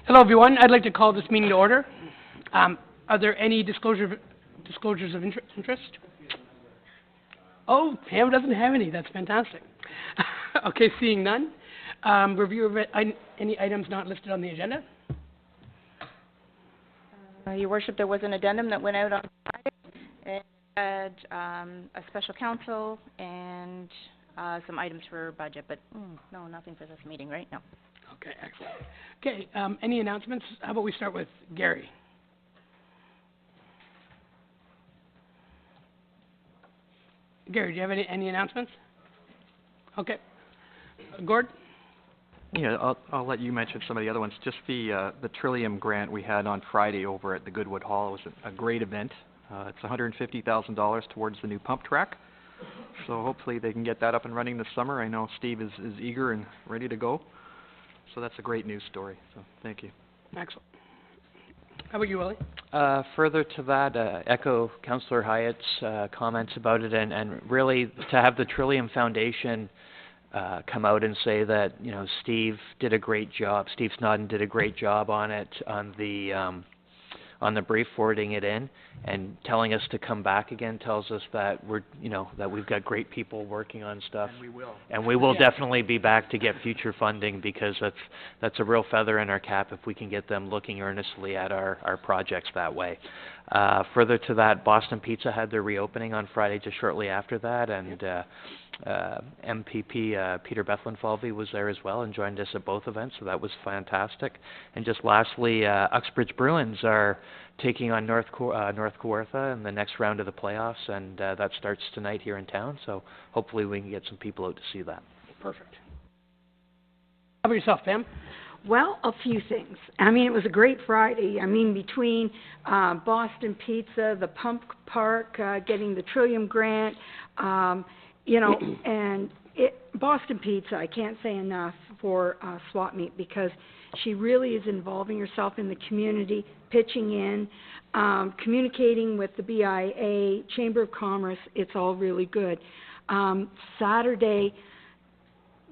Hello, everyone. I'd like to call this meeting to order. Are there any disclosures of interest? Oh, Pam doesn't have any. That's fantastic. Okay, seeing none. Review of any items not listed on the agenda. Your Worship, there was an addendum that went out on Friday. It had a special counsel and some items for budget, but no, nothing for this meeting, right? No. Okay, excellent. Okay, any announcements? How about we start with Gary? Gary, do you have any announcements? Okay. Gord? Yeah, I'll let you mention some of the other ones. Just the Trillium grant we had on Friday over at the Goodwood Hall. It was a great event. It's $150,000 towards the new pump track. So hopefully they can get that up and running this summer. I know Steve is eager and ready to go. So that's a great news story. So thank you. Excellent. How about you, Willie? Further to that, echo Councillor Hyatt's comments about it, and really to have the Trillium Foundation come out and say that, you know, Steve did a great job, Steve Snodden did a great job on it, on the brief, forwarding it in, and telling us to come back again tells us that that we've got great people working on stuff. And we will. And we will definitely be back to get future funding, because that's a real feather in our cap if we can get them looking earnestly at our projects that way. Further to that, Boston Pizza had their reopening on Friday just shortly after that, and MPP Peter Bethlenfalvey was there as well and joined us at both events, so that was fantastic. And just lastly, Uxbridge Bruins are taking on North Kawartha in the next round of the playoffs, and that starts tonight here in town, so hopefully we can get some people out to see that. Perfect. How about yourself, Pam? Well, a few things. I mean, it was a great Friday. I mean, between Boston Pizza, the Pump Park, getting the Trillium grant, and Boston Pizza, I can't say enough for Swap Meet, because she really is involving herself in the community, pitching in, communicating with the BIA, Chamber of Commerce. It's all really good. Saturday,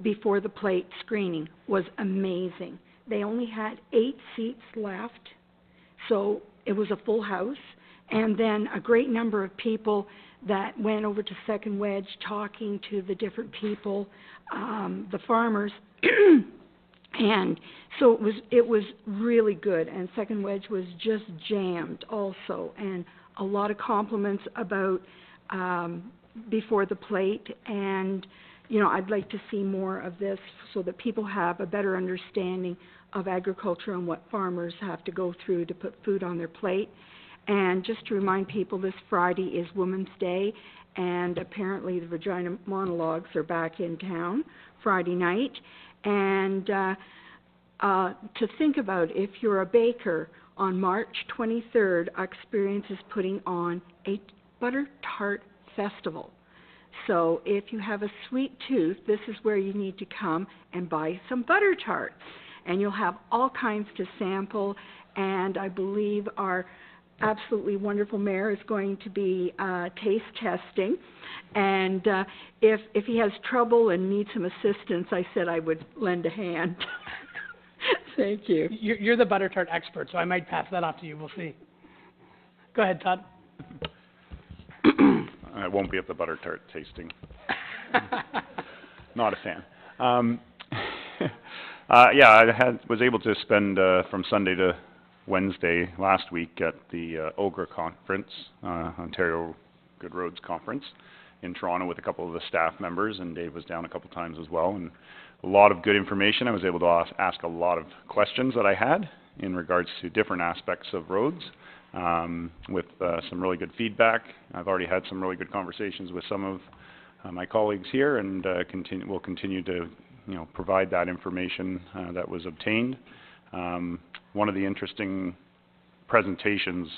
before the plate screening was amazing. They only had 8 seats left, so it was a full house, and then a great number of people that went over to Second Wedge talking to the different people, the farmers, and so it was really good, and Second Wedge was just jammed also, and a lot of compliments about before the plate, and I'd like to see more of this so that people have a better understanding of agriculture and what farmers have to go through to put food on their plate. And just to remind people, this Friday is Women's Day, and apparently the Regina Monologues are back in town Friday night. And to think about, if you're a baker, on March 23rd, Experience is putting on a butter tart festival. So if you have a sweet tooth, this is where you need to come and buy some butter tarts. And you'll have all kinds to sample, and I believe our absolutely wonderful mayor is going to be taste testing. And if he has trouble and needs some assistance, I said I would lend a hand. Thank you. You're the butter tart expert, so I might pass that off to you. We'll see. Go ahead, Todd. I won't be at the butter tart tasting. Not a fan. I was able to spend from Sunday to Wednesday last week at the OGRA conference, Ontario Good Roads Conference, in Toronto with a couple of the staff members, and Dave was down a couple times as well, and a lot of good information. I was able to ask a lot of questions that I had in regards to different aspects of roads, with some really good feedback. I've already had some really good conversations with some of my colleagues here, and we'll continue to provide that information that was obtained. One of the interesting presentations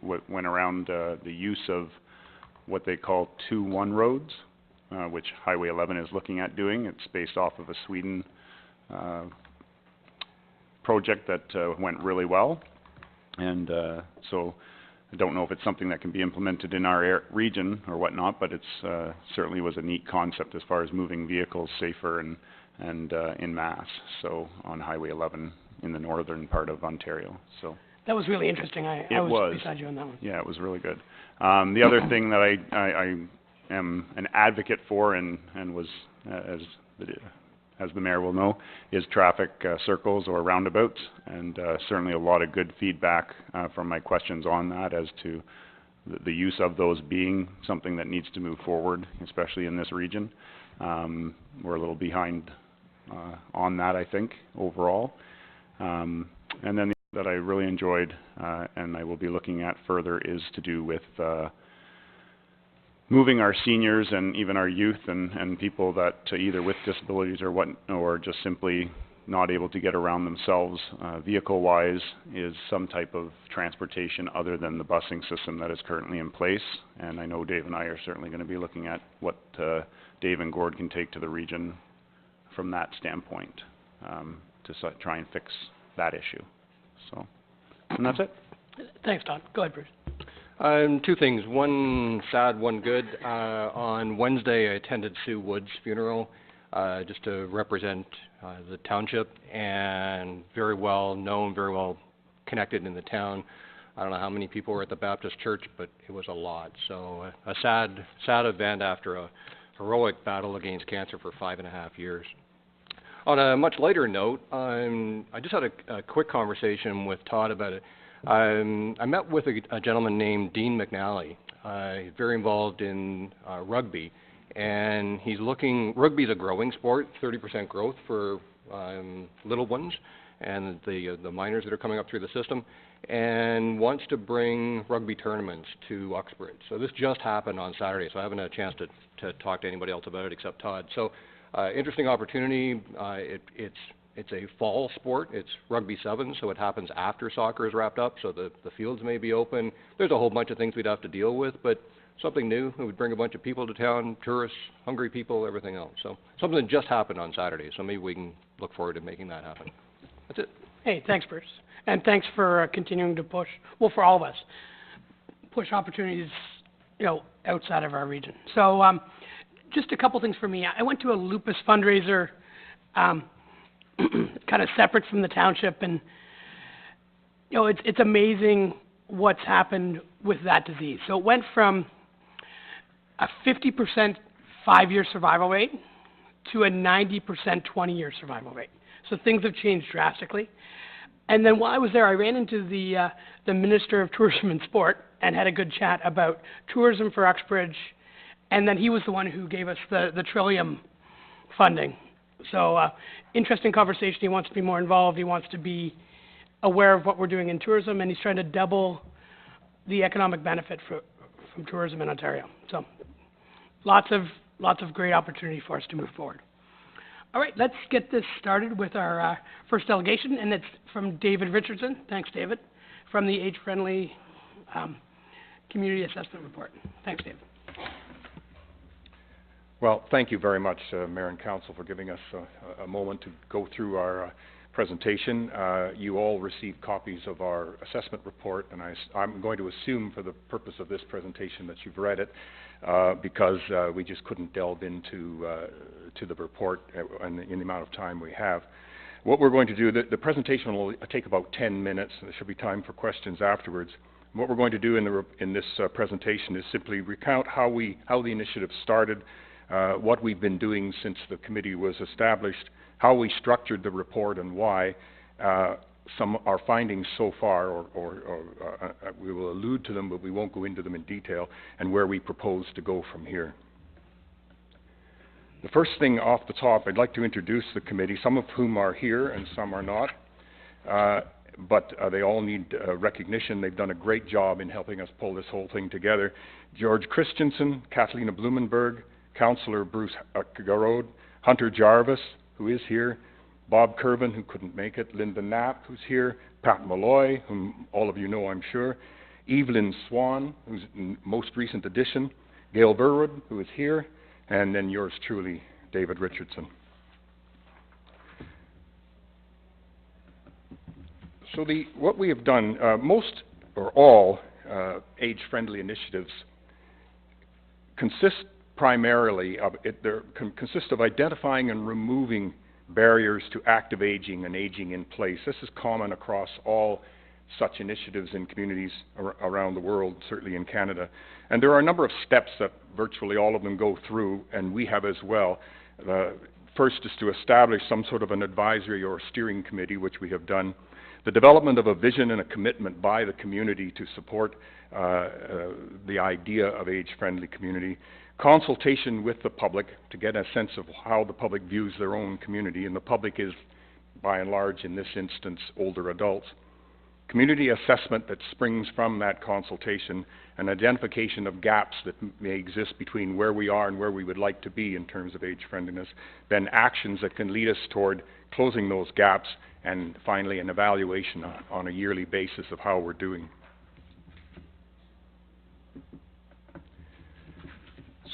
went around the use of what they call 2-1 roads, which Highway 11 is looking at doing. It's based off of a Sweden project that went really well, and so I don't know if it's something that can be implemented in our region or whatnot, but it's certainly was a neat concept as far as moving vehicles safer and and en masse, so on Highway 11 in the northern part of Ontario. So That was really interesting. I It was was. beside you on that one. yeah, it was really good. The other thing that I am an advocate for and was, as the mayor will know, is traffic circles or roundabouts, and certainly a lot of good feedback from my questions on that as to the use of those being something that needs to move forward, especially in this region. We're a little behind on that, I think, overall. And then the that I really enjoyed, and I will be looking at further, is to do with moving our seniors and even our youth and people that either with disabilities or just simply not able to get around themselves vehicle-wise, is some type of transportation other than the busing system that is currently in place. And I know Dave and I are certainly going to be looking at what Dave and Gord can take to the region from that standpoint to try and fix that issue. So, and that's it. Thanks, Todd. Go ahead, Bruce. Two things, one sad, one good. On Wednesday, I attended Sue Wood's funeral, just to represent the township, and very well known, very well connected in the town. I don't know how many people were at the Baptist church, but it was a lot. So a sad event after a heroic battle against cancer for 5.5 years. On a much lighter note, I just had a quick conversation with Todd about it. I met with a gentleman named Dean McNally. He's very involved in rugby, and rugby's a growing sport, 30% growth for little ones and the minors that are coming up through the system, and wants to bring rugby tournaments to Uxbridge. So this just happened on Saturday, so I haven't had a chance to talk to anybody else about it except Todd. So interesting opportunity. It's a fall sport. It's rugby sevens, so it happens after soccer is wrapped up, so the fields may be open. There's a whole bunch of things we'd have to deal with, but something new. It would bring a bunch of people to town, tourists, hungry people, everything else. So something that just happened on Saturday, so maybe we can look forward to making that happen. That's it. Hey, thanks, Bruce. And thanks for continuing to push, well, for all of us, push opportunities, outside of our region. So, just a couple things for me. I went to a lupus fundraiser, kind of separate from the township, and it's amazing what's happened with that disease. So it went from a 50% 5-year survival rate to a 90% 20-year survival rate. So things have changed drastically. And then while I was there, I ran into the Minister of Tourism and Sport and had a good chat about tourism for Uxbridge. And then he was the one who gave us the Trillium funding. So interesting conversation. He wants to be more involved. He wants to be aware of what we're doing in tourism, and he's trying to double the economic benefit from tourism in Ontario. So lots of great opportunity for us to move forward. All right, let's get this started with our first delegation, and it's from David Richardson. Thanks, David, from the Age-Friendly Community Assessment Report. Thanks, David. Well, thank you very much, Mayor and Council, for giving us a moment to go through our presentation. You all received copies of our assessment report, and I'm going to assume for the purpose of this presentation that you've read it, because we just couldn't delve into to the report in the amount of time we have. What we're going to do, the presentation will take about 10 minutes, and there should be time for questions afterwards. What we're going to do in this presentation is simply recount how the initiative started, what we've been doing since the committee was established, how we structured the report and why, our findings so far, or we will allude to them, but we won't go into them in detail, and where we propose to go from here. The first thing off the top, I'd like to introduce the committee, some of whom are here and some are not, but they all need recognition. They've done a great job in helping us pull this whole thing together. George Christensen, Kathleen Blumenberg, Councillor Bruce Garrod, Hunter Jarvis, who is here, Bob Curvin, who couldn't make it, Linda Knapp, who's here, Pat Malloy, whom all of you know, I'm sure, Evelyn Swan, who's the most recent addition, Gail Burwood, who is here, and then yours truly, David Richardson. So what we have done, most or all age-friendly initiatives consist primarily of consist of identifying and removing barriers to active aging and aging in place. This is common across all such initiatives in communities around the world, certainly in Canada. And there are a number of steps that virtually all of them go through, and we have as well. First is to establish some sort of an advisory or steering committee, which we have done. The development of a vision and a commitment by the community to support the idea of age-friendly community. Consultation with the public to get a sense of how the public views their own community, and the public is, by and large, in this instance, older adults. Community assessment that springs from that consultation, and identification of gaps that may exist between where we are and where we would like to be in terms of age friendliness, then actions that can lead us toward closing those gaps, and finally an evaluation on a yearly basis of how we're doing.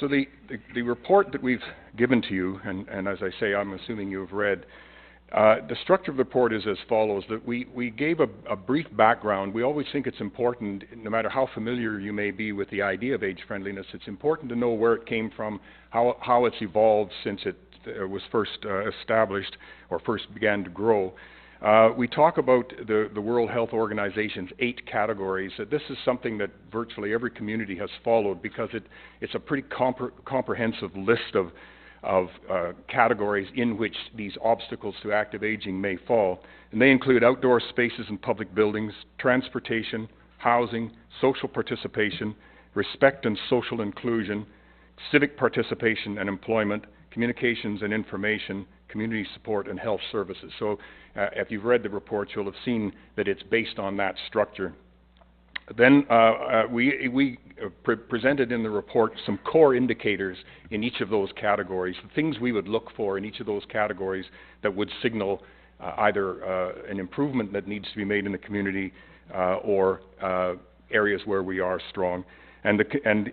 So the report that we've given to you, and as I say, I'm assuming you've read, the structure of the report is as follows, that we gave a brief background. We always think it's important, no matter how familiar you may be with the idea of age friendliness, it's important to know where it came from, how it's evolved since it was first established or first began to grow. We talk about the World Health Organization's 8 categories. This is something that virtually every community has followed because it's a pretty comprehensive list of categories in which these obstacles to active aging may fall. And they include outdoor spaces and public buildings, transportation, housing, social participation, respect and social inclusion, civic participation and employment, communications and information, community support, and health services. So if you've read the report, you'll have seen that it's based on that structure. Then we presented in the report some core indicators in each of those categories, the things we would look for in each of those categories that would signal either an improvement that needs to be made in the community or areas where we are strong. And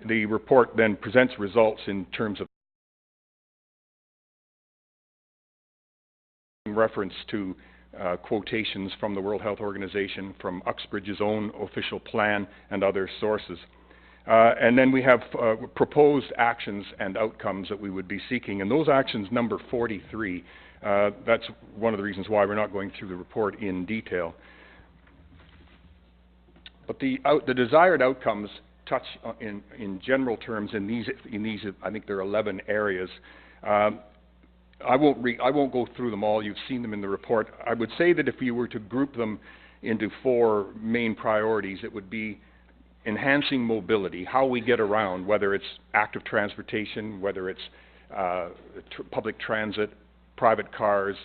the report then presents results in terms of reference to quotations from the World Health Organization, from Uxbridge's own official plan, and other sources. And then we have proposed actions and outcomes that we would be seeking, and those actions number 43. That's one of the reasons why we're not going through the report in detail. But the desired outcomes touch in general terms in these I think there are 11 areas. I won't go through them all. You've seen them in the report. I would say that if you were to group them into 4 main priorities, it would be enhancing mobility, how we get around, whether it's active transportation, whether it's public transit, private cars,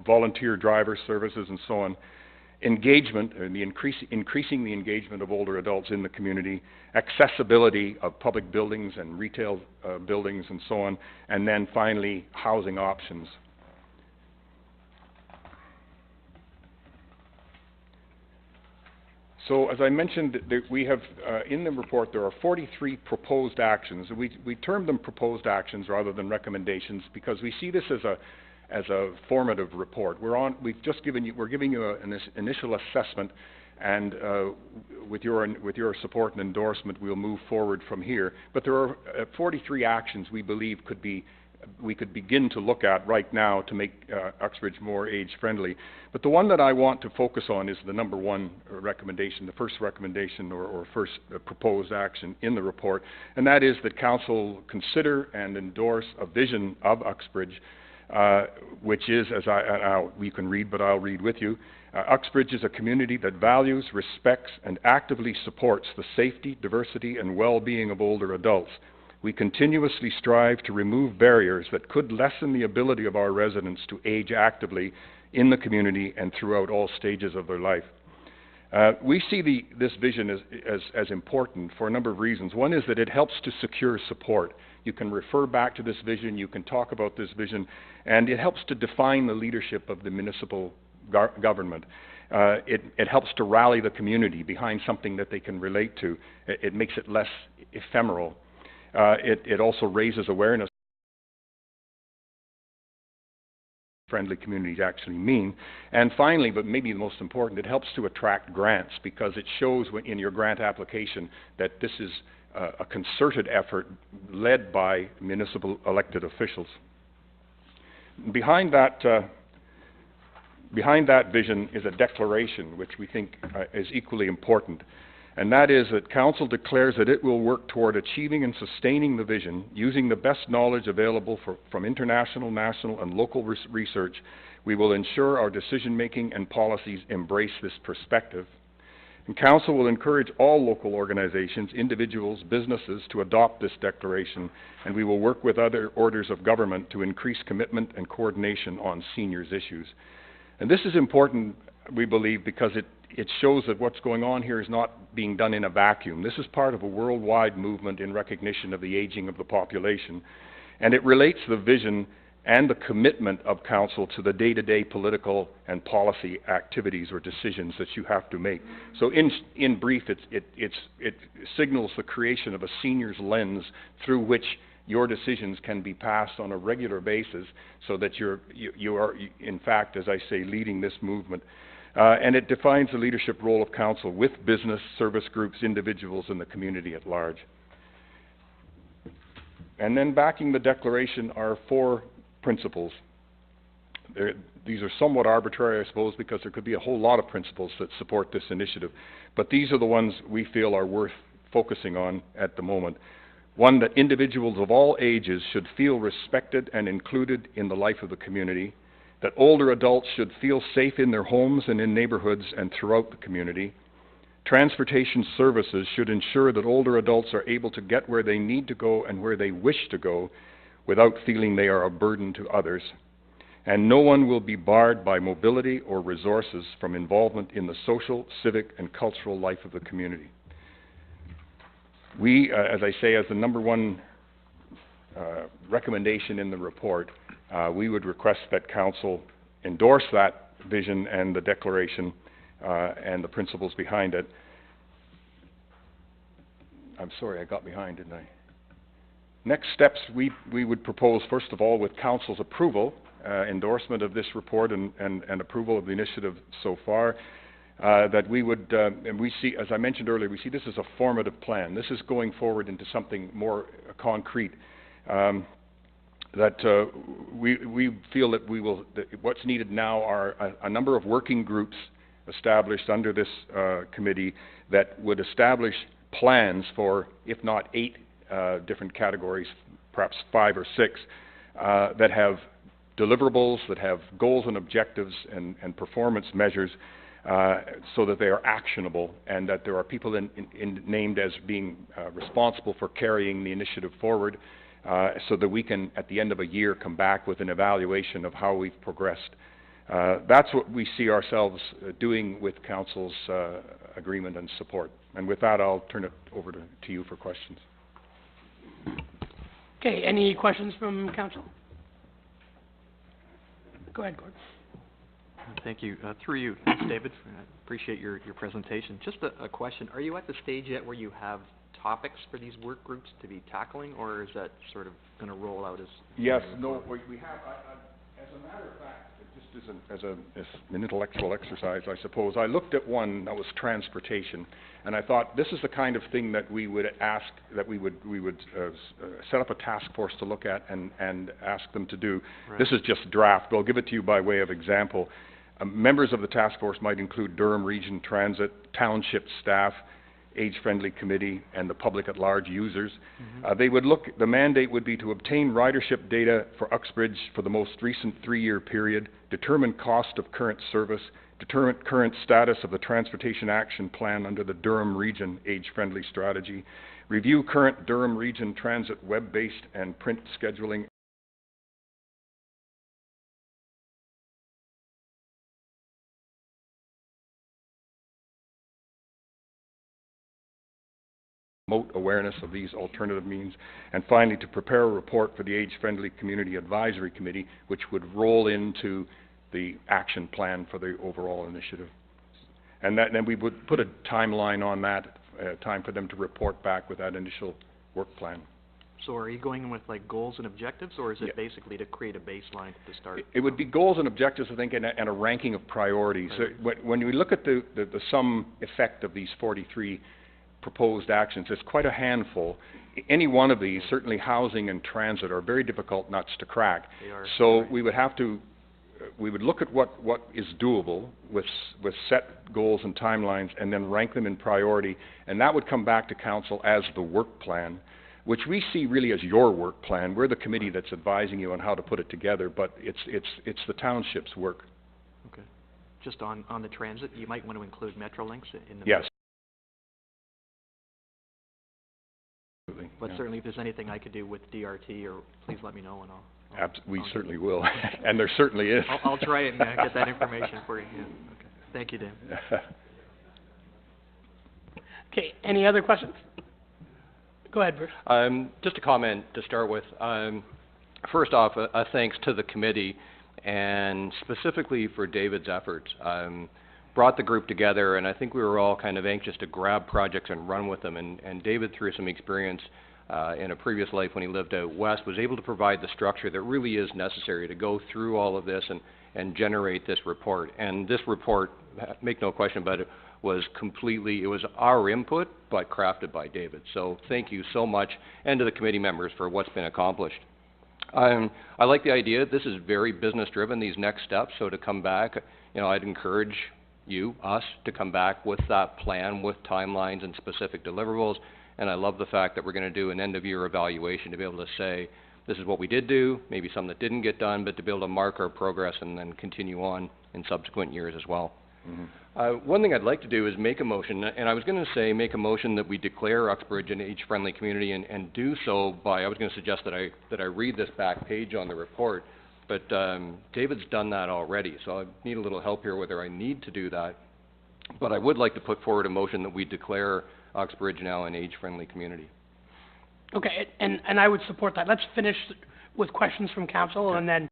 volunteer driver services, and so on. Engagement, and increasing the engagement of older adults in the community, accessibility of public buildings and retail buildings and so on, and then finally housing options. So as I mentioned, we have in the report there are 43 proposed actions. We term them proposed actions rather than recommendations because we see this as a formative report. We're giving you an initial assessment, and with your support and endorsement, we'll move forward from here. But there are 43 actions we believe we could begin to look at right now to make Uxbridge more age-friendly. But the one that I want to focus on is the number 1 recommendation, the first recommendation or first proposed action in the report, and that is that Council consider and endorse a vision of Uxbridge, which is, you can read, but I'll read with you. Uxbridge is a community that values, respects, and actively supports the safety, diversity, and well-being of older adults. We continuously strive to remove barriers that could lessen the ability of our residents to age actively in the community and throughout all stages of their life. We see this vision as important for a number of reasons. One is that it helps to secure support. You can refer back to this vision, you can talk about this vision, and it helps to define the leadership of the municipal government. It helps to rally the community behind something that they can relate to. It makes it less ephemeral. It also raises awareness friendly communities actually mean. And finally, but maybe the most important, it helps to attract grants because it shows in your grant application that this is a concerted effort led by municipal elected officials. Behind that vision is a declaration which we think is equally important, and that is that Council declares that it will work toward achieving and sustaining the vision using the best knowledge available from international, national and local research. We will ensure our decision-making and policies embrace this perspective. And Council will encourage all local organizations, individuals, businesses to adopt this declaration, and we will work with other orders of government to increase commitment and coordination on seniors' issues. And this is important, we believe, because it shows that what's going on here is not being done in a vacuum. This is part of a worldwide movement in recognition of the aging of the population, and it relates the vision and the commitment of Council to the day-to-day political and policy activities or decisions that you have to make. So in brief, it signals the creation of a seniors lens through which your decisions can be passed on a regular basis, so that you are, in fact, as I say, leading this movement. And it defines the leadership role of Council with business, service groups, individuals, and the community at large. And then backing the declaration are 4 principles. These are somewhat arbitrary, I suppose, because there could be a whole lot of principles that support this initiative, but these are the ones we feel are worth focusing on at the moment. 1, that individuals of all ages should feel respected and included in the life of the community, that older adults should feel safe in their homes and in neighborhoods and throughout the community. Transportation services should ensure that older adults are able to get where they need to go and where they wish to go without feeling they are a burden to others. And no one will be barred by mobility or resources from involvement in the social, civic, and cultural life of the community. We, as I say, as the number 1 recommendation in the report, we would request that Council endorse that vision and the declaration and the principles behind it. I'm sorry, I got behind, didn't I? Next steps, we would propose, first of all, with Council's approval, endorsement of this report and approval of the initiative so far, that we would, and we see, as I mentioned earlier, we see this as a formative plan. This is going forward into something more concrete. That we feel that what's needed now are a number of working groups established under this committee that would establish plans for, if not 8 different categories, perhaps 5 or 6, that have deliverables, that have goals and objectives and performance measures, so that they are actionable and that there are people named as being responsible for carrying the initiative forward, so that we can, at the end of a year, come back with an evaluation of how we've progressed. That's what we see ourselves doing with Council's agreement and support. And with that, I'll turn it over to you for questions. Okay, any questions from Council? Go ahead, Gordon. Thank you. Through you, David, appreciate your presentation. Just a question. Are you at the stage yet where you have topics for these work groups to be tackling, or is that sort of going to roll out as... Yes, no, we have, as a matter of fact, just as an intellectual exercise, I suppose, I looked at one that was transportation, and I thought this is the kind of thing that we would ask, that we would set up a task force to look at and ask them to do. Right. This is just draft, but I'll give it to you by way of example. Members of the task force might include Durham Region Transit, township staff, age-friendly committee, and the public at large users. Mm-hmm. The mandate would be to obtain ridership data for Uxbridge for the most recent 3-year period, determine cost of current service, determine current status of the Transportation Action Plan under the Durham Region age-friendly strategy, review current Durham Region Transit web-based and print scheduling, promote awareness of these alternative means, and finally to prepare a report for the Age-Friendly Community Advisory Committee, which would roll into the action plan for the overall initiative. And then we would put a timeline on that, time for them to report back with that initial work plan. So are you going with like goals and objectives, or is it basically to create a baseline to start? It would be goals and objectives, I think, and a ranking of priorities. Right. So when we look at the sum effect of these 43 proposed actions. It's quite a handful. Any one of these, certainly housing and transit, are very difficult nuts to crack. They are. So we would have to, we would look at what is doable with set goals and timelines, and then rank them in priority, and that would come back to council as the work plan, which we see really as your work plan. We're the committee that's advising you on how to put it together, but it's the township's work. Okay. Just on the transit, you might want to include Metrolinx in the... Yes. Absolutely, But yeah. certainly if there's anything I could do with DRT, or please let me know and We I'll certainly will, and there certainly is. I'll try and get that information for you. Yeah. Okay. Thank you, Dan. Okay, any other questions? Go ahead, Bruce. Just a comment to start with. First off, a thanks to the committee, and specifically for David's efforts. Brought the group together, and I think we were all kind of anxious to grab projects and run with them, and David, through some experience in a previous life when he lived out west, was able to provide the structure that really is necessary to go through all of this and generate this report. And this report, make no question about it, was completely, it was our input, but crafted by David. So thank you so much, and to the committee members for what's been accomplished. I like the idea. This is very business-driven, these next steps, so to come back, I'd encourage us, to come back with that plan, with timelines and specific deliverables. And I love the fact that we're going to do an end-of-year evaluation to be able to say, this is what we did do, maybe some that didn't get done, but to be able to mark our progress and then continue on in subsequent years as well. Mm-hmm. One thing I'd like to do is make a motion, and I was going to say make a motion that we declare Uxbridge an age-friendly community, and do so by, I was going to suggest that I read this back page on the report, but David's done that already, so I need a little help here whether I need to do that. But I would like to put forward a motion that we declare Uxbridge now an age-friendly community. Okay, and I would support that. Let's finish with questions from council, Okay. and then...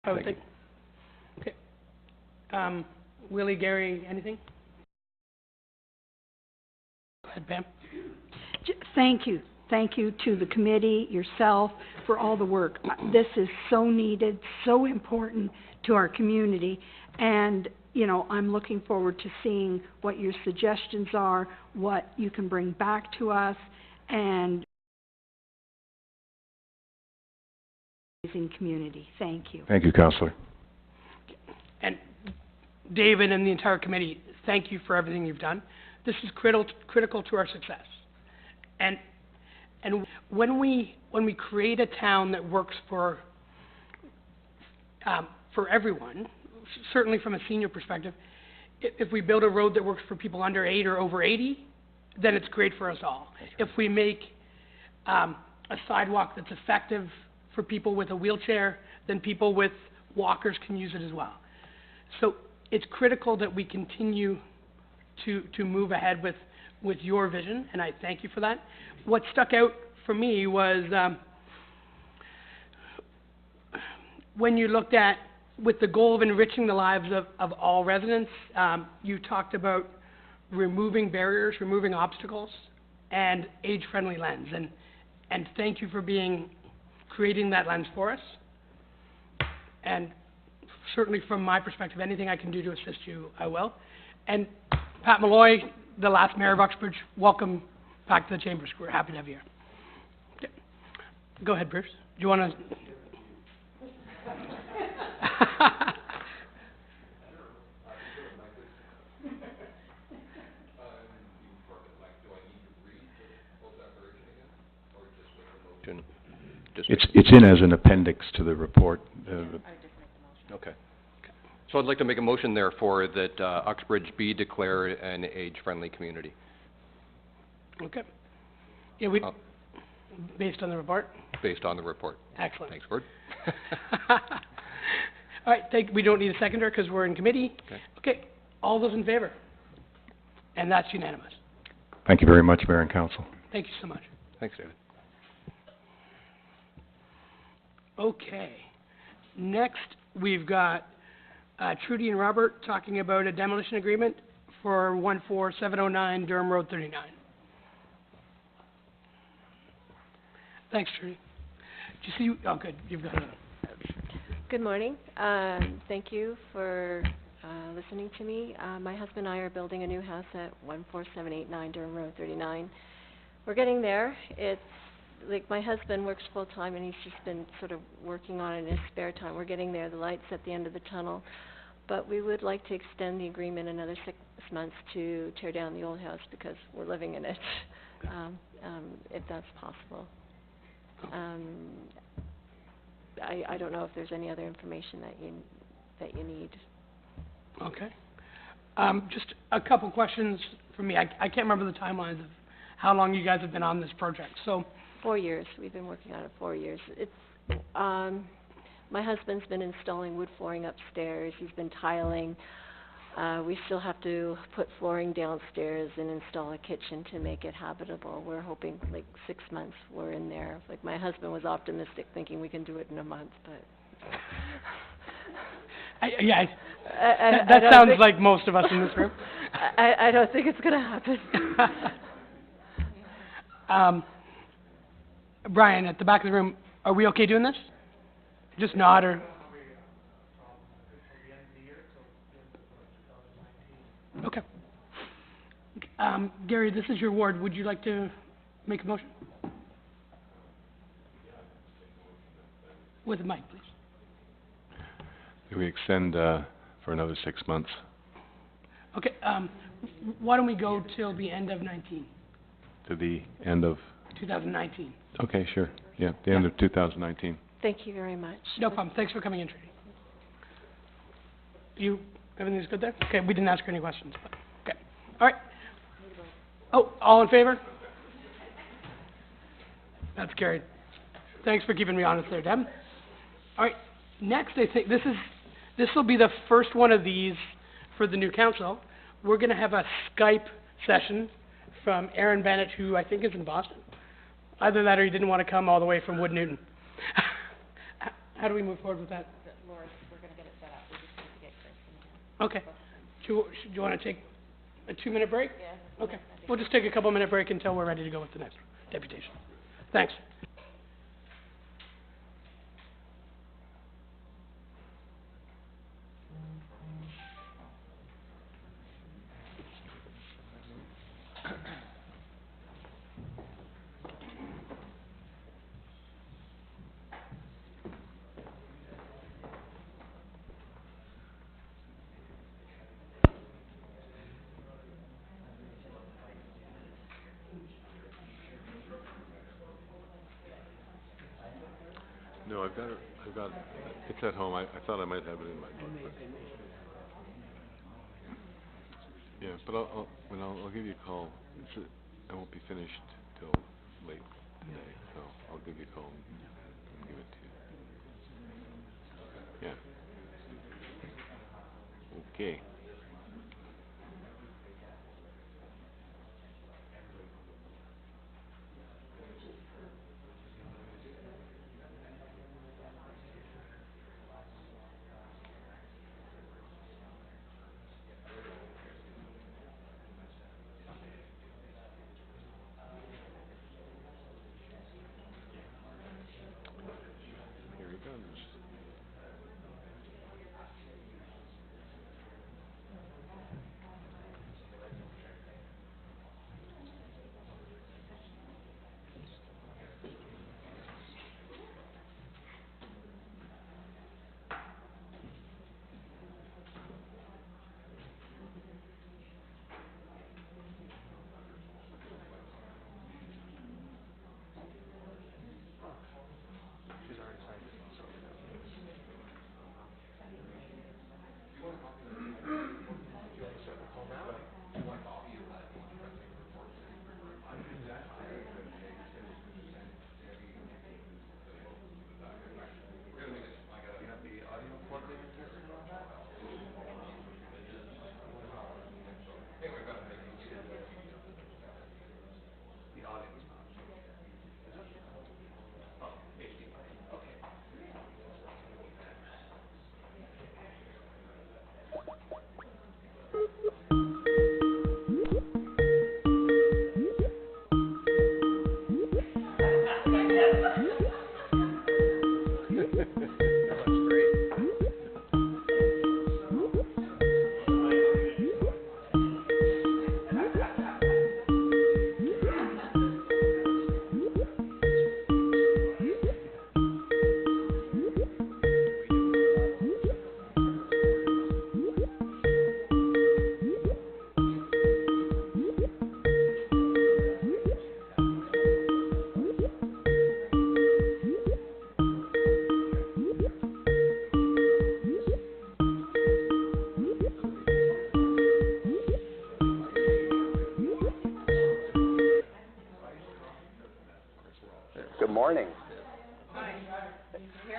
I would Thank think. Okay. Willie, Gary, anything? Go ahead, Pam. Thank you. Thank you to the committee, yourself, for all the work. This is so needed, so important to our community, and, I'm looking forward to seeing what your suggestions are, what you can bring back to us, and amazing community. Thank you. Thank you, Councillor. And David and the entire committee, thank you for everything you've done. This is critical to our success. And when we create a town that works for everyone, certainly from a senior perspective, if we build a road that works for people under 8 or over 80, then it's great for us all. If we make a sidewalk that's effective for people with a wheelchair, then people with walkers can use it as well. So it's critical that we continue to move ahead with your vision, and I thank you for that. What stuck out for me was when you looked at, with the goal of enriching the lives of all residents, you talked about removing barriers, removing obstacles, and age-friendly lens. And thank you for creating that lens for us. And certainly from my perspective, anything I can do to assist you, I will. And Pat Malloy, the last mayor of Uxbridge, welcome back to the Chambers. We're happy to have you here. Okay. Go ahead, Bruce. Do you want to... It's in as an appendix to the report. Okay. So I'd like to make a motion, therefore, that Uxbridge be declared an age-friendly community. Okay. Yeah, based on the report? Based on the report. Excellent. Thanks, Gord. All right, we don't need a seconder because we're in committee. Okay. Okay, all those in favor? And that's unanimous. Thank you very much, Mayor and Council. Thank you so much. Thanks, David. Okay. Next, we've got Trudy and Robert talking about a demolition agreement for 14709 Durham Road 39. Thanks, Trudy. Did you see? Oh, good. You've got it. Good morning. Thank you for listening to me. My husband and I are building a new house at 14789 Durham Road 39. We're getting there. It's like my husband works full-time and he's just been sort of working on it in his spare time. We're getting there. The light's at the end of the tunnel. But we would like to extend the agreement another 6 months to tear down the old house because we're living in it, if that's possible. I don't know if there's any other information that you need. Okay. Just a couple questions for me. I can't remember the timelines of how long you guys have been on this project. So 4 years. We've been working on it 4 years. It's my husband's been installing wood flooring upstairs. He's been tiling. We still have to put flooring downstairs and install a kitchen to make it habitable. We're hoping like 6 months we're in there. Like my husband was optimistic thinking we can do it in a month, but that sounds like most of us in this room. I don't think it's going to happen. Brian, at the back of the room, are we okay doing this? Just nod or... Okay. Gary, this is your ward. Would you like to make a motion? With the mic, please. Do we extend for another 6 months? Okay, why don't we go till the end of 19? To the end of... 2019. Okay, sure. Yeah, the end of 2019. Thank you very much. No problem. Thanks for coming in, Trudy. Everything's good there? Okay, we didn't ask her any questions, but, okay. All right. Oh, all in favor? That's carried. Thanks for keeping me honest there, Deb. All right, next I think this will be the first one of these for the new council. We're going to have a Skype session from Aaron Bennett, who I think is in Boston. Either that or he didn't want to come all the way from Wood Newton. How do we move forward with that? Laura, we're gonna get it set up, we just need to get Chris in here. Okay. Do you want to take a 2-minute break? Yeah. Okay. We'll just take a couple-minute break until we're ready to go with the next deputation. Thanks. No, I've got, it's at home. I thought I might have it in my book, but... Yeah, but I'll give you a call. I won't be finished till late today, so I'll give you a call and give it to you. Yeah. Okay. Here he comes.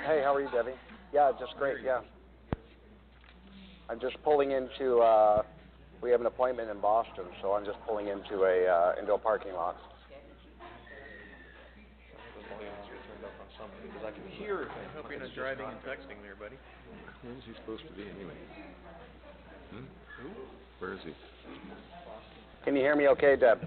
Hey, how are you, Debbie? Yeah, just great, yeah. I'm just pulling into, we have an appointment in Boston, so I'm just pulling into a parking lot. I can hear. I hope you're not driving and texting there, buddy. Where's he supposed to be anyway? Who? Where is he? Can you hear me okay, Deb?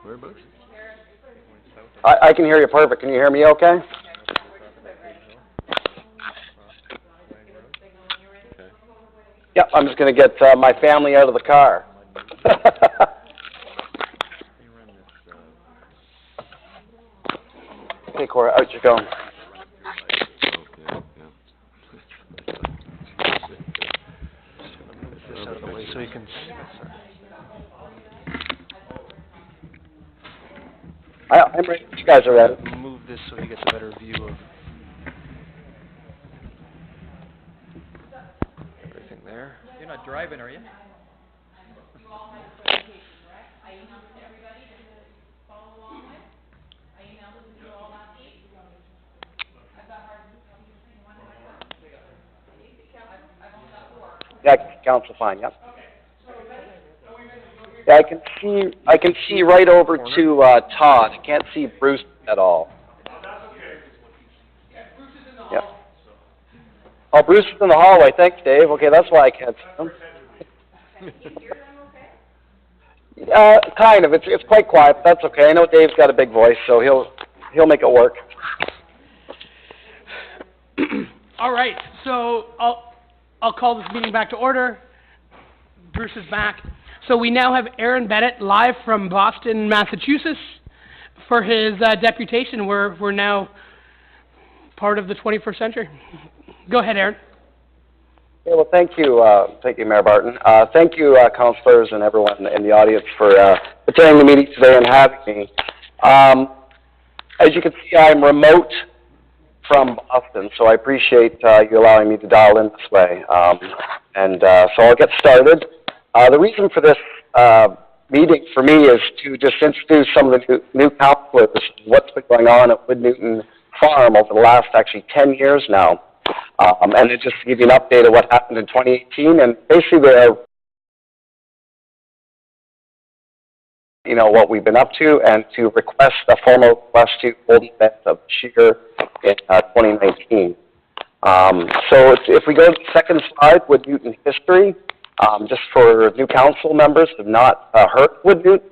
Whereabouts? I can hear you perfect. Can you hear me okay? Yep, I'm just going to get my family out of the car. Hey, Cora, out you go. Out of the way so you can. I'm ready. You guys are ready. Move this so he gets a better view of everything there. You're not driving, are you? Yeah, council fine, yep. Yeah, I can see right over to Todd. I can't see Bruce at all. Yep. Oh, Bruce is in the hallway. Thanks, Dave. Okay, that's why I can't see him. Kind of. It's quite quiet, but that's okay. I know Dave's got a big voice, so he'll make it work. All right, so I'll call this meeting back to order. Bruce is back. So we now have Aaron Bennett live from Boston, Massachusetts for his deputation. We're now part of the 21st century. Go ahead, Aaron. Okay, well, thank you, Mayor Barton. Thank you, councillors and everyone in the audience for attending the meeting today and having me. As you can see, I'm remote from Boston, so I appreciate you allowing me to dial in this way. So I'll get started. The reason for this meeting for me is to just introduce some of the new councillors, what's been going on at Woodnewton Farm over the last actually 10 years now. And then just to give you an update of what happened in 2018, and basically what we've been up to, and to request a formal request to hold an event of this year in 2019. So if we go to the second slide, Woodnewton history, just for new council members who have not heard Woodnewton,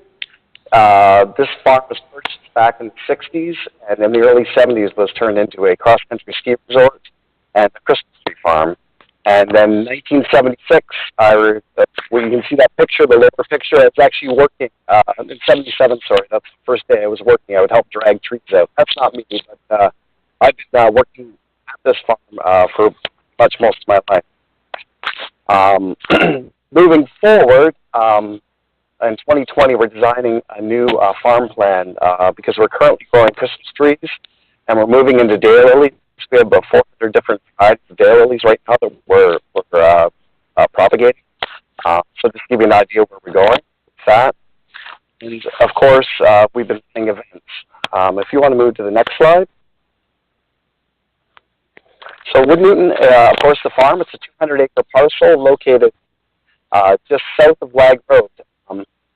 this farm was purchased back in the 60s, and in the early 70s was turned into a cross-country ski resort and a Christmas tree farm. And then 1976, you can see that picture, the lower picture, I was actually working, in 77, sorry, that's the first day I was working. I would help drag trees out. That's not me, but I've been working at this farm for much most of my life. Moving forward, in 2020, we're designing a new farm plan because we're currently growing Christmas trees, and we're moving into daylilies. We have about 400 different varieties of daylilies right now that we're propagating. So just to give you an idea where we're going with that. And of course, we've been planning events. If you want to move to the next slide. So Woodnewton, of course, the farm, it's a 200-acre parcel located just south of Lag Road.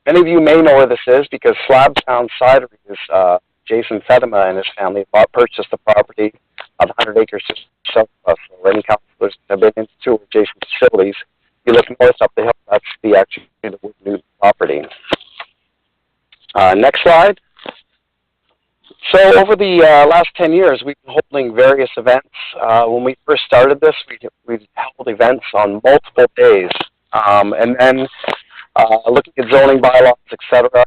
Many of you may know where this is because Slabtown Cideries, Jason Fedema and his family purchased the property of 100 acres just south of us. So any councillors have been into two of Jason's facilities. You look north up the hill, that's actually the Woodnewton property. Next slide. So over the last 10 years, we've been holding various events. When we first started this, we held events on multiple days. And then looking at zoning bylaws, etc.,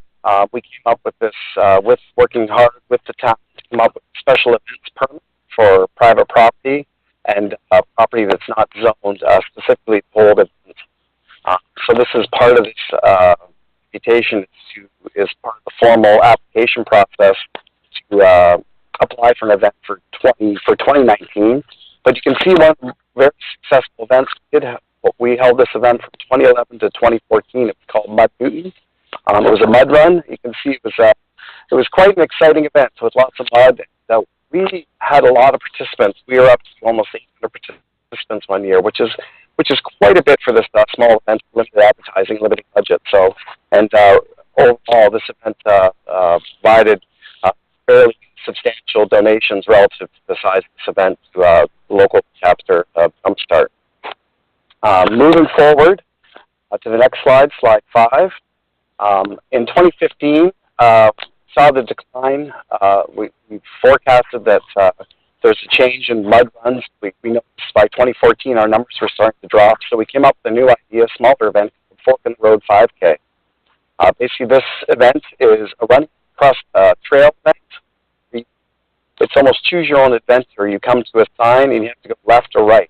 we came up with this, with working hard with the town to come up with a special events permit for private property and property that's not zoned specifically to hold events. So this is part of this invitation is part of the formal application process to apply for an event for 2019. But you can see one of the very successful events we held this event from 2011 to 2014. It was called Mud Newton. It was a mud run. You can see it was quite an exciting event with lots of mud. We had a lot of participants. We were up to almost 800 participants one year, which is quite a bit for this small event, limited advertising, limited budget. So, and overall, this event provided fairly substantial donations relative to the size of this event to local chapter Jumpstart. Moving forward to the next slide, slide 5. In 2015, saw the decline. We forecasted that there's a change in mud runs. We noticed by 2014 our numbers were starting to drop, so we came up with a new idea, a smaller event, Fork in the Road 5K. Basically, this event is a run across a trail event. It's almost choose your own adventure. You come to a sign and you have to go left or right.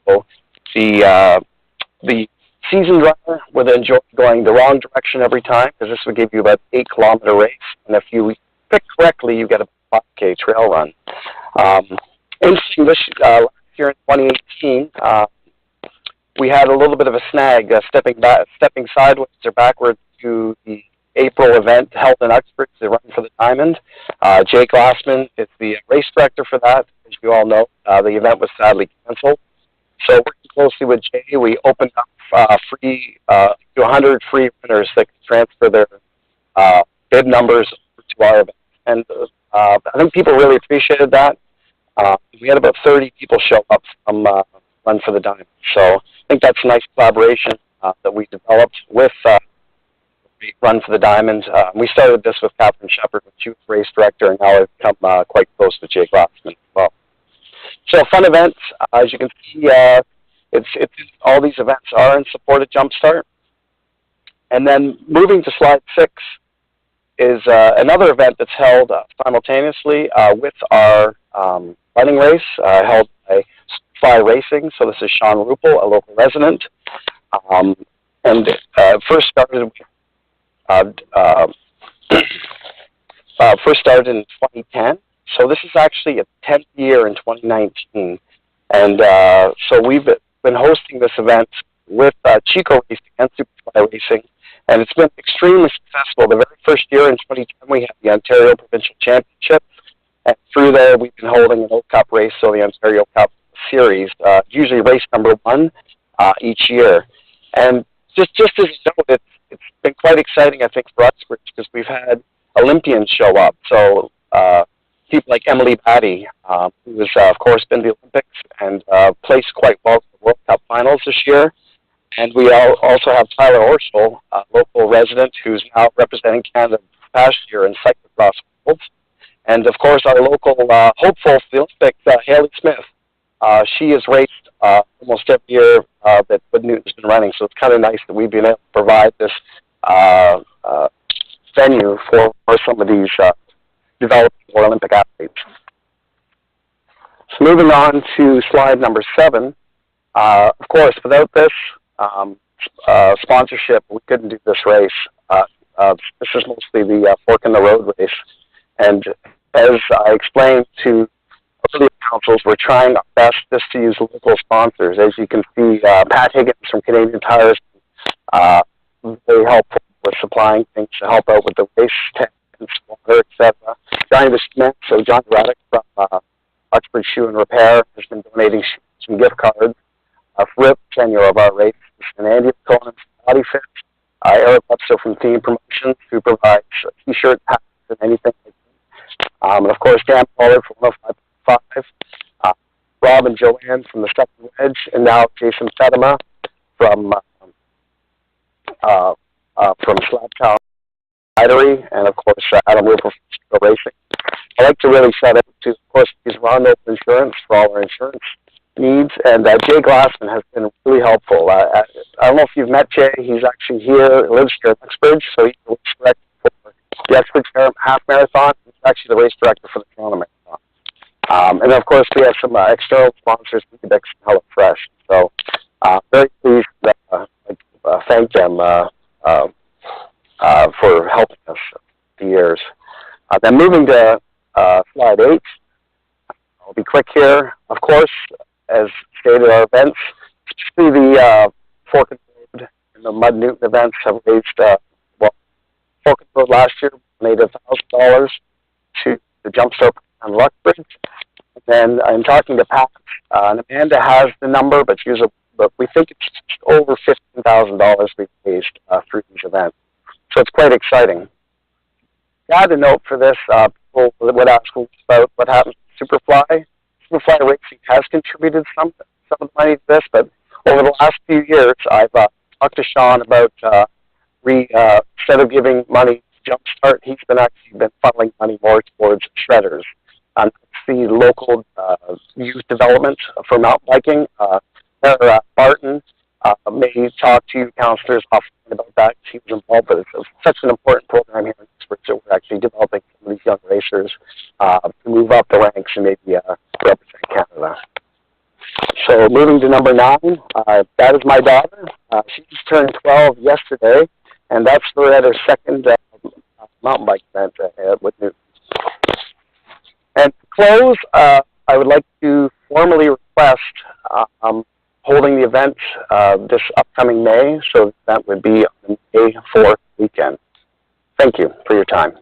So the seasoned runner would enjoy going the wrong direction every time, because this would give you about 8-kilometer race, and if you pick correctly, you get a 5K trail run. Interesting, this last year in 2018, we had a little bit of a snag, stepping sideways or backwards to the April event held in Uxbridge, the Run for the Diamond. Jay Glassman is the race director for that. As you all know, the event was sadly canceled. So working closely with Jay, we opened up free to 100 free runners that can transfer their bid numbers to our event. And I think people really appreciated that. We had about 30 people show up from Run for the Diamond. So I think that's a nice collaboration that we developed with Run for the Diamond. We started this with Catherine Shepard, when she was race director, and now I've become quite close with Jay Glassman as well. So fun events, as you can see, all these events are in support of Jumpstart. And then moving to slide 6 is another event that's held simultaneously with our running race, held by Fly Racing. So this is Sean Ruppel, a local resident. First started in 2010. So this is actually a 10th year in 2019. And so we've been hosting this event with Chico Racing and Superfly Racing, and it's been extremely successful. The very first year in 2010, we had the Ontario Provincial Championship, and through there we've been holding an Old Cup race, so the Ontario Cup Series, usually race number 1 each year. And just as you know, it's been quite exciting, I think, for Uxbridge, because we've had Olympians show up. So people like Emily Batty, who has, of course, been to the Olympics and placed quite well in the World Cup finals this year. And we also have Tyler Horschel, a local resident who's now representing Canada past year in cyclocross worlds. And, of course, our local hopeful for the Olympics, Haley Smith. She has raced almost every year that Wood Newton's been running, so it's kind of nice that we've been able to provide this venue for some of these developing Olympic athletes. So moving on to slide number 7. Of course, without this sponsorship, we couldn't do this race. This is mostly the Fork in the Road race. And as I explained to earlier councils, we're trying our best just to use local sponsors. As you can see, Pat Higgins from Canadian Tires, very helpful with supplying things to help out with the race, tents, water, etc. Johnny Smith, so John Raddick from Uxbridge Shoe and Repair has been donating some gift cards. Rip tenure of our race, and Andy Cohen from Body Fit, Eric Webster from Team Promotions, who provides t-shirt packs and anything like that. And of course, Dan Pollard from 105.5, Rob and Joanne from the Second Wedge, and now Jason Fedema from Slaptown Ridery, and of course Adam Wilfer from Chico Racing. I'd like to really shout out to, of course, these Rondo Insurance for all our insurance needs, and Jay Glassman has been really helpful. I don't know if you've met Jay. He's actually here, lives here in Uxbridge, so he's the race director for the Uxbridge Half Marathon. He's actually the race director for the Toronto Marathon. And of course, we have some external sponsors, Weetabix and HelloFresh. So very pleased to thank them for helping us for years. Then moving to slide 8. I'll be quick here. Of course, obviously the, Fork and Road and the Mud Newton events have raised, Fork and Road last year donated $1,000 to the Jumpstart on Luckbridge. And I'm talking to Pat, and Amanda has the number, but we think it's over $15,000 we've raised, through these events. So it's quite exciting. Add a note for this, people would ask about what happens to Superfly. Superfly Racing has contributed some of the money to this, but over the last few years, I've talked to Sean about instead of giving money to Jumpstart, he's been funneling money more towards shredders. The local youth development for mountain biking. Barton may talk to you councillors offline about that. He was involved, but it's such an important program here in Pittsburgh, so we're actually developing some of these young racers to move up the ranks and maybe represent Canada. So moving to number 9, that is my daughter. She just turned 12 yesterday, and that's at her second mountain bike event with Newton. And to close, I would like to formally request holding the event this upcoming May, so the event would be on May 4th weekend. Thank you for your time.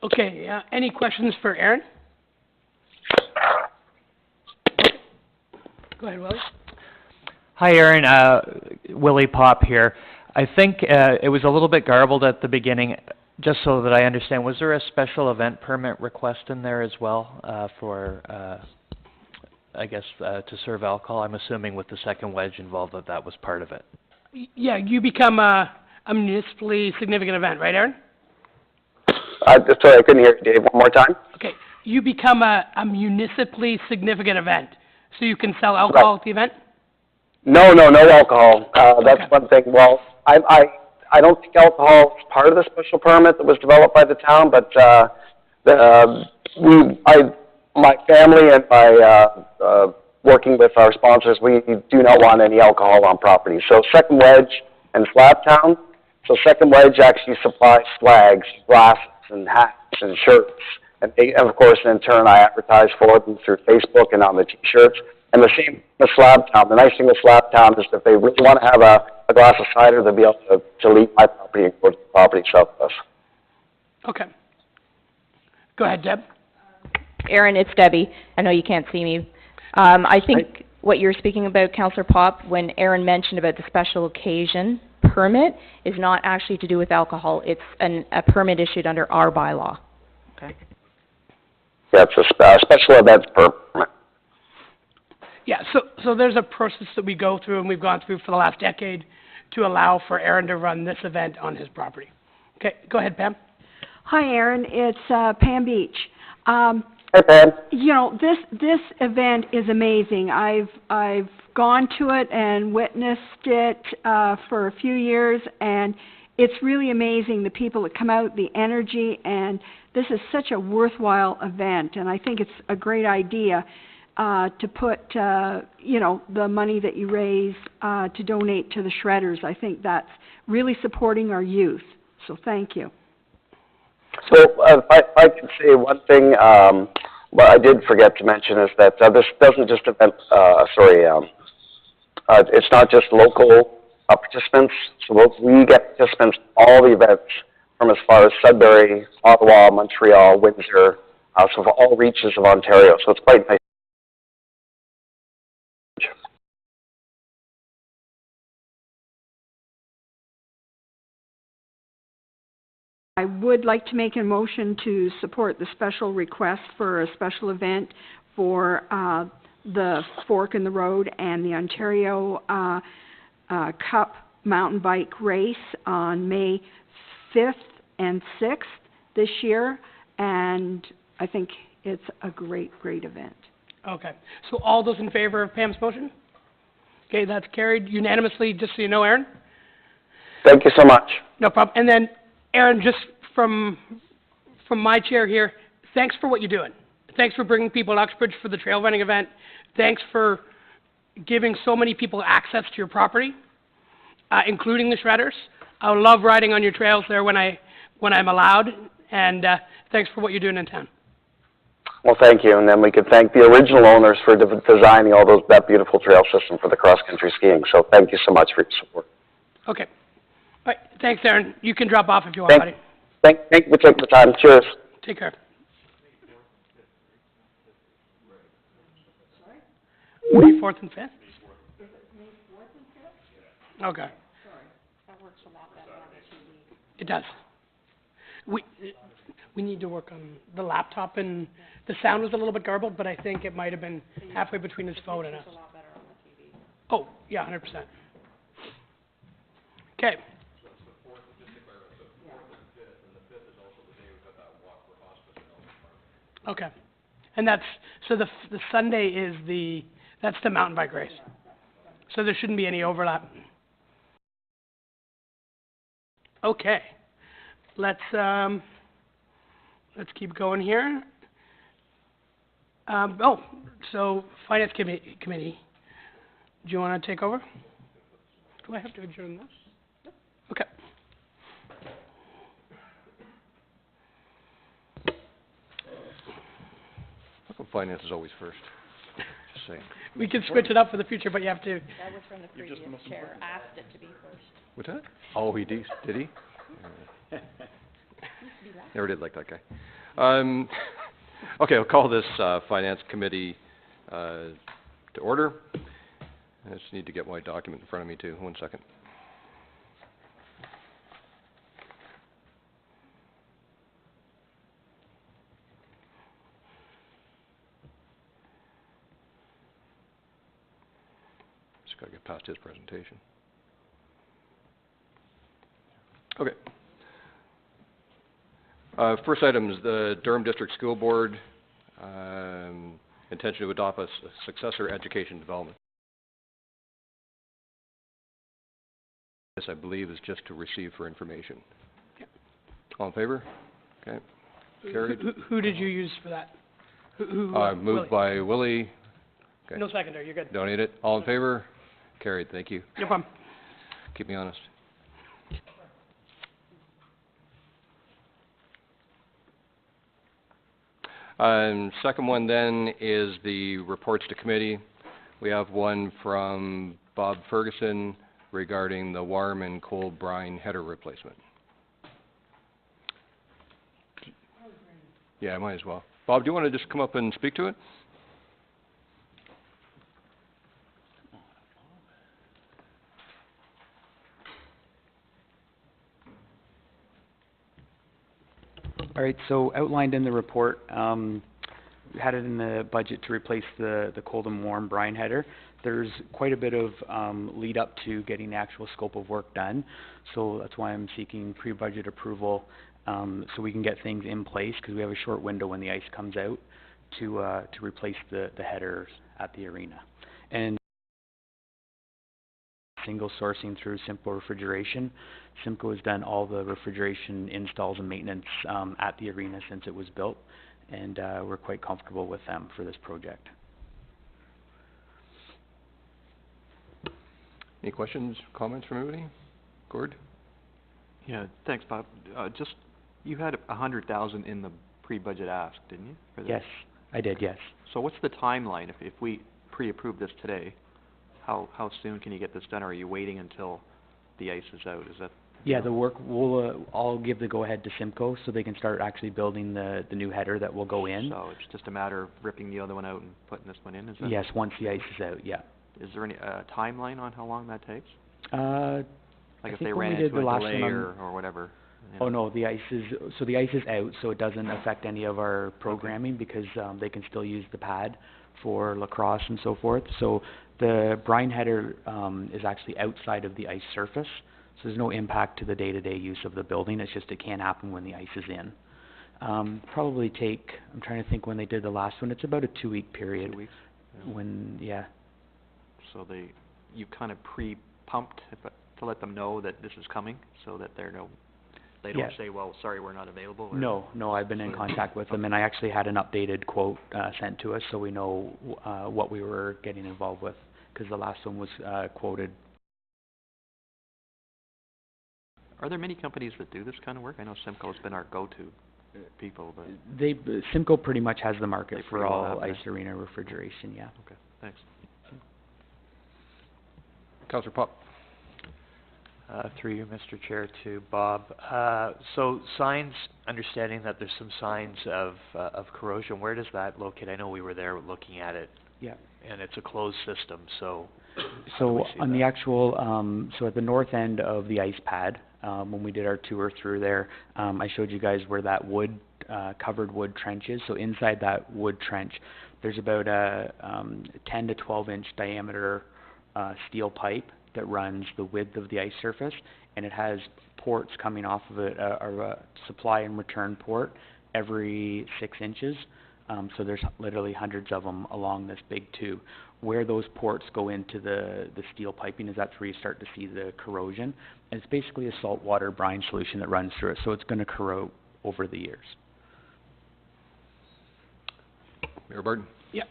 Okay, any questions for Aaron? Go ahead, Willie. Hi, Aaron. Willie Pop here. I think it was a little bit garbled at the beginning. Just so that I understand, was there a special event permit request in there as well for, I guess, to serve alcohol? I'm assuming with the second wedge involved that was part of it. Yeah, you become a municipally significant event, right, Aaron? Sorry, I couldn't hear you, Dave. One more time. Okay, you become a municipally significant event, so you can sell alcohol at the event? No alcohol. That's one thing. Well, I don't think alcohol is part of the special permit that was developed by the town, but my family and my working with our sponsors, we do not want any alcohol on property. So Second Wedge and Slabtown. So Second Wedge actually supplies flags, glasses, and hats and shirts, and of course in turn I advertise for them through Facebook and on the T-shirts. And the same with Slabtown. The nice thing with Slabtown is if they really want to have a glass of cider, they'll be able to leave my property and go to the property south of us. Okay. Go ahead, Deb. Aaron, it's Debbie. I know you can't see me. I think what you're speaking about, Councillor Pop, when Aaron mentioned about the special occasion permit, is not actually to do with alcohol. It's a permit issued under our bylaw. Okay. Yeah, it's a special events permit. Yeah, so there's a process that we go through and we've gone through for the last decade to allow for Aaron to run this event on his property. Okay, go ahead, Pam. Hi, Aaron. It's Pam Beach. Hey, Pam. You know, this event is amazing. I've gone to it and witnessed it for a few years, and it's really amazing, the people that come out, the energy, and this is such a worthwhile event, and I think it's a great idea to put, the money that you raise to donate to the shredders. I think that's really supporting our youth, so thank you. So if I can say one thing, what I did forget to mention is that this doesn't just it's not just local participants. So we get participants in all the events from as far as Sudbury, Ottawa, Montreal, Windsor, so for all reaches of Ontario. So it's quite nice. I would like to make a motion to support the special request for a special event for the Fork in the Road and the Ontario Cup mountain bike race on May 5th and 6th this year, and I think it's a great event. Okay, so all those in favor of Pam's motion? Okay, that's carried unanimously, just so you know, Aaron. Thank you so much. No problem. And then, Aaron, just from my chair here, thanks for what you're doing. Thanks for bringing people to Uxbridge for the trail running event. Thanks for giving so many people access to your property, including the shredders. I love riding on your trails there when I'm allowed, and thanks for what you're doing in town. Well, thank you, and then we could thank the original owners for designing that beautiful trail system for the cross-country skiing. So thank you so much for your support. Okay. All right, thanks, Aaron. You can drop off if you want, buddy. Thank you for taking the time. Cheers. Take care. May 4th and 5th? Okay. It does. We need to work on the laptop, and the sound was a little bit garbled, but I think it might have been halfway between his phone and us. Oh, yeah, 100%. Okay. Okay. And that's, so the Sunday is that's the mountain bike race. So there shouldn't be any overlap. Okay. Let's keep going here. So Finance Committee, do you want to take over? Do I have to adjourn this? Okay. How come finance is always first? Just saying. We can switch it up for the future, but you have to. That was from the previous chair, asked it to be first. What's that? Oh, he did he? Never did like that guy. Okay, I'll call this Finance Committee to order. I just need to get my document in front of me too. 1 second. Just gotta get past his presentation. Okay. First item is the Durham District School Board intention to adopt a successor education development. This, I believe, is just to receive for information. Yep. All in favor? Okay. Carried. Who did you use for that? Who Moved by Willie. Okay. No secondary, you're good. Don't need it. All in favor? Carried. Thank you. No problem. Keep me honest. Second one then is the reports to committee. We have one from Bob Ferguson regarding the warm and cold brine header replacement. Yeah, I might as well. Bob, do you want to just come up and speak to it? All right, so outlined in the report, we had it in the budget to replace the cold and warm brine header. There's quite a bit of lead up to getting the actual scope of work done, so that's why I'm seeking pre-budget approval so we can get things in place, because we have a short window when the ice comes out to replace the headers at the arena. And single sourcing through Simple Refrigeration. Simco has done all the refrigeration installs and maintenance at the arena since it was built, and we're quite comfortable with them for this project. Any questions, comments from anybody? Gord? Yeah, thanks, Bob. Just, you had 100,000 in the pre-budget ask, didn't you? For this? Yes, I did, yes. So what's the timeline if we pre-approve this today? How soon can you get this done, or are you waiting until the ice is out? Is that? Yeah, the work, I'll give the go-ahead to Simco so they can start actually building the new header that will go in. So it's just a matter of ripping the other one out and putting this one in, is that? Yes, once the ice is out, yeah. Is there any timeline on how long that takes? Like if they think when ran we did into the a last delay one or whatever? You Oh, know? no, the ice is out, so it doesn't affect any of our programming because they can still use the pad for lacrosse and so forth. So the brine header is actually outside of the ice surface, so there's no impact to the day-to-day use of the building. It's just it can't happen when the ice is in. Probably take, I'm trying to think when they did the last one, it's about a 2-week period. 2 weeks? Yeah. So you kind of pre-pumped to let them know that this is coming, so that they don't say, well, sorry, we're not available? Or? No, I've been in contact with them, and I actually had an updated quote sent to us so we know what we were getting involved with, because the last one was quoted. Are there many companies that do this kind of work? I know Simcoe's been our go-to. people, but, They, Simcoe pretty much has the market They for pretty well all have ice that. arena refrigeration, yeah. okay, thanks. Councillor Pop. Through you, Mr. Chair, to Bob. So signs, understanding that there's some signs of corrosion, where does that locate? I know we were there looking at it. Yeah. And it's a closed system, so how do So we see on the that? actual, so at the north end of the ice pad, when we did our tour through there, I showed you guys where that wood, covered wood trench is. So inside that wood trench, there's about a 10 to 12 inch diameter steel pipe that runs the width of the ice surface, and it has ports coming off of it, a supply and return port every 6 inches. So there's literally hundreds of them along this big tube. Where those ports go into the steel piping is that's where you start to see the corrosion. And it's basically a saltwater brine solution that runs through it, so it's going to corrode over the years. Mayor Barton. Yeah.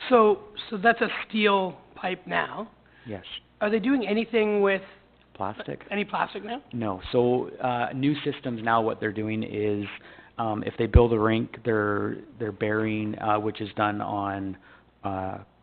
So that's a steel pipe now. Yes. Are they doing anything with Plastic? any plastic now? No. So new systems now, what they're doing is if they build a rink, they're burying, which is done on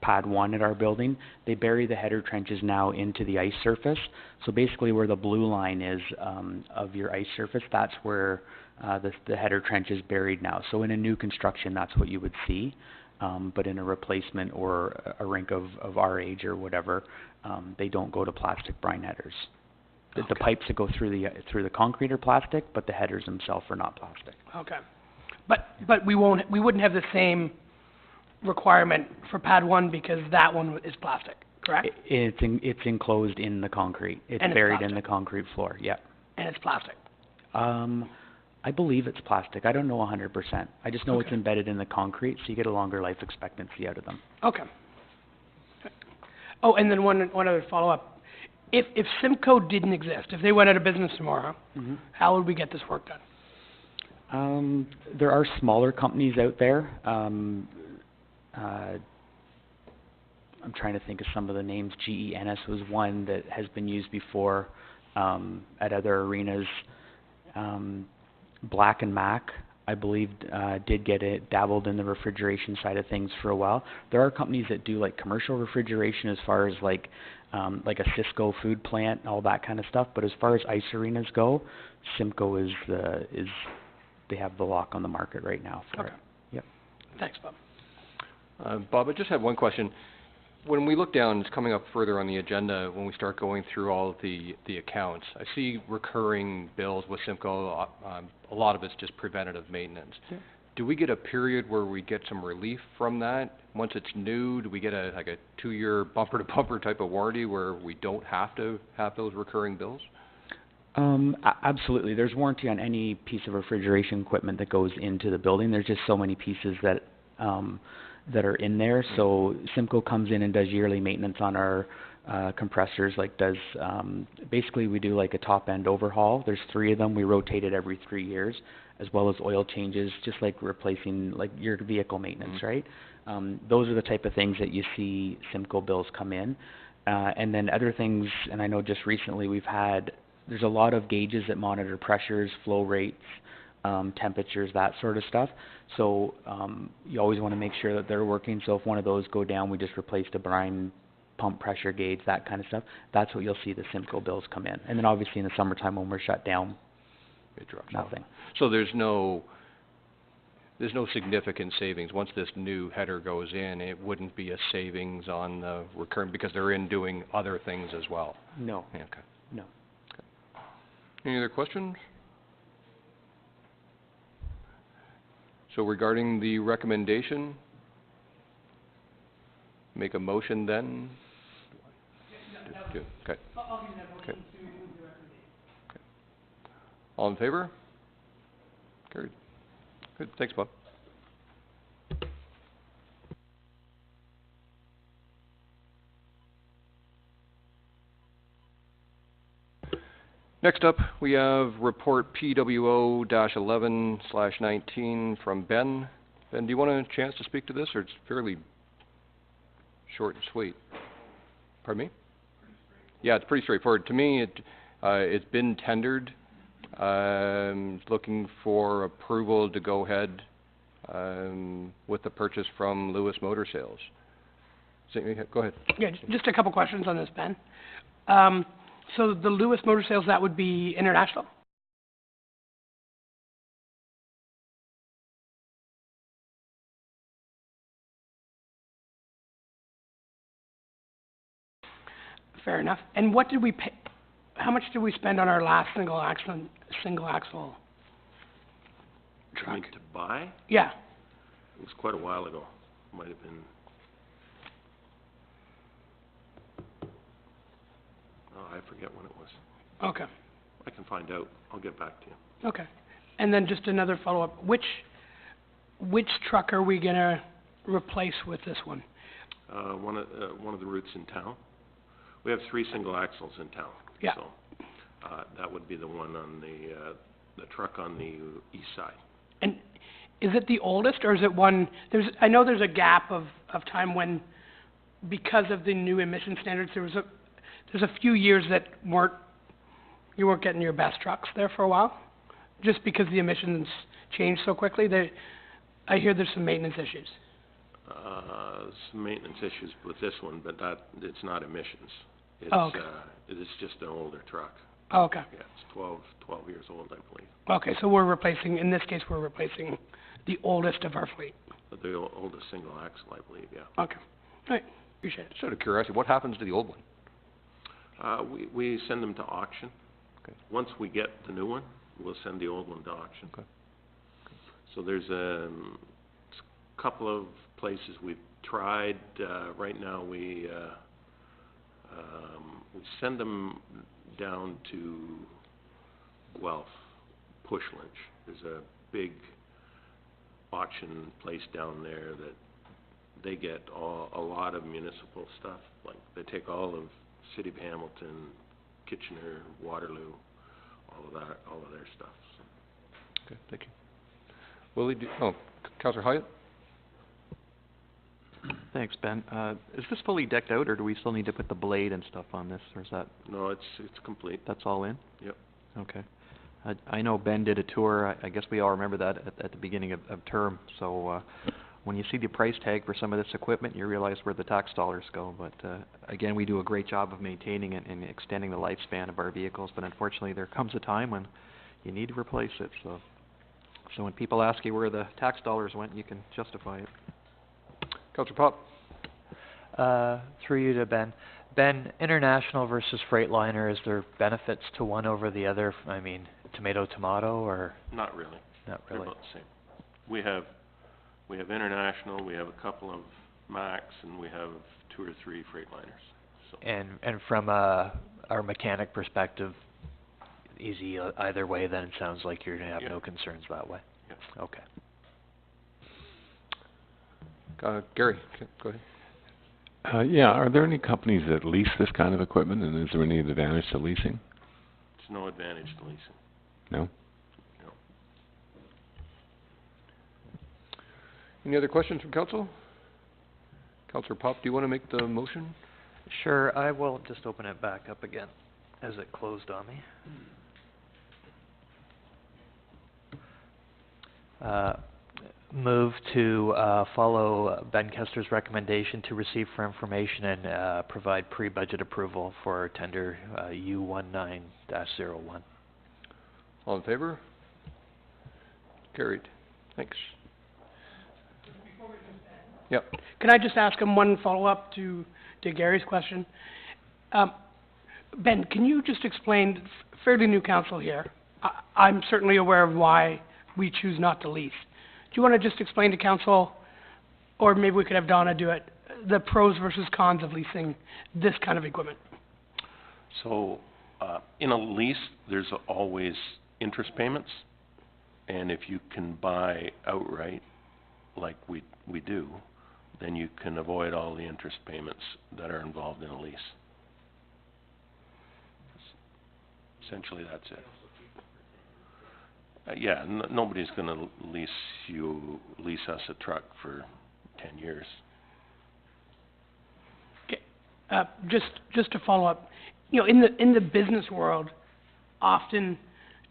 pad 1 at our building. They bury the header trenches now into the ice surface. So basically where the blue line is of your ice surface, that's where the header trench is buried now. So in a new construction, that's what you would see. But in a replacement or a rink of our age or whatever, they don't go to plastic brine headers. The pipes that go through the concrete are plastic, but the headers themselves are not plastic. Okay. But we wouldn't have the same requirement for pad 1 because that one is plastic, correct? It's enclosed in the concrete. It's And it's buried in plastic. the concrete floor, yeah. And it's plastic. I believe it's plastic. I don't know 100%. I just know it's Okay. embedded in the concrete, so you get a longer life expectancy out of them. Okay. Oh, and then one other follow-up. If Simcoe didn't exist, if they went out of business tomorrow, how would we get this work done? There are smaller companies out there. I'm trying to think of some of the names. GENS was one that has been used before at other arenas. Black and Mac, I believe, did get it, dabbled in the refrigeration side of things for a while. There are companies that do like commercial refrigeration as far as like a Cisco food plant, all that kind of stuff. But as far as ice arenas go, Simcoe is they have the lock on the market right now for it. Yep. Thanks, Bob. Bob, I just have one question. When we look down, it's coming up further on the agenda, when we start going through all of the accounts, I see recurring bills with Simcoe. A lot of it's just preventative maintenance. Yeah. Do we get a period where we get some relief from that? Once it's new, do we get a 2-year bumper-to-bumper type of warranty where we don't have to have those recurring bills? Absolutely. There's warranty on any piece of refrigeration equipment that goes into the building. There's just so many pieces that are in there. So Simcoe comes in and does yearly maintenance on our compressors, basically we do like a top end overhaul. There's 3 of them. We rotate it every 3 years, as well as oil changes, just like replacing like your vehicle maintenance, right? Those are the type of things that you see Simcoe bills come in. And then other things, and I know just recently there's a lot of gauges that monitor pressures, flow rates, temperatures, that sort of stuff. So you always want to make sure that they're working. So if one of those go down, we just replace the brine pump pressure gauge, that kind of stuff. That's what you'll see the Simcoe bills come in. And then obviously in the summertime when we're shut down, It drops nothing. off. So there's no significant savings. Once this new header goes in, it wouldn't be a savings on the recurring, because they're in doing other things as well. No, Yeah, okay. no. Any other questions? So regarding the recommendation, make a motion then? Okay. Okay. All in favor? Carried. Good, thanks, Bob. Next up, we have report PWO-11/19 from Ben. Ben, do you want a chance to speak to this, or it's fairly short and sweet? Pardon me? Yeah, it's pretty straightforward. To me, it's been tendered Looking for approval to go ahead, with the purchase from Lewis Motor Sales. Go ahead. Yeah, just a couple questions on this, Ben. So the Lewis Motor Sales, that would be international? Fair enough. And what did we pay, how much did we spend on our last single axle You mean to buy? Yeah. It was quite a while ago. Might have been, oh, I forget when it was. Okay. I can find out. I'll get back to you. Okay. And then just another follow-up. Which truck are we gonna replace with this one? One of the routes in town. We have 3 single axles in town. Yeah. So, that would be the one on the truck on the east side. And is it the oldest, or is it one, I know there's a gap of time when, because of the new emission standards, there's a few years that you weren't getting your best trucks there for a while, just because the emissions changed so quickly. I hear there's some maintenance issues. Some maintenance issues with this one, but it's not emissions. It's, okay. It is just an older truck. Okay. Yeah, it's 12 years old, I believe. Okay, so in this case, we're replacing the oldest of our fleet. The oldest single axle, I believe, yeah. Okay. All right, appreciate it. Just out of curiosity, what happens to the old one? We send them to auction. Okay. Once we get the new one, we'll send the old one to auction. Okay. So there's a couple of places we've tried. Right now, we send them down to Guelph, Push Lynch. There's a big auction place down there that they get a lot of municipal stuff. Like, they take all of City of Hamilton, Kitchener, Waterloo, all of their stuff. So. Okay, thank you. Willie, Councillor Hyatt? Thanks, Ben. Is this fully decked out, or do we still need to put the blade and stuff on this, or is that? No, it's complete. That's all in? Yep. Okay. I know Ben did a tour, I guess we all remember that at the beginning of term, so, when you see the price tag for some of this equipment, you realize where the tax dollars go, but, again, we do a great job of maintaining it and extending the lifespan of our vehicles, but unfortunately, there comes a time when you need to replace it, so when people ask you where the tax dollars went, you can justify it. Councillor Pop? Through you to Ben. Ben, international versus Freightliner, is there benefits to one over the other? I mean, tomato, or? Not really. Not They're really. about the same. We have international, we have a couple of Max, and we have 2 or 3 Freightliners. So. And from our mechanic perspective, easy either way, then it sounds like you're gonna have no concerns that way. Yeah. Okay. Gary, go ahead. Yeah, are there any companies that lease this kind of equipment, and is there any advantage to leasing? There's no advantage to leasing. No? No. Any other questions from council? Councillor Pop, do you want to make the motion? Sure, I will just open it back up again as it closed on me. Move to follow Ben Kester's recommendation to receive for information and provide pre-budget approval for tender U19-01. All in favor? Carried. Thanks. Yep. Can I just ask him one follow-up to Gary's question? Ben, can you just explain, fairly new council here, I'm certainly aware of why we choose not to lease. Do you want to just explain to council, or maybe we could have Donna do it, the pros versus cons of leasing this kind of equipment? So, in a lease, there's always interest payments, and if you can buy outright, like we do, then you can avoid all the interest payments that are involved in a lease. Essentially, that's it. Yeah, nobody's going to lease us a truck for 10 years. Okay. Just to follow up, in the business world, often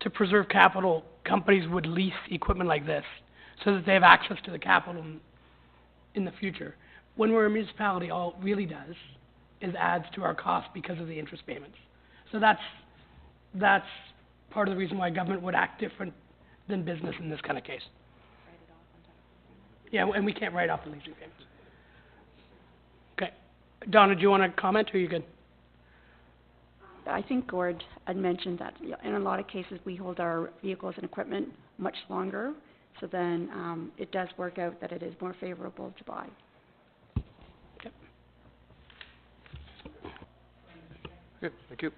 to preserve capital, companies would lease equipment like this so that they have access to the capital in the future. When we're a municipality, all it really does is adds to our cost because of the interest payments. So that's part of the reason why government would act different than business in this kind of case. Yeah, and we can't write off the leasing payments. Okay. Donna, do you want to comment, or are you good? I think Gord had mentioned that in a lot of cases, we hold our vehicles and equipment much longer, so then it does work out that it is more favorable to buy. Good, thank you.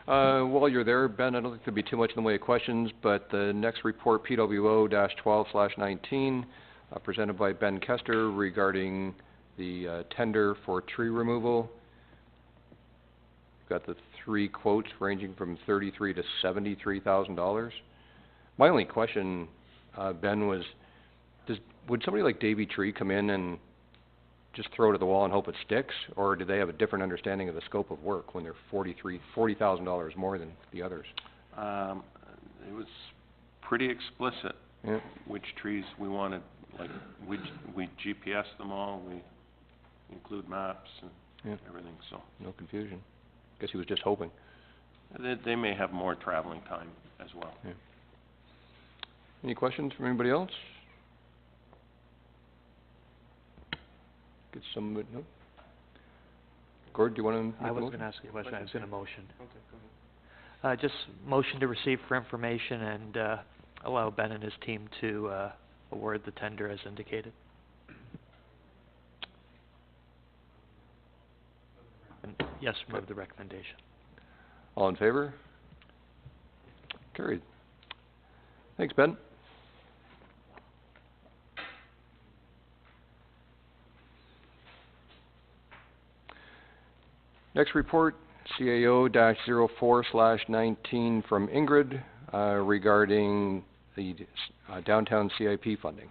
While you're there, Ben, I don't think there'll be too much in the way of questions, but the next report, PWO-12/19, presented by Ben Kester regarding the tender for tree removal. We've got the 3 quotes ranging from $33,000 to $73,000. My only question, Ben, was would somebody like Davey Tree come in and just throw it at the wall and hope it sticks, or do they have a different understanding of the scope of work when they're $40,000 more than the others? It was pretty explicit, Yeah. which trees we wanted, like, we GPS them all, we include maps and Yeah. everything, so. No confusion. Guess he was just hoping. They may have more traveling time as well. Yeah. Any questions from anybody else? Get some, no? Gord, do you want to make a I was motion? gonna ask you a question, I was gonna motion. Okay, go ahead. Just motion to receive for information and, allow Ben and his team to, award the tender as indicated. And yes, move the recommendation. All in favor? Carried. Thanks, Ben. Next report, CAO-04/19 from Ingrid, regarding the downtown CIP funding.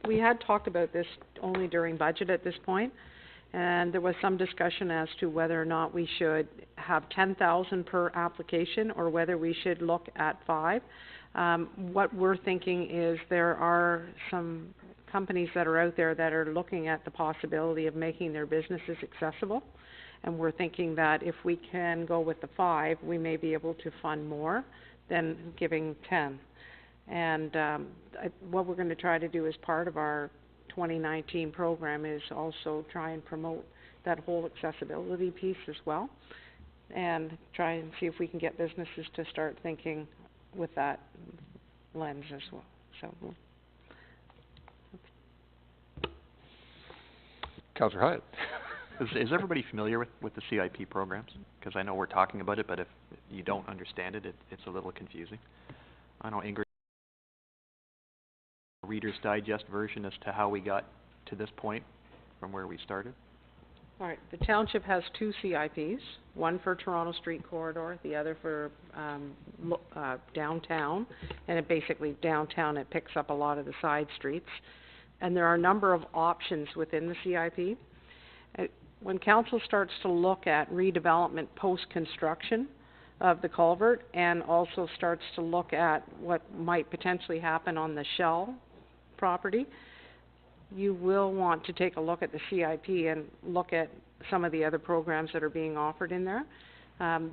We had talked about this only during budget at this point, and there was some discussion as to whether or not we should have 10,000 per application or whether we should look at 5. What we're thinking is there are some companies that are out there that are looking at the possibility of making their businesses accessible, and we're thinking that if we can go with the 5, we may be able to fund more than giving 10. And what we're going to try to do as part of our 2019 program is also try and promote that whole accessibility piece as well, and try and see if we can get businesses to start thinking with that lens as well. So, Councillor Hyatt. Is everybody familiar with the CIP programs? Because I know we're talking about it, but if you don't understand it, it's a little confusing. I know Ingrid, Reader's Digest version as to how we got to this point from where we started. all right, the township has 2 CIPs, one for Toronto Street Corridor, the other for downtown, and it basically downtown, it picks up a lot of the side streets. And there are a number of options within the CIP. When council starts to look at redevelopment post-construction of the culvert, and also starts to look at what might potentially happen on the Shell property, you will want to take a look at the CIP and look at some of the other programs that are being offered in there.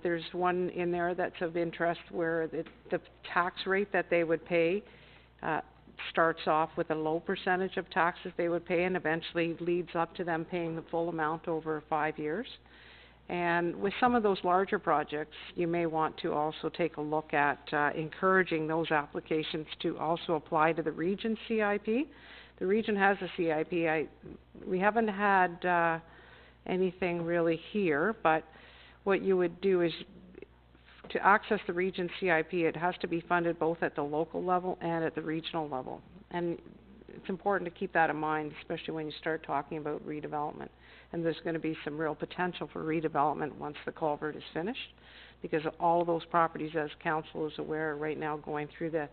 There's one in there that's of interest where the tax rate that they would pay starts off with a low percentage of taxes they would pay, and eventually leads up to them paying the full amount over 5 years. And with some of those larger projects, you may want to also take a look at encouraging those applications to also apply to the region CIP. The region has a CIP. We haven't had anything really here, but what you would do is, to access the region CIP, it has to be funded both at the local level and at the regional level. And it's important to keep that in mind, especially when you start talking about redevelopment. And there's going to be some real potential for redevelopment once the culvert is finished, because all of those properties, as council is aware, are right now going through the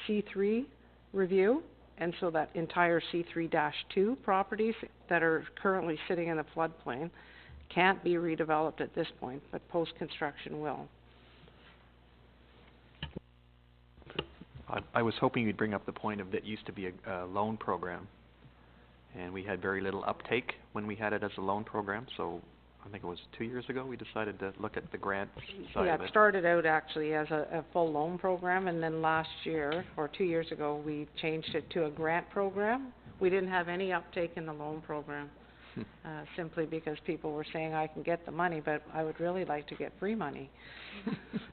C3 review, And so that entire C3-2 properties that are currently sitting in the floodplain can't be redeveloped at this point, but post-construction will. I was hoping you'd bring up the point of that used to be a loan program, and we had very little uptake when we had it as a loan program, so I think it was 2 years ago, we decided to look at the grant side Yeah, of it it. started out actually as a full loan program, and then last year, or 2 years ago, we changed it to a grant program. We didn't have any uptake in the loan program, simply because people were saying, I can get the money, but I would really like to get free money.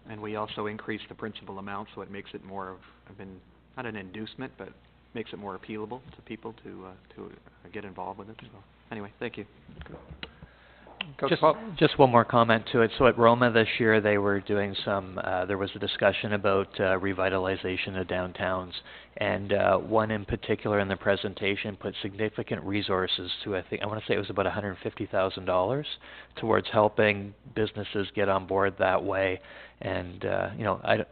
And we also increased the principal amount, so it makes it more of, not an inducement, but makes it more appealable to people to get involved with it, so, anyway, thank you. Just one more comment to it. So at Roma this year, they were doing some, there was a discussion about revitalization of downtowns, and one in particular in the presentation put significant resources to, I want to say it was about $150,000 towards helping businesses get on board that way. And,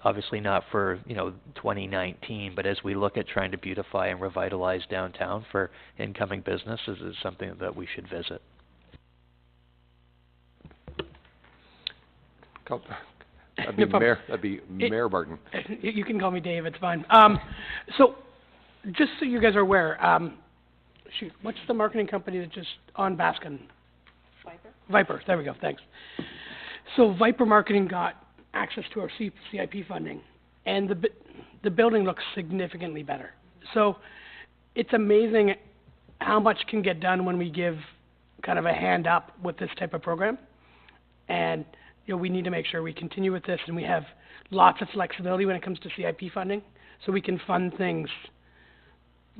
obviously not for, 2019, but as we look at trying to beautify and revitalize downtown for incoming businesses, is something that we should visit. That'd be Mayor Barton. You can call me Dave, it's fine. So, just so you guys are aware, what's the marketing company that's just on Baskin? Viper, there we go, thanks. So Viper Marketing got access to our CIP funding, and the building looks significantly better. So, it's amazing how much can get done when we give kind of a hand up with this type of program. And we need to make sure we continue with this, and we have lots of flexibility when it comes to CIP funding, so we can fund things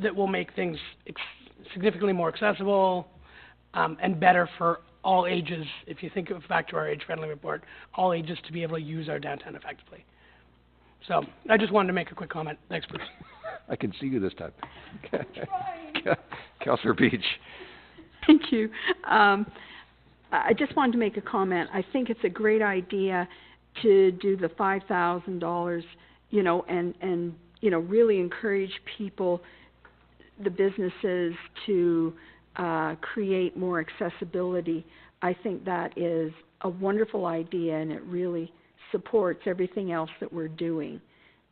that will make things significantly more accessible and better for all ages. If you think of back to our age-friendly report, all ages to be able to use our downtown effectively. So I just wanted to make a quick comment. Thanks, Bruce. I can see you this time. Councillor Beach. Thank you. I just wanted to make a comment. I think it's a great idea to do the $5,000, and really encourage people, the businesses, to create more accessibility. I think that is a wonderful idea, and it really supports everything else that we're doing.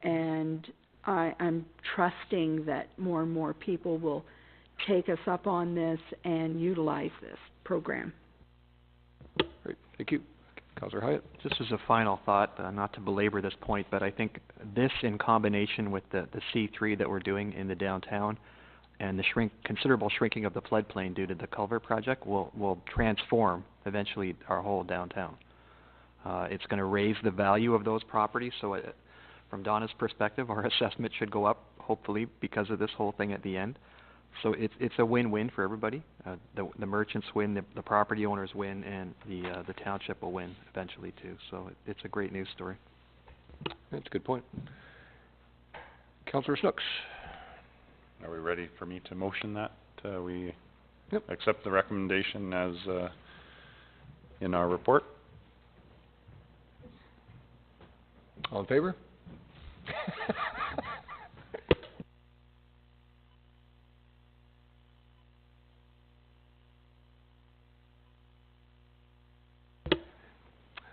And I'm trusting that more and more people will take us up on this and utilize this program. Great, thank you. Councillor Hyatt. Just as a final thought, not to belabor this point, but I think this in combination with the C3 that we're doing in the downtown and the considerable shrinking of the floodplain due to the culvert project will transform eventually our whole downtown. It's going to raise the value of those properties, so from Donna's perspective, our assessment should go up, hopefully, because of this whole thing at the end. So it's a win-win for everybody. The merchants win, the property owners win, and the township will win eventually too. So it's a great news story. That's a good point. Councillor Snooks. Are we ready for me to motion that we accept the recommendation as in our report? All in favor?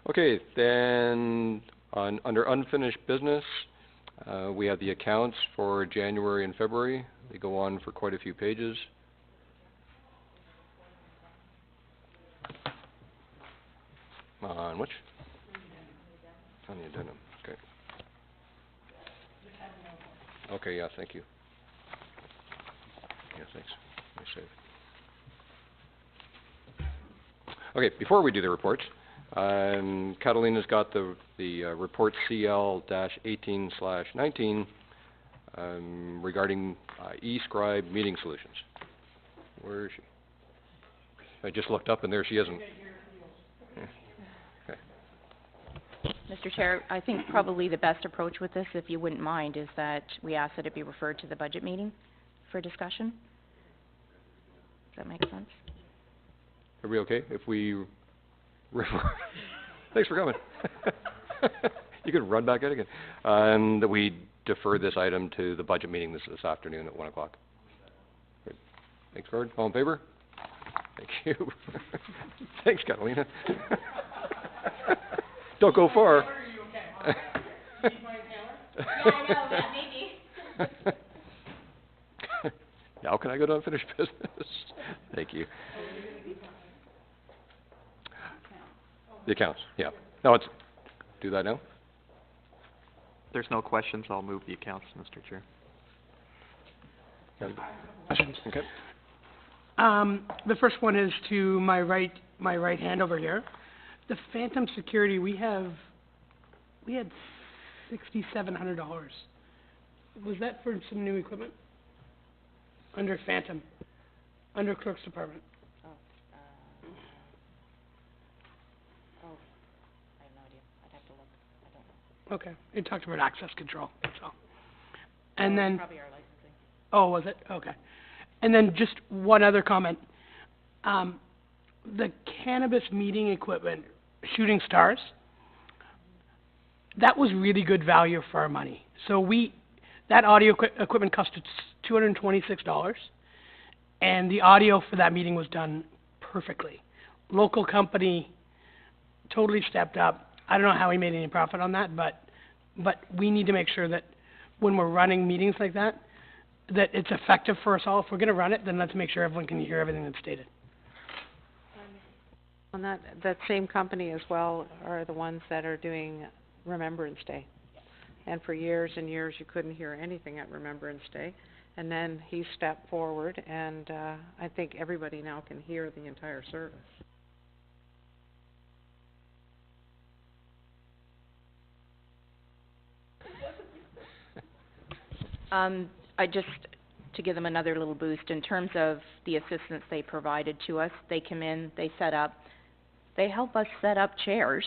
Okay, then under unfinished business, we have the accounts for January and February. They go on for quite a few pages. On which? On the addendum, okay. Okay, yeah, thank you. Yeah, thanks. Nice save. Okay, before we do the reports, Catalina's got the report CL-18/19 regarding eScribe meeting solutions. Where is she? I just looked up and there she isn't. Okay. Mr. Chair, I think probably the best approach with this, if you wouldn't mind, is that we ask that it be referred to the budget meeting for discussion. Does that make sense? Are we okay if we Thanks for coming. You can run back in again. That we defer this item to the budget meeting this afternoon at 1 o'clock. Great. Thanks, Gord. All in favor? Thank you. Thanks, Catalina. Don't go far. Now can I go to unfinished business? Thank you. The accounts, yeah. No, it's, do that now? If there's no questions, I'll move the accounts, Mr. Chair. Questions? Okay. The first one is to my right hand over here. The Phantom Security, we had $6,700. Was that for some new equipment? Under Phantom, under Clerk's Department. Okay, it talked about access control, that's all. And then... Probably our licensing. Oh, was it? Okay. And then just one other comment. The cannabis meeting equipment, Shooting Stars, that was really good value for our money. So that audio equipment cost us $226, and the audio for that meeting was done perfectly. Local company totally stepped up. I don't know how he made any profit on that, but we need to make sure that when we're running meetings like that, that it's effective for us all. If we're going to run it, then let's make sure everyone can hear everything that's stated. On that same company as well are the ones that are doing Remembrance Day. And for years and years, you couldn't hear anything at Remembrance Day. And then he stepped forward, and I think everybody now can hear the entire service. To give them another little boost, in terms of the assistance they provided to us, they come in, they help us set up chairs,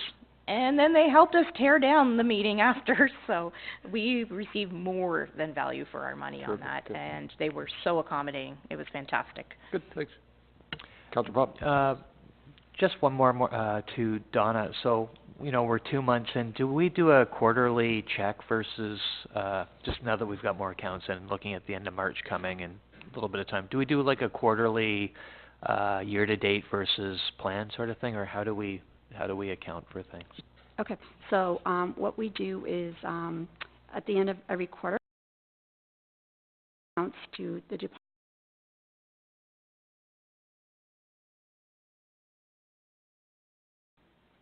and then they helped us tear down the meeting after, so we received more than value for our money on that, and they were so accommodating. It was fantastic. Good, thanks. Councillor Bob? Just one more to Donna. So, we're 2 months in. Do we do a quarterly check versus, just now that we've got more accounts and looking at the end of March coming and a little bit of time, do we do like a quarterly year-to-date versus plan sort of thing, or how do we account for things? Okay, so what we do is at the end of every quarter, accounts to the department.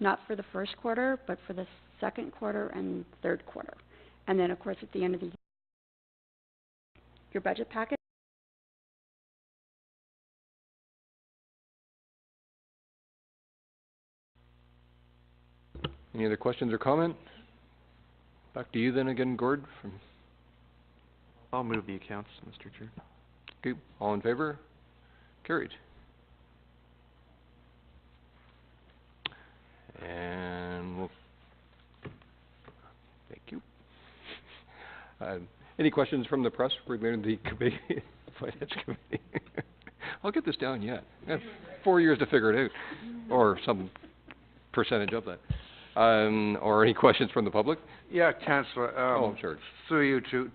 Not for the first quarter, but for the second quarter and third quarter. And then, of course, at the end of the year, your budget packet. Any other questions or comment? Back to you then again, Gord. I'll move the accounts, Mr. Chair. Okay, all in favor? Carried. And we'll, thank you. Any questions from the press regarding the committee, Finance Committee? I'll get this down yet. I have 4 years to figure it out, or some percentage of that. Or any questions from the public? Yeah, Councillor. Sure. Through you to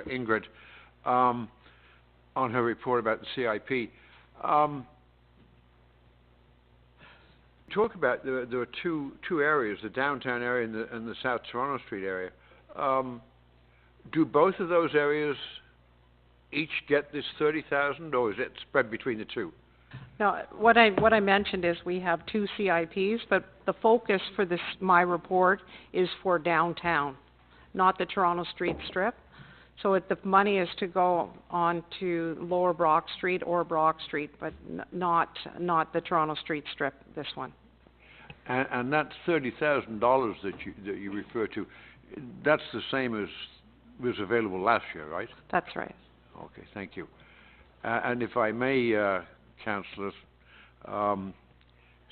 Ingrid, on her report about the CIP. Talk about there are two areas, the downtown area and the South Toronto Street area. Do both of those areas each get this 30,000, or is it spread between the two? No, what I mentioned is we have 2 CIPs, but the focus for my report is for downtown, not the Toronto Street Strip. So the money is to go on to Lower Brock Street or Brock Street, but not the Toronto Street Strip, this one. And that $30,000 that you refer to, that's the same as was available last year, right? That's right. Okay, thank you. And if I may, councillors,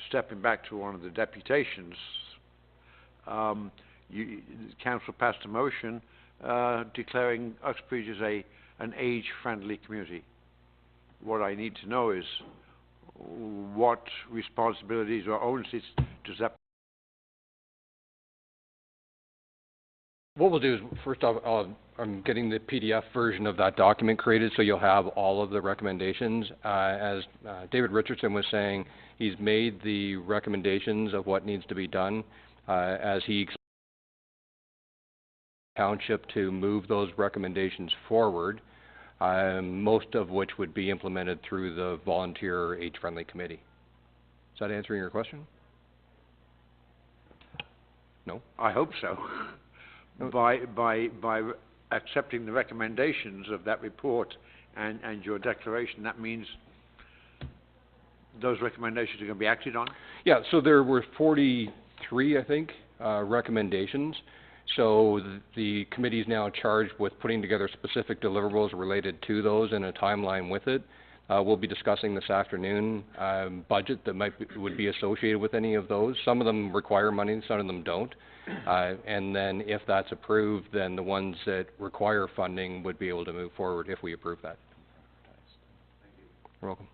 stepping back to one of the deputations, council passed a motion declaring Uxbridge as an age-friendly community. What I need to know is what responsibilities or onus does that... What we'll do is, first off, I'm getting the PDF version of that document created, so you'll have all of the recommendations. As David Richardson was saying, he's made the recommendations of what needs to be done, as he township to move those recommendations forward, most of which would be implemented through the volunteer age-friendly committee. Is that answering your question? No? I hope so. By accepting the recommendations of that report and your declaration, that means those recommendations are going to be acted on? Yeah, so there were 43, I think, recommendations. So the committee is now charged with putting together specific deliverables related to those and a timeline with it. We'll be discussing this afternoon budget that would be associated with any of those. Some of them require money, some of them don't. And then if that's approved, then the ones that require funding would be able to move forward if we approve that. You're welcome.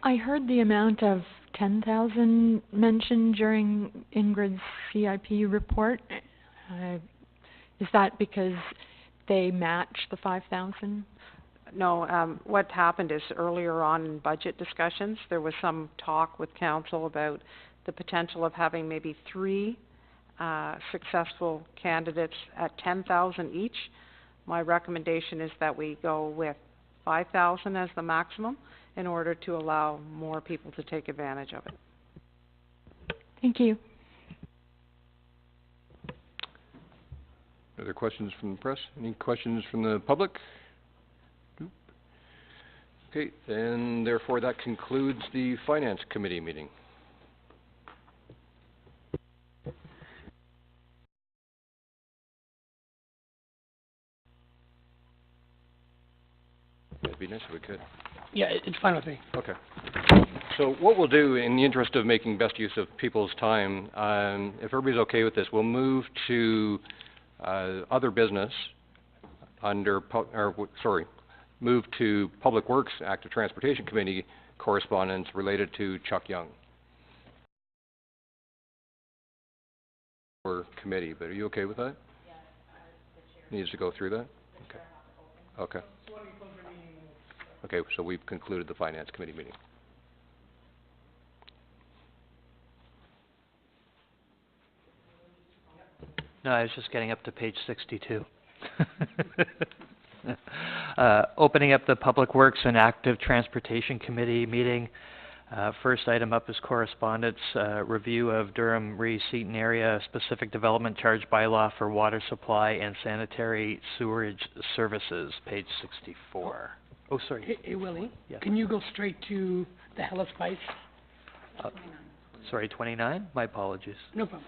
I heard the amount of 10,000 mentioned during Ingrid's CIP report. Is that because they match the 5,000? No, what happened is earlier on in budget discussions, there was some talk with council about the potential of having maybe 3 successful candidates at 10,000 each. My recommendation is that we go with 5,000 as the maximum in order to allow more people to take advantage of it. Thank you. Other questions from the press? Any questions from the public? Nope. Okay, then therefore that concludes the Finance Committee meeting. It'd be nice if we could. Yeah, it's fine with me. Okay. So what we'll do, in the interest of making best use of people's time, if everybody's okay with this, we'll move to other business under, move to Public Works Active Transportation Committee correspondence related to Chuck Young. For committee, but are you okay with that? Needs to go through that? Okay. Okay. Okay, so we've concluded the Finance Committee meeting. No, I was just getting up to page 62. Opening up the Public Works and Active Transportation Committee meeting. First item up is correspondence, review of Durham Re-Seaton area specific development charge bylaw for water supply and sanitary sewerage services, page 64. Oh, sorry. Hey, Willie, Yeah. can you go straight to the Hella Spice? Sorry, 29? My apologies. No problem.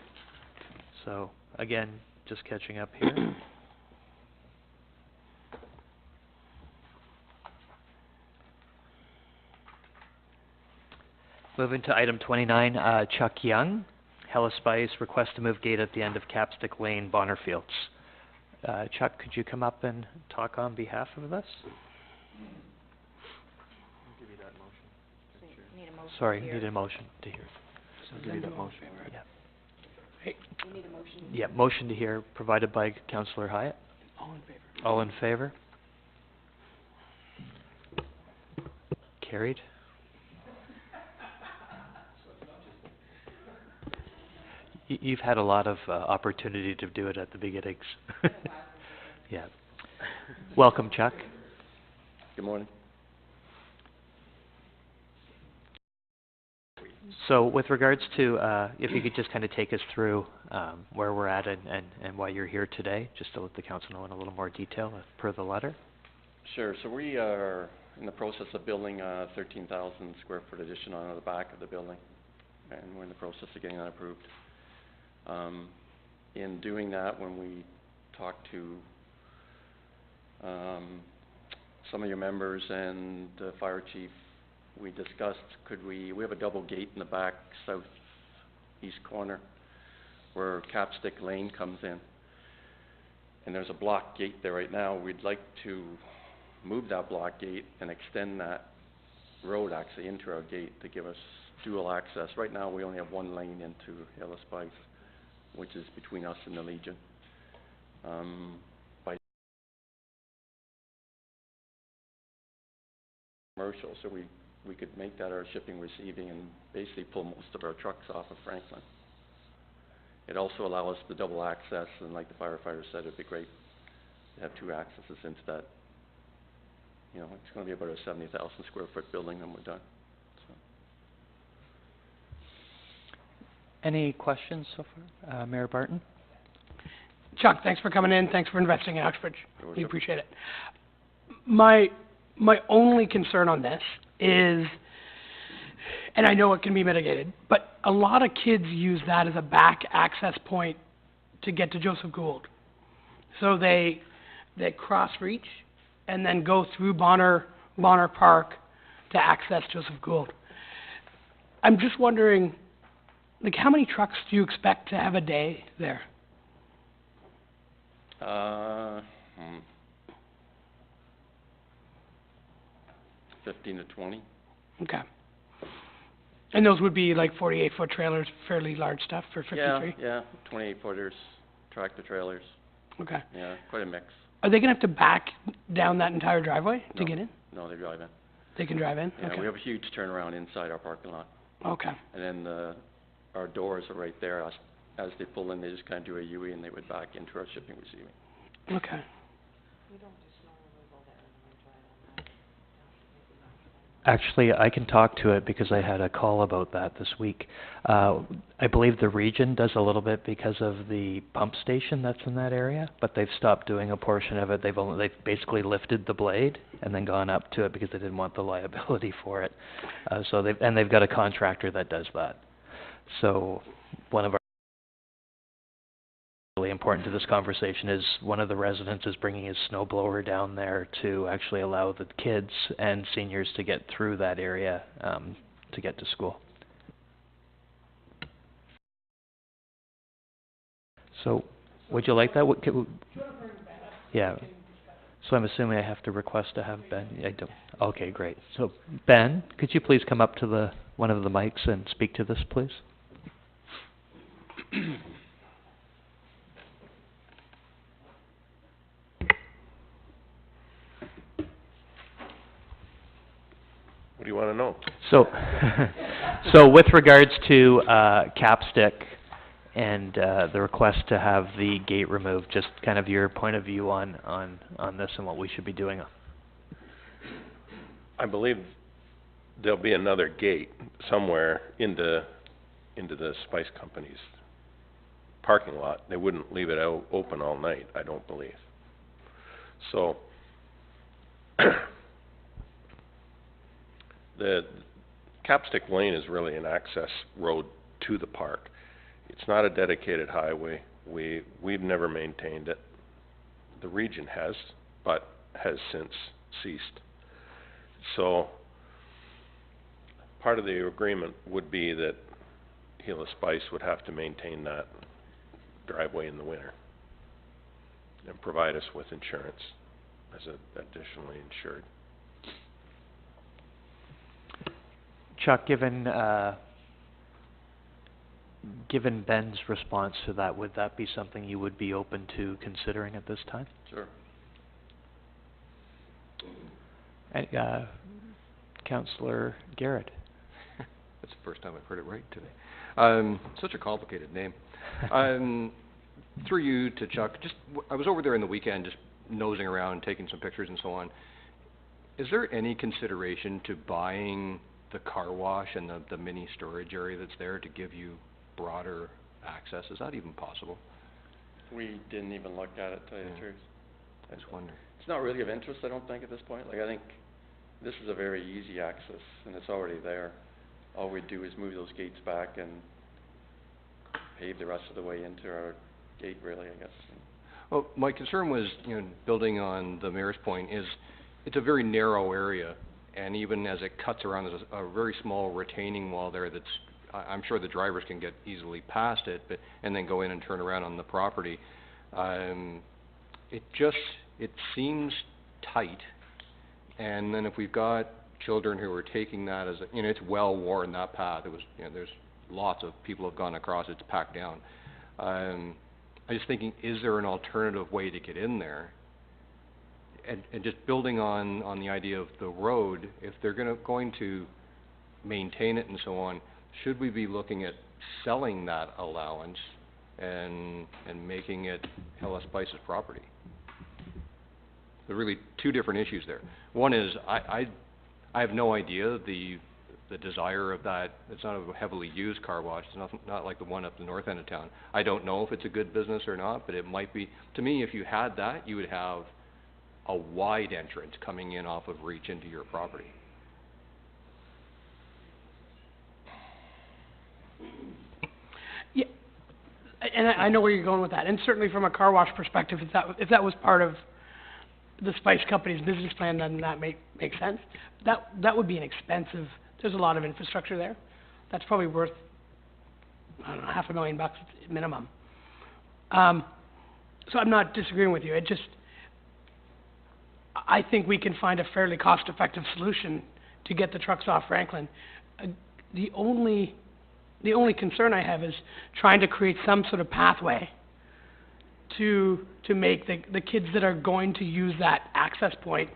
So, again, just catching up here. Moving to item 29, Chuck Young, Hella Spice, request to move gate at the end of Capstick Lane, Bonnerfields. Chuck, could you come up and talk on behalf of us? Sorry, need a motion to hear. I'll give you that motion. Yeah. Hey. We need a motion. Yeah, motion to hear provided by Councillor Hyatt. All in favor? All in favor? Carried. You've had a lot of opportunity to do it at the beginnings. Yeah. Welcome, Chuck. Good morning. So with regards to, if you could just kind of take us through where we're at and why you're here today, just to let the council know in a little more detail per the letter. Sure. So we are in the process of building a 13,000 square foot addition on the back of the building, and we're in the process of getting that approved. In doing that, when we talked to some of your members and the fire chief, we discussed, we have a double gate in the back southeast corner where Capstick Lane comes in. And there's a block gate there right now. We'd like to move that block gate and extend that road actually into our gate to give us dual access. Right now, we only have one lane into Hill of Spice, which is between us and the Legion. By commercial, so we could make that our shipping receiving and basically pull most of our trucks off of Franklin. It also allows us the double access, and like the firefighter said, it'd be great to have two accesses into that. You know, it's gonna be about a 70,000 square foot building when we're done, so. Any questions so far? Mayor Barton? Chuck, thanks for coming in. Thanks for investing in Uxbridge. We appreciate it. My only concern on this is, and I know it can be mitigated, but a lot of kids use that as a back access point to get to Joseph Gould. So they cross reach and then go through Bonner Park to access Joseph Gould. I'm just wondering, like, how many trucks do you expect to have a day there? 15 to 20. Okay. And those would be like 48-foot trailers, fairly large stuff for 53? Yeah, 28-footers, tractor trailers. Okay. Yeah, quite a mix. Are they gonna have to back down that entire driveway to No. get in? No, they drive in. They can drive in? Yeah, Okay. we have a huge turnaround inside our parking lot. Okay. And then our doors are right there. As they pull in, they just kind of do a U-E and they would back into our shipping receiving. Okay. Actually, I can talk to it because I had a call about that this week. I believe the region does a little bit because of the pump station that's in that area, but they've stopped doing a portion of it. They've basically lifted the blade and then gone up to it because they didn't want the liability for it. So they've got a contractor that does that. So one of our really important to this conversation is one of the residents is bringing his snow blower down there to actually allow the kids and seniors to get through that area to get to school. So, would you like that? Yeah. So I'm assuming I have to request to have Ben. I don't. Okay, great. So Ben, could you please come up to one of the mics and speak to this, please? What do you want to know? So with regards to Capstick and the request to have the gate removed, just kind of your point of view on this and what we should be doing. I believe there'll be another gate somewhere into the Spice Company's parking lot. They wouldn't leave it open all night, I don't believe. So the Capstick Lane is really an access road to the park. It's not a dedicated highway. We've never maintained it. The region has, but has since ceased. So part of the agreement would be that Gila Spice would have to maintain that driveway in the winter and provide us with insurance as additionally insured. Chuck, given Ben's response to that, would that be something you would be open to considering at this time? Sure. Councillor Garrett. That's the first time I've heard it right today. Such a complicated name. Through you to Chuck, I was over there in the weekend just nosing around, taking some pictures and so on. Is there any consideration to buying the car wash and the mini storage area that's there to give you broader access? Is that even possible? We didn't even look at it, to tell you the truth. I just wonder. It's not really of interest, I don't think, at this point. Like, I think this is a very easy access, and it's already there. All we do is move those gates back and pave the rest of the way into our gate, really, I guess. Well, my concern was, building on the mayor's point, is it's a very narrow area, and even as it cuts around, there's a very small retaining wall there that's, I'm sure the drivers can get easily past it, and then go in and turn around on the property. It seems tight, and then if we've got children who are taking that as a, it's well worn, that path. It was, there's lots of people have gone across, it's packed down. I'm just thinking, is there an alternative way to get in there? And just building on the idea of the road, if they're going to maintain it and so on, should we be looking at selling that allowance and making it Hellas Spice's property? There are really two different issues there. One is, I have no idea the desire of that. It's not a heavily used car wash. It's not like the one up the north end of town. I don't know if it's a good business or not, but it might be. To me, if you had that, you would have a wide entrance coming in off of Reach into your property. Yeah, and I know where you're going with that, and certainly from a car wash perspective, if that was part of the Spice Company's business plan, then that makes sense. That would be an expensive. There's a lot of infrastructure there. That's probably worth, I don't know, $500,000 minimum. So I'm not disagreeing with you. I think we can find a fairly cost-effective solution to get the trucks off Franklin. The only concern I have is trying to create some sort of pathway to make the kids that are going to use that access point,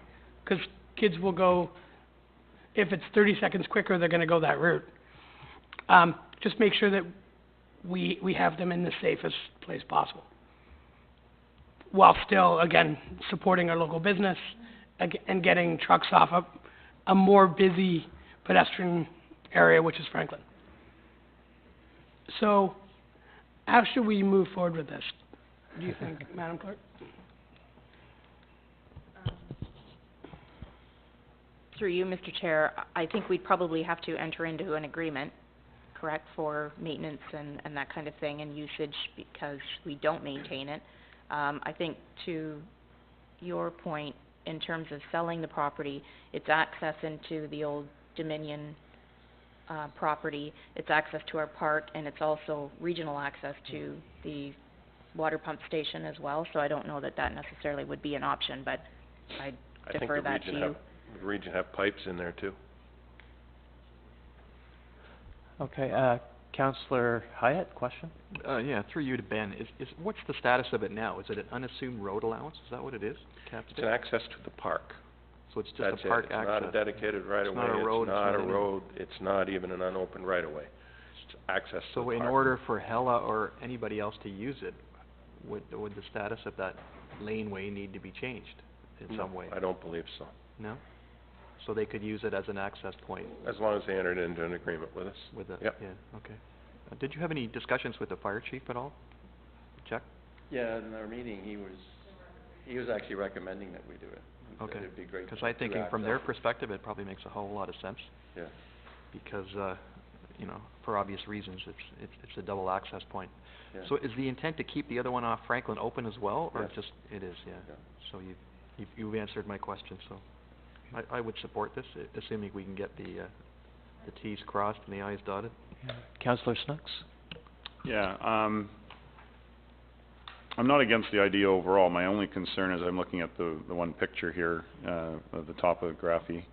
because kids will go, if it's 30 seconds quicker, they're going to go that route. Just make sure that we have them in the safest place possible, while still, again, supporting our local business and getting trucks off a more busy pedestrian area, which is Franklin. So, how should we move forward with this, do you think, Madam Clerk? Through you, Mr. Chair, I think we'd probably have to enter into an agreement, correct, for maintenance and that kind of thing, and usage, because we don't maintain it. I think to your point, in terms of selling the property, it's access into the old Dominion property, it's access to our park, and it's also regional access to the water pump station as well, so I don't know that necessarily would be an option, but I'd defer that to you. The region have pipes in there too. Okay, Councillor Hyatt, question? Yeah, through you to Ben. What's the status of it now? Is it an unassumed road allowance? Is that what it is? It's an access to the park. So it's just That's a park it. access? It's not a dedicated right-of-way. It's not a road? It's not a road. It's not even an unopened right-of-way. It's access to the So park. in order for Hella or anybody else to use it, would the status of that laneway need to be changed in some way? I don't believe so. No? So they could use it as an access point? As long as they entered into an agreement with us. With the, Yep. yeah, okay. Did you have any discussions with the fire chief at all? Chuck? Yeah, in our meeting, he was actually recommending that we do it. He said Okay. it'd be great Because to I'm thinking access from their it. perspective, it probably makes a whole lot of sense. Yeah. Because, for obvious reasons, it's a double access point. Yeah. So is the intent to keep the other one off Franklin open as well, or Yes. just, it is, yeah? Yeah. So you've answered my question, so I would support this, assuming we can get the Ts crossed and the Is dotted. Councillor Snooks? Yeah, I'm not against the idea overall. My only concern is I'm looking at the one picture here, of the topography,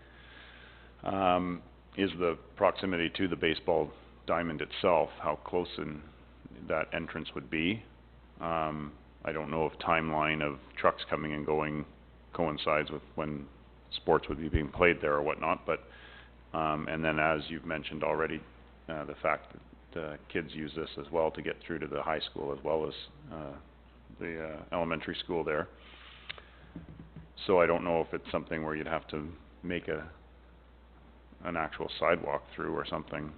is the proximity to the baseball diamond itself, how close in that entrance would be. I don't know if timeline of trucks coming and going coincides with when sports would be being played there or whatnot, but, and then as you've mentioned already, the fact that kids use this as well to get through to the high school as well as the elementary school there. So I don't know if it's something where you'd have to make an actual sidewalk through or something,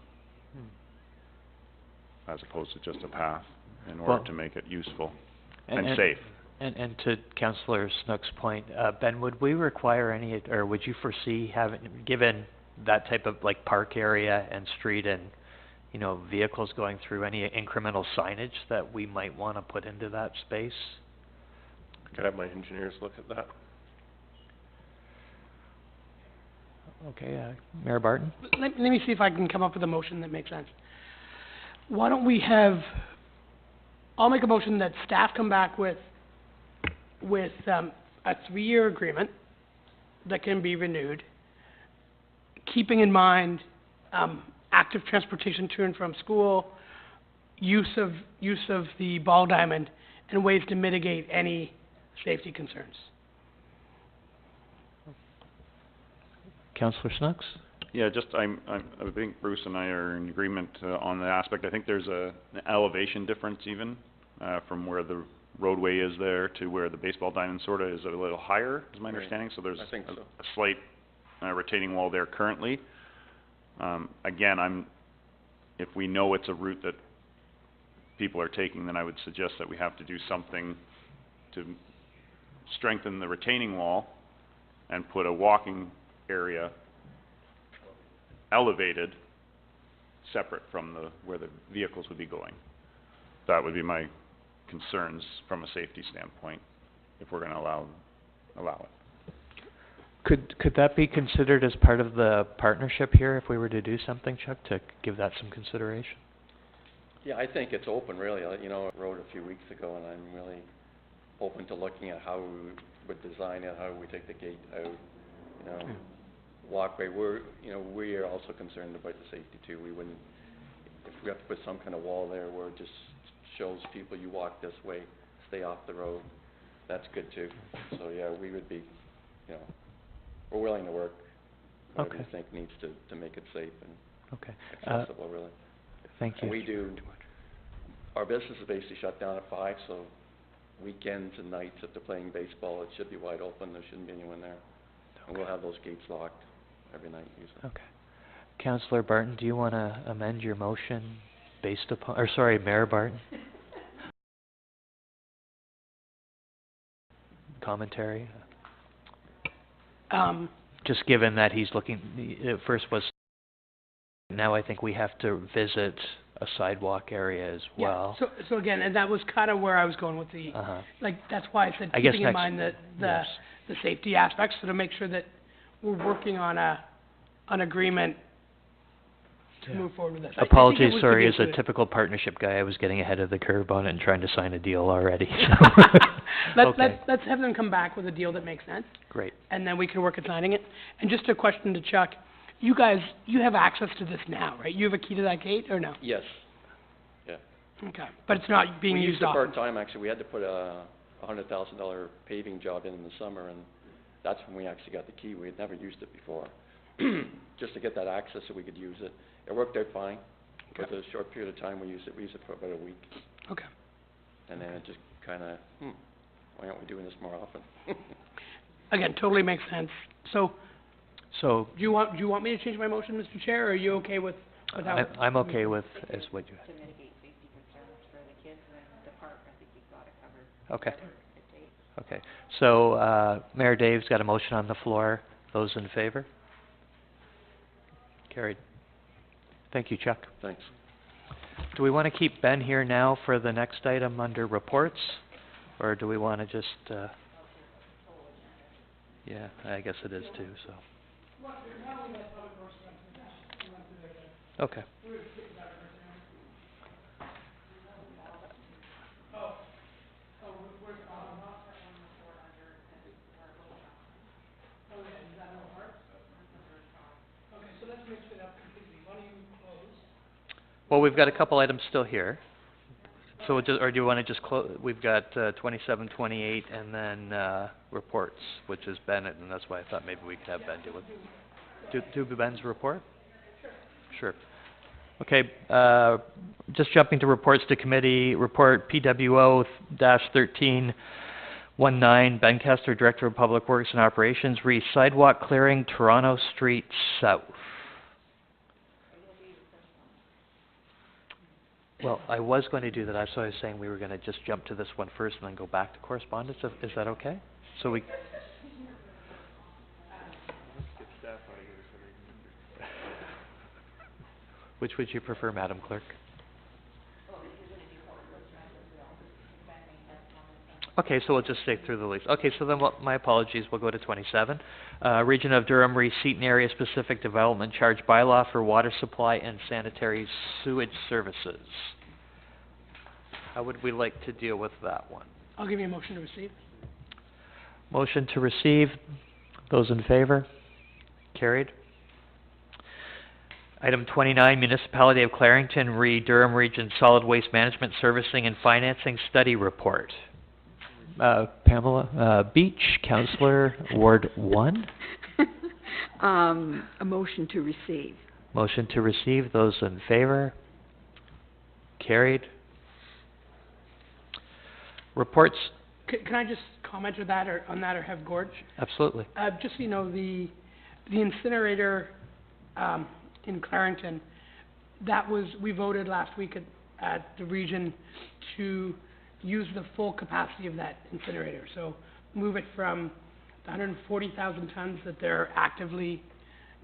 as opposed to just a path, in order to make it useful and safe. And to Councillor Snook's point, Ben, would we require any, or would you foresee having, given that type of like park area and street and, vehicles going through, any incremental signage that we might want to put into that space? Could have my engineers look at that. Okay, Mayor Barton? Let me see if I can come up with a motion that makes sense. Why don't we I'll make a motion that staff come back with a 3-year agreement that can be renewed, keeping in mind, active transportation to and from school, use of the ball diamond, and ways to mitigate any safety concerns. Councillor Snooks? Yeah, I think Bruce and I are in agreement on the aspect. I think there's an elevation difference even from where the roadway is there to where the baseball diamond sort of is a little higher, is my understanding. So there's I think so. a slight retaining wall there currently. Again, if we know it's a route that people are taking, then I would suggest that we have to do something to strengthen the retaining wall and put a walking area elevated, separate from where the vehicles would be going. That would be my concerns from a safety standpoint, if we're gonna allow it. Could that be considered as part of the partnership here, if we were to do something, Chuck, to give that some consideration? Yeah, I think it's open, really. You know, I wrote a few weeks ago, and I'm really open to looking at how we would design it, how we take the gate out, you know, walkway. We are also concerned about the safety too. We wouldn't, if we have to put some kind of wall there where it just shows people you walk this way, stay off the road, that's good too. So yeah, we would be, you know, we're willing to work whatever you think needs to make it safe and accessible, really. Thank you. And we do, our business is basically shut down at 5, so weekends and nights if they're playing baseball, it should be wide open. There shouldn't be anyone there. And we'll have those gates locked every night usually. Okay. Councillor Barton, do you want to amend your motion based upon, or sorry, Mayor Barton? Commentary? Just given that he's looking, it first was, now I think we have to visit a sidewalk area as well. Yeah, so again, and that was kind of where I was going with the, like, that's why I said I guess keeping in mind the safety aspects, so to make sure that we're working on an agreement to move forward with this. Apologies, sorry, as a typical partnership guy, I was getting ahead of the curve on it and trying to sign a deal already, so. Let's have them come back with a deal that makes sense. Great. And then we can work at signing it. And just a question to Chuck, you guys, you have access to this now, right? You have a key to that gate, or no? Yes. Yeah. Okay, but it's not being used often? We used it part-time, actually. We had to put a $100,000 paving job in the summer, and that's when we actually got the key. We had never used it before, just to get that access so we could use it. It worked out fine. For the short period of time we used it for about a week. Okay. And then it just kind of, why aren't we doing this more often? Again, totally makes sense. So, do you want me to change my motion, Mr. Chair, or are you okay with how? I'm okay with as what you. To mitigate safety concerns for the kids and the park, I think you've got it covered. Okay. Okay. So, Mayor Dave's got a motion on the floor. Those in favor? Carried. Thank you, Chuck. Thanks. Do we want to keep Ben here now for the next item under reports? Or do we want to just, yeah, I guess it is too, so. Okay. Well, we've got a couple items still here. So, or do you want to just close? We've got 27, 28, and then reports, which is Bennett, and that's why I thought maybe we could have Ben do it. Do Ben's report? Sure. Okay, just jumping to reports to committee. Report PWO-1319, Ben Kester, Director of Public Works and Operations, sidewalk clearing, Toronto Street South. Well, I was going to do that. That's why I was saying we were going to just jump to this one first and then go back to correspondence. Is that okay? So we... Which would you prefer, Madam Clerk? Okay, so we'll just stay through the list. Okay, so then my apologies, we'll go to 27. Region of Durham receipt and area specific development charge bylaw for water supply and sanitary sewage services. How would we like to deal with that one? I'll give you a motion to receive. Motion to receive. Those in favor? Carried. Item 29, Municipality of Clarington Durham Region Solid Waste Management Servicing and Financing Study Report. Pamela Beach, Councillor, Ward 1. A motion to receive. Motion to receive. Those in favor? Carried. Reports. Can I just comment on that or have Gord? Absolutely. Just so you know, the incinerator in Clarington, we voted last week at the region to use the full capacity of that incinerator. So move it from the 140,000 tons that they're actively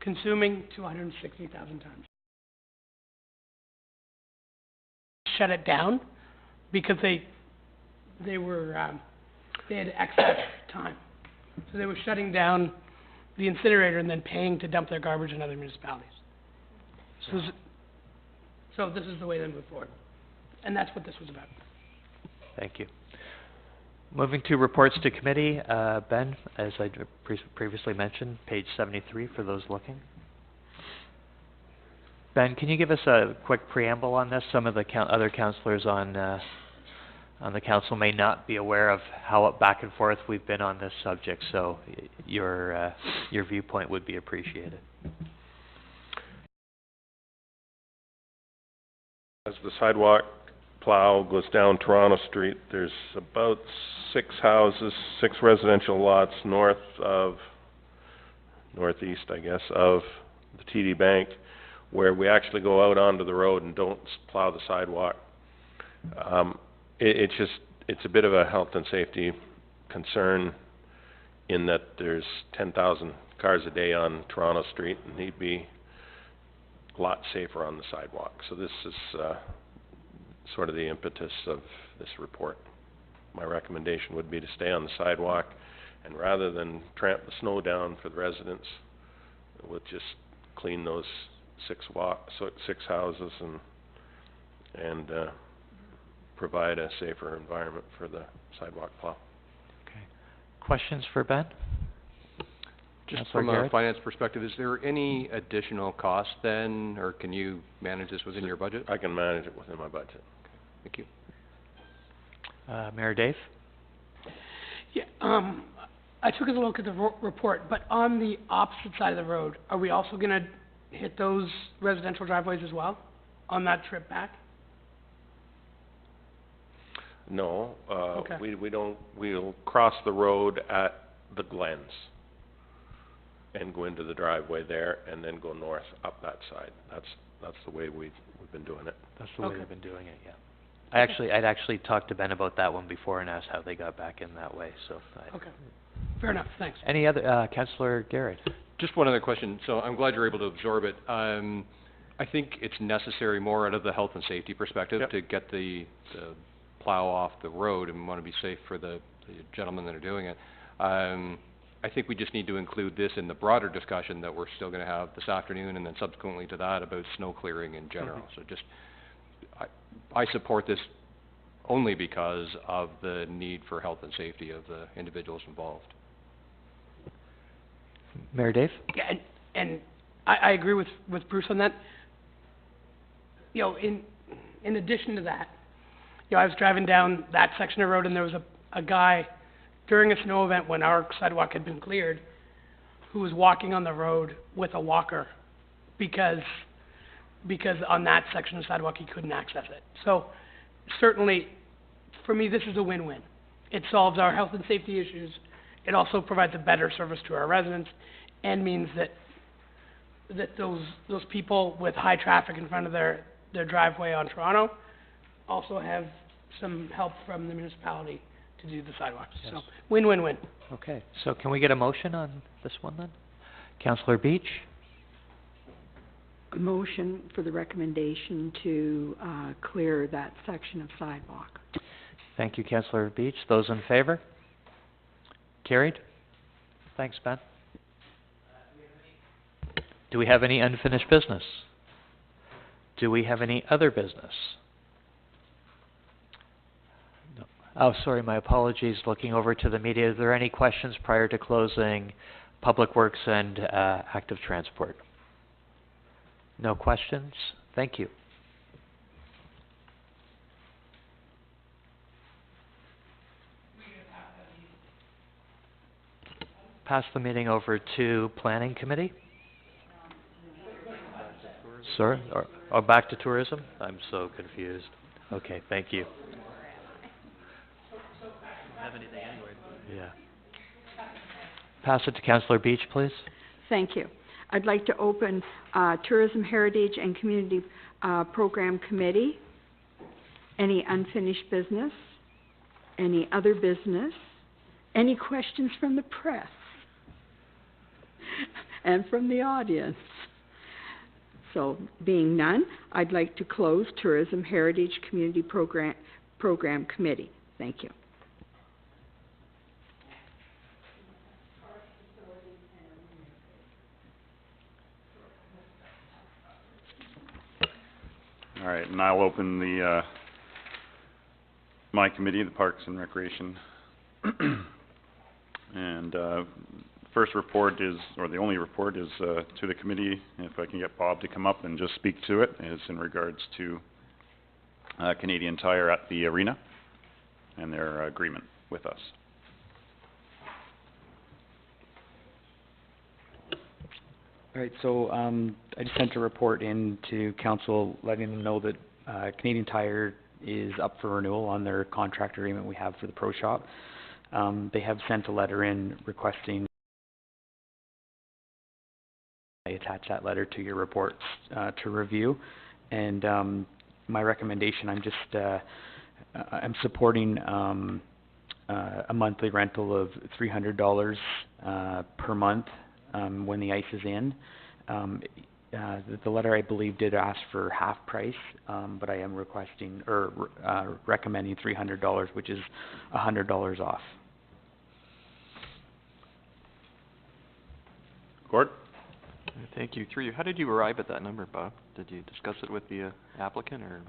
consuming to 160,000 tons. Shut it down because they had excess time. So they were shutting down the incinerator and then paying to dump their garbage in other municipalities. So this is the way they move forward. And that's what this was about. Thank you. Moving to reports to committee, Ben, as I previously mentioned, page 73 for those looking. Ben, can you give us a quick preamble on this? Some of the other councillors on the council may not be aware of how back and forth we've been on this subject, so your viewpoint would be appreciated. As the sidewalk plow goes down Toronto Street, there's about 6 houses, 6 residential lots northeast, I guess, of the TD Bank, where we actually go out onto the road and don't plow the sidewalk. It's a bit of a health and safety concern in that there's 10,000 cars a day on Toronto Street, and they'd be a lot safer on the sidewalk. So this is sort of the impetus of this report. My recommendation would be to stay on the sidewalk, and rather than tramp the snow down for the residents, we'll just clean those 6 houses and provide a safer environment for the sidewalk plow. Okay. Questions for Ben? Just from a finance perspective, is there any additional cost then, or can you manage this within your budget? I can manage it within my budget. Thank you. Mayor Dave? Yeah, I took a look at the report, but on the opposite side of the road, are we also going to hit those residential driveways as well on that trip back? No, Okay. we don't. We'll cross the road at the Glens and go into the driveway there, and then go north up that side. That's the way we've been doing it. That's the way we've been doing it, yeah. I'd actually talked to Ben about that one before and asked how they got back in that way, so. Okay, fair enough, thanks. Any other, Councillor Garrett? Just one other question. So I'm glad you're able to absorb it. I think it's necessary more out of the health and safety perspective to get the plow off the road, and we want to be safe for the gentlemen that are doing it. I think we just need to include this in the broader discussion that we're still going to have this afternoon, and then subsequently to that about snow clearing in general. So just, I support this only because of the need for health and safety of the individuals involved. Mayor Dave? Yeah, and I agree with Bruce on that. You know, in addition to that, you know, I was driving down that section of road, and there was a guy during a snow event when our sidewalk had been cleared who was walking on the road with a walker because on that section of sidewalk he couldn't access it. So certainly, for me, this is a win-win. It solves our health and safety issues. It also provides a better service to our residents, and means that those people with high traffic in front of their driveway on Toronto also have some help from the municipality to do the sidewalks. Yes. So win-win-win. Okay, so can we get a motion on this one then? Councillor Beach? A motion for the recommendation to clear that section of sidewalk. Thank you, Councillor Beach. Those in favor? Carried. Thanks, Ben. Do we have any unfinished business? Do we have any other business? No. Oh, sorry, my apologies. Looking over to the media, are there any questions prior to closing Public Works and Active Transport? No questions? Thank you. Pass the meeting over to Planning Committee. Sorry, or back to tourism? I'm so confused. Okay, thank you. Yeah. Pass it to Councillor Beach, please. Thank you. I'd like to open Tourism, Heritage and Community Program Committee. Any unfinished business? Any other business? Any questions from the press? And from the audience? So, being none, I'd like to close Tourism, Heritage, Community Program Committee. Thank you. All right, and I'll open the, my committee, the Parks and Recreation. And, first report is, or the only report is, to the committee, if I can get Bob to come up and just speak to it, is in regards to, Canadian Tire at the arena and their agreement with us. All right, so I just sent a report in to council letting them know that Canadian Tire is up for renewal on their contract agreement we have for the Pro Shop. They have sent a letter in requesting I attach that letter to your reports to review. And my recommendation, I'm supporting a monthly rental of $300 per month when the ice is in. The letter, I believe, did ask for half price, but I am requesting or recommending $300, which is $100 off. Gord? Thank you. Through you, how did you arrive at that number, Bob? Did you discuss it with the applicant, or?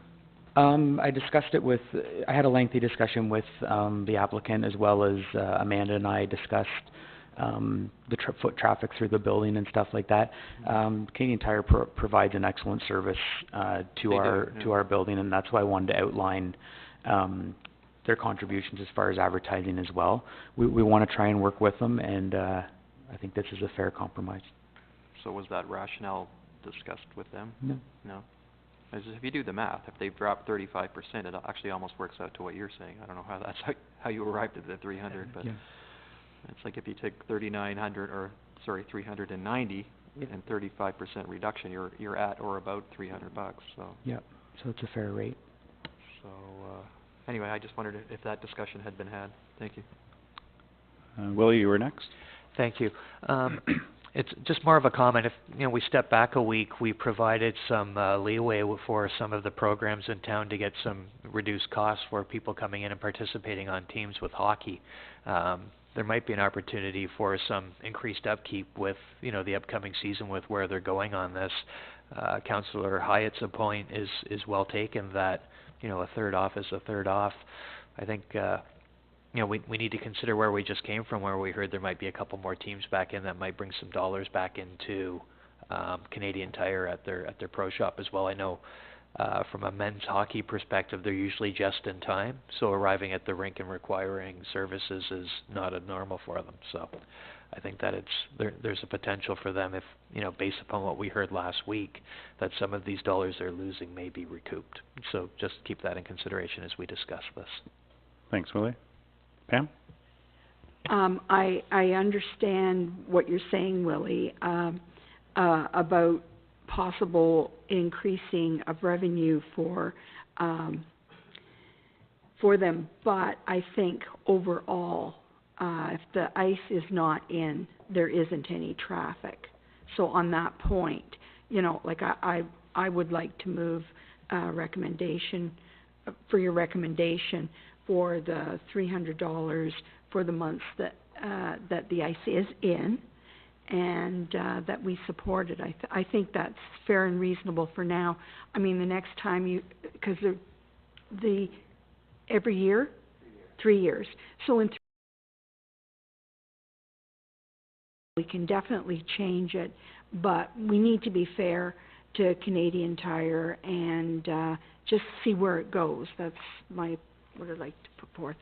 I discussed it with, I had a lengthy discussion with the applicant, as well as Amanda and I discussed the foot traffic through the building and stuff like that. Canadian Tire provides an excellent service to our building, and that's why I wanted to outline their contributions as far as advertising as well. We want to try and work with them, and I think this is a fair compromise. So was that rationale discussed with them? No. No? As if you do the math, if they've dropped 35%, it actually almost works out to what you're saying. I don't know how that's how you arrived at the 300, but yeah. It's like if you take 390 and 35% reduction, you're at or about $300. So. Yeah. So it's a fair rate. So anyway, I just wondered if that discussion had been had. Thank you. Willie, you were next. Thank you. It's just more of a comment. If we step back a week, we provided some leeway for some of the programs in town to get some reduced costs for people coming in and participating on teams with hockey. There might be an opportunity for some increased upkeep with the upcoming season, with where they're going on this. Councillor Hyatt's point is well taken, that a third off is a third off. I think we need to consider where we just came from, where we heard there might be a couple more teams back in that might bring some dollars back into Canadian Tire at their pro shop as well. I know from a men's hockey perspective, they're usually just in time, so arriving at the rink and requiring services is not abnormal for them. So I think that there's a potential for them, if based upon what we heard last week, that some of these dollars they're losing may be recouped. So just keep that in consideration as we discuss this. Thanks, Willie. Pam? I understand what you're saying, Willie, about possible increasing of revenue for them, but I think overall, if the ice is not in, there isn't any traffic. So on that point, I would like to move recommendation for your recommendation for the $300 for the months that the ice is in, and that we support it. I think that's fair and reasonable for now. I mean, the next time because every year, 3 years. So in we can definitely change it, but we need to be fair to Canadian Tire and, just see where it goes. That's what I'd like to put forth.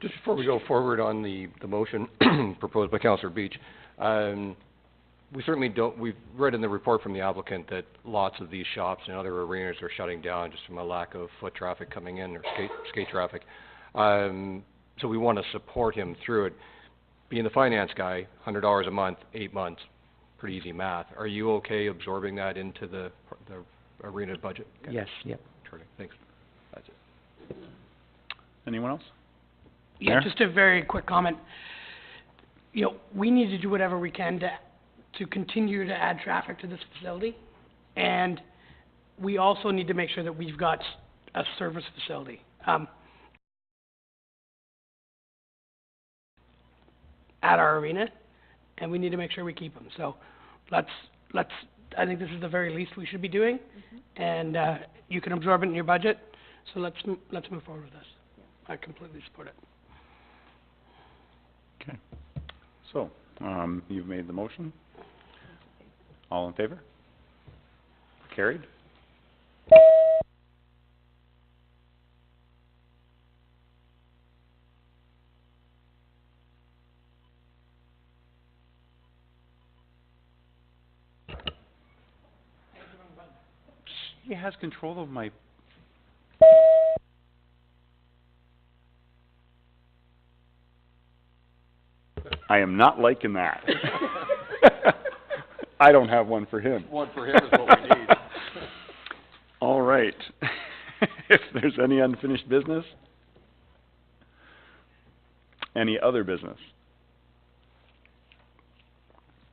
Just before we go forward on the motion proposed by Councillor Beach, we certainly don't, we've read in the report from the applicant that lots of these shops and other arenas are shutting down just from a lack of foot traffic coming in or skate traffic. So we want to support him through it. Being the finance guy, $100 a month, 8 months, pretty easy math. Are you okay absorbing that into the arena budget? Okay. Yes, yep. Terrific, thanks. That's it. Anyone else? Yeah, Mayor? just a very quick comment. You know, we need to do whatever we can to continue to add traffic to this facility, and we also need to make sure that we've got a service facility. At our arena, and we need to make sure we keep them. So let's, I think this is the very least we should be doing, and you can absorb it in your budget, so let's move forward with this. I completely support it. Okay. So, you've made the motion. All in favor? Carried. He has control of my... I am not liking that. I don't have one for him. One for him is what we need. All right. If there's any unfinished business? Any other business?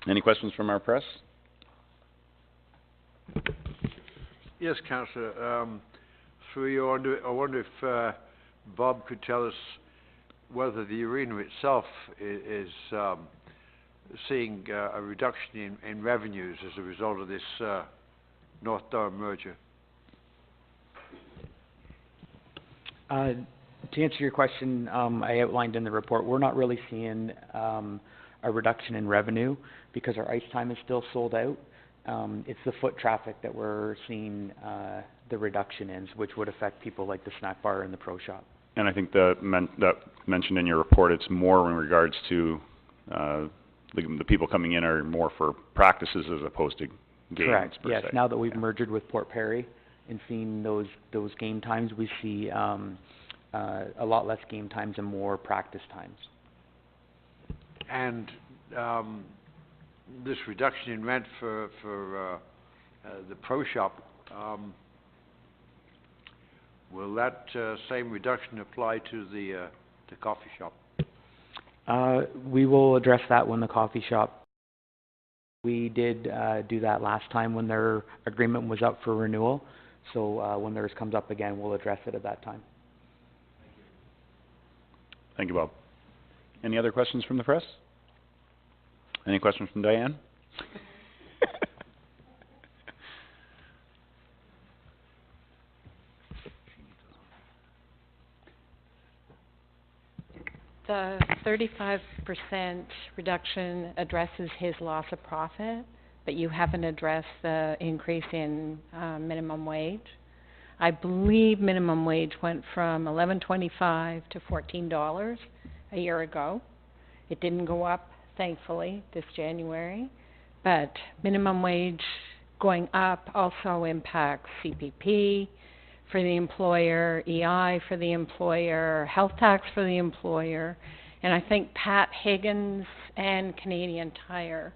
Any questions from our press? Yes, Councillor. Through you, I wonder if Bob could tell us whether the arena itself is seeing a reduction in revenues as a result of this North Durham merger. To answer your question, I outlined in the report, we're not really seeing a reduction in revenue because our ice time is still sold out. It's the foot traffic that we're seeing the reduction in, which would affect people like the snack bar and the pro shop. And I think that mentioned in your report, it's more in regards to the people coming in are more for practices as opposed to games. Correct. Per Yes. se. Now that we've merged with Port Perry and seeing those game times, we see a lot less game times and more practice times. And this reduction in rent for the pro shop, will that same reduction apply to the coffee shop? We will address that when the coffee shop. We did do that last time when their agreement was up for renewal. So when theirs comes up again, we'll address it at that time. Thank you, Bob. Any other questions from the press? Any questions from Diane? The 35% reduction addresses his loss of profit, but you haven't addressed the increase in minimum wage. I believe minimum wage went from $11.25 to $14 a year ago. It didn't go up, thankfully, this January, but minimum wage going up also impacts CPP for the employer, EI for the employer, health tax for the employer, and I think Pat Higgins and Canadian Tire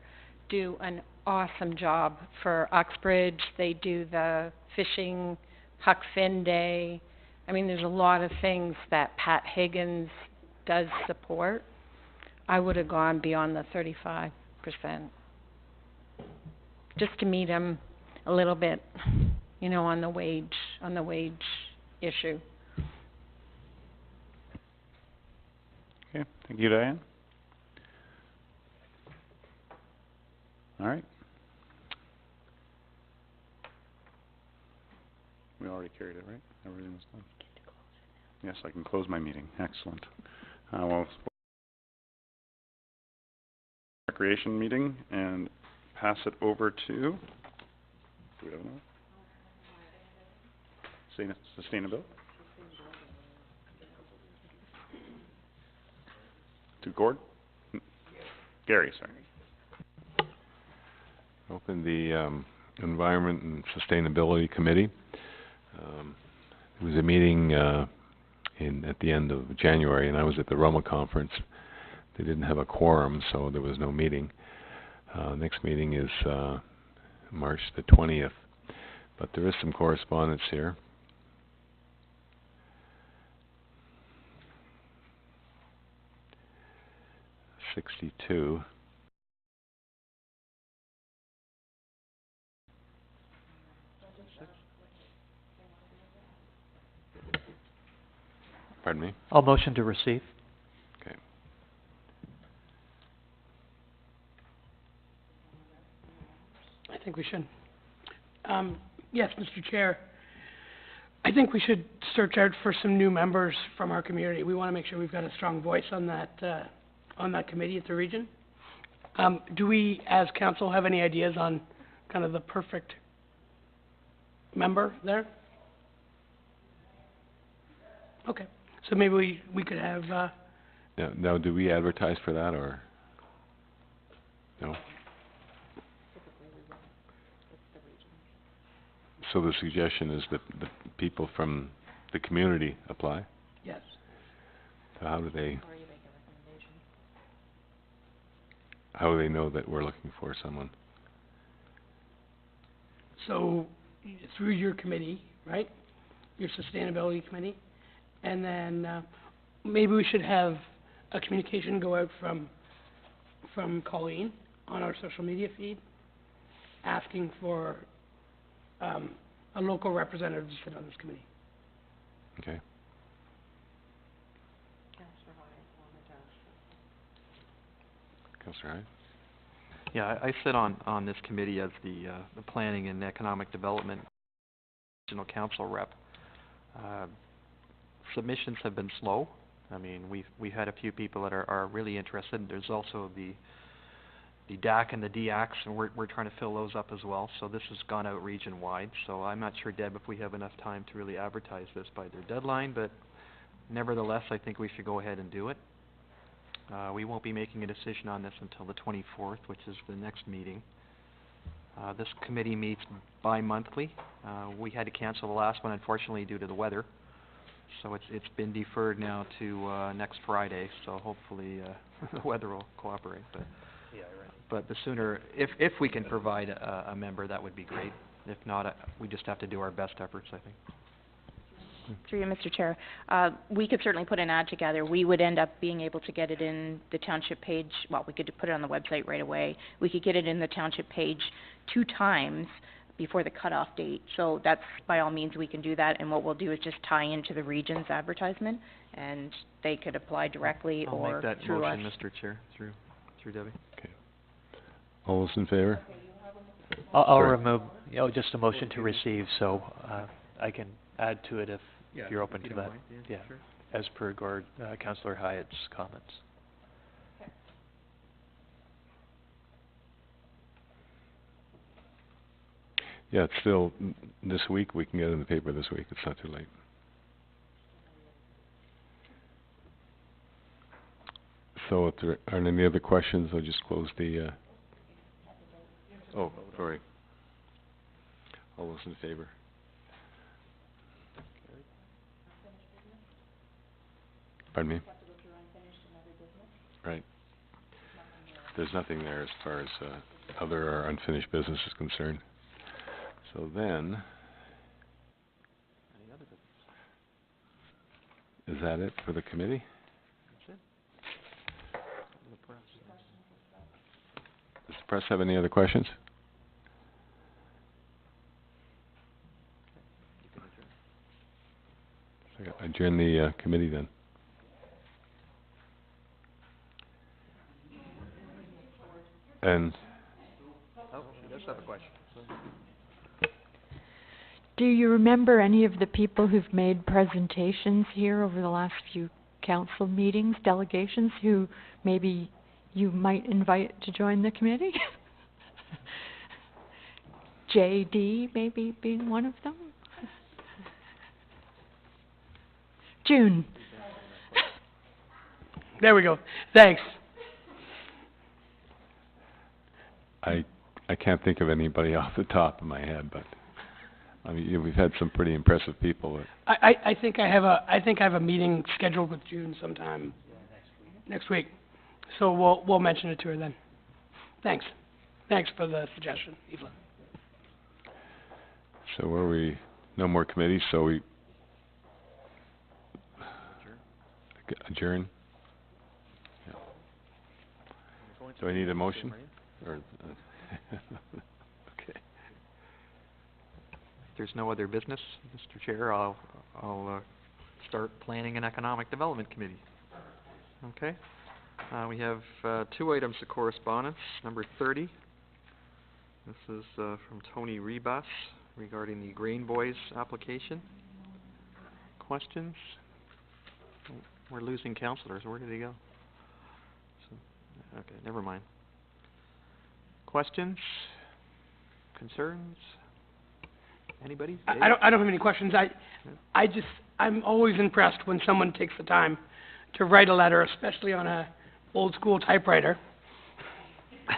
do an awesome job for Uxbridge. They do the fishing Huck Finn Day. I mean, there's a lot of things that Pat Higgins does support. I would have gone beyond the 35%, just to meet him a little bit, you know, on the wage issue. Okay, thank you, Diane. All right. We already carried it, right? Everything was done. Yes, I can close my meeting. Excellent. Well, recreation meeting, and pass it over to, do we have another? Sustainability? To Gord? Gary, sorry. Open the Environment and Sustainability Committee. It was a meeting at the end of January, and I was at the Roma conference. They didn't have a quorum, so there was no meeting. Next meeting is March the 20th, but there is some correspondence here. '62. Pardon me? I'll motion to receive. Okay. I think we should. Yes, Mr. Chair. I think we should search out for some new members from our community. We want to make sure we've got a strong voice on that committee at the region. Do we, as council, have any ideas on kind of the perfect member there? Okay, so maybe we could have, Now, do we advertise for that, or? No? So the suggestion is that the people from the community apply? yes. So how do they know that we're looking for someone? So, through your committee, right? Your sustainability committee, and then, maybe we should have a communication go out from Colleen on our social media feed, asking for, a local representative to sit on this committee. Okay. Councillor Hyde? Yeah, I sit on this committee as the Planning and Economic Development Regional Council rep. Submissions have been slow. I mean, we've had a few people that are really interested. There's also the DAC and the DACs, and we're trying to fill those up as well. So this has gone out region-wide. So I'm not sure, Deb, if we have enough time to really advertise this by their deadline, but nevertheless, I think we should go ahead and do it. We won't be making a decision on this until the 24th, which is the next meeting. This committee meets bi-monthly. We had to cancel the last one, unfortunately, due to the weather. So it's been deferred now to next Friday, so hopefully the weather will cooperate. But the sooner, if we can provide a member, that would be great. If not, we just have to do our best efforts, I think. Through you, Mr. Chair, we could certainly put an ad together. We would end up being able to get it in the township page. Well, we could put it on the website right away. We could get it in the township page 2 times before the cutoff date. So that's, by all means, we can do that. And what we'll do is just tie into the region's advertisement, and they could apply directly I'll or make that through us. motion, Mr. Chair, through Debbie. Okay. All those in favor? I'll Sorry. remove, just a motion to receive, so I can add to it if you're open to that. Yeah, sure. as per Councillor Hyatt's comments. Yeah, it's still this week. We can get it in the paper this week. It's not too late. So if there aren't any other questions, I'll just close the, oh, sorry. All those in favor? Pardon me? Right. There's nothing there as far as other or unfinished business is concerned. So then, is that it for the committee? Does the press have any other questions? Adjourn the committee then. And Oh, she does have a question. Do you remember any of the people who've made presentations here over the last few council meetings, delegations, who maybe you might invite to join the committee? JD maybe being one of them? June. There we go. Thanks. I can't think of anybody off the top of my head, but I mean, we've had some pretty impressive people. I think I have a meeting scheduled with June sometime next week. So we'll mention it to her then. Thanks. Thanks for the suggestion, Evelyn. So where we, no more committees, so we adjourn? Yeah. Do I need a motion? Or, okay. If there's no other business, Mr. Chair, I'll start Planning and Economic Development Committee. Okay. We have 2 items of correspondence. Number 30. This is from Tony Rebus regarding the Grain Boys application. Questions? We're losing councillors. Where did he go? Okay, never mind. Questions? Concerns? Anybody? I don't have any questions. I'm always impressed when someone takes the time to write a letter, especially on a old school typewriter,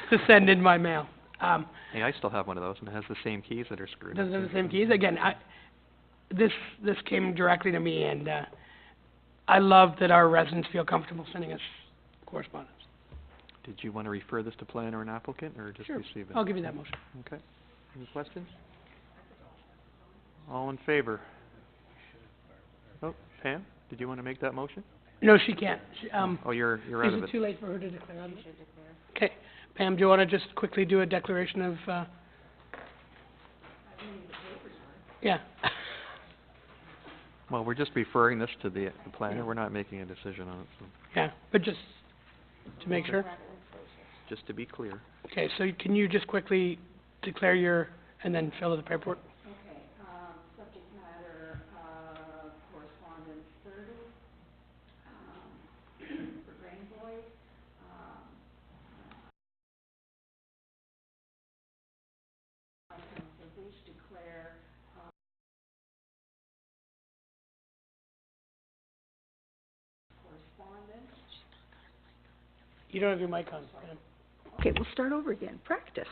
to send in my mail. Hey, I still have one of those, and it has the same keys that are screwed. Does it have the same keys? Again, this came directly to me, and I love that our residents feel comfortable sending us correspondence. Did you want to refer this to plan or an applicant, or just Sure. receive it? I'll give you that motion. Okay. Any questions? All in favor? Oh, Pam, did you want to make that motion? No, she can't. Oh, you're out of Is it. it too late for her to declare on this? Okay. Pam, do you want to just quickly do a declaration of, yeah. Well, we're just referring this to the planner. We're not making a decision on it, so Yeah, but just to make sure. just to be clear. Okay, so can you just quickly declare your, and then fill out the paperwork? Okay, subject matter, correspondence 30, for Grain Boys. Councillor Beach declare, correspondence. You don't have your mic on, Pam. Okay, we'll start over again. Practice.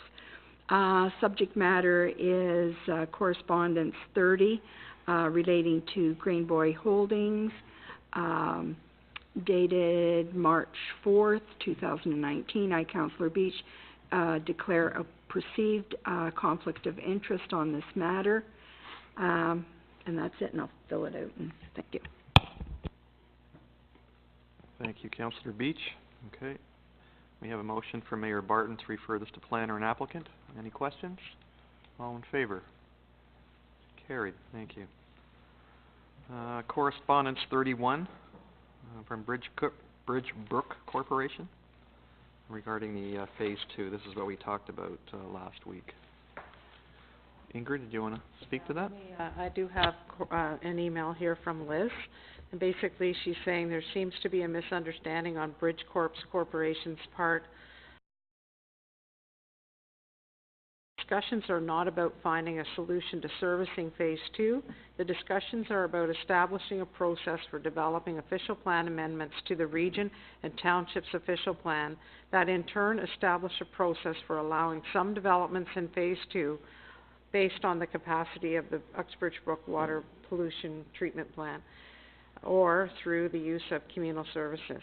Subject matter is correspondence 30 relating to Grain Boy Holdings, dated March 4th, 2019. I, Councillor Beach, declare a perceived conflict of interest on this matter. And that's it, and I'll fill it out. And thank you. Thank you, Councillor Beach. Okay. We have a motion from Mayor Barton to refer this to planner and applicant. Any questions? All in favor? Carried. Thank you. Correspondence 31 from Bridgebrook Corporation regarding the Phase 2. This is what we talked about last week. Ingrid, did you want to speak to that? I do have an email here from Liz, and basically she's saying there seems to be a misunderstanding on Corporation's part. Discussions are not about finding a solution to servicing Phase 2. The discussions are about establishing a process for developing official plan amendments to the region and township's official plan that in turn establish a process for allowing some developments in Phase 2 based on the capacity of the Uxbridge Brook Water Pollution Treatment Plant, or through the use of communal services.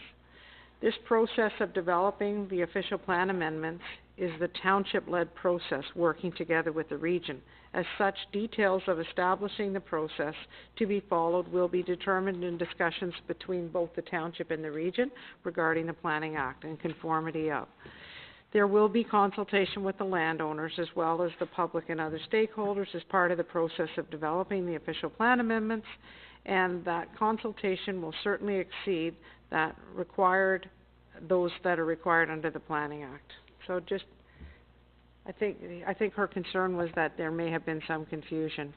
This process of developing the official plan amendments is the township-led process working together with the region. As such, details of establishing the process to be followed will be determined in discussions between both the township and the region regarding the Planning Act and conformity of. There will be consultation with the landowners as well as the public and other stakeholders as part of the process of developing the official plan amendments, and that consultation will certainly exceed those that are required under the Planning Act. So just, I think her concern was that there may have been some confusion.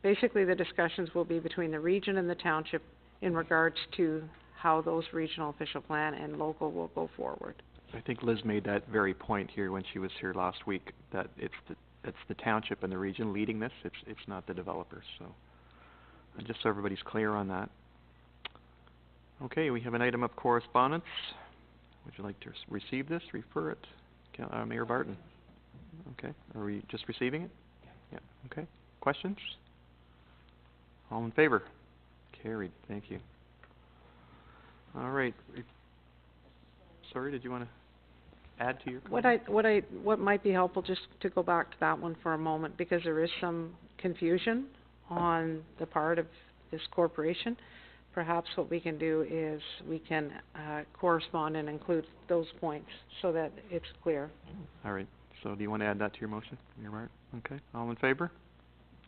Basically, the discussions will be between the region and the township in regards to how those regional official plan and local will go forward. I think Liz made that very point here when she was here last week, that it's the township and the region leading this, it's not the developers, so. Just so everybody's clear on that. Okay, we have an item of correspondence. Would you like to receive this, refer it? Mayor Barton? Okay, are we just receiving it? Yeah, okay. Questions? All in favor? Carried, thank you. All right. Sorry, did you want to add to your comment? What might be helpful, just to go back to that one for a moment, because there is some confusion on the part of this corporation. Perhaps what we can do is we can correspond and include those points so that it's clear. All right, so do you want to add that to your motion, Mayor Martin? Okay, all in favor?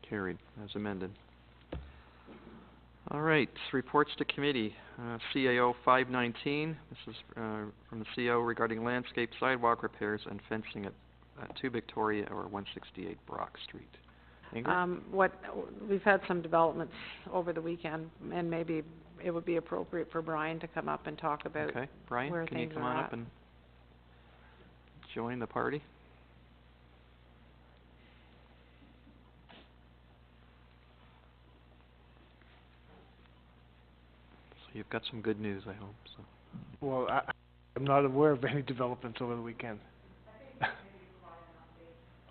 Carried, as amended. All right, reports to committee. CAO 519, this is from the CO regarding landscape sidewalk repairs and fencing at 2 Victoria or 168 Brock Street. Ingrid? We've had some developments over the weekend, and maybe it would be appropriate for Brian to come up and talk about Okay, Brian, where can you things come are on at. up and join the party? So you've got some good news, I hope, so. Well, I'm not aware of any developments over the weekend.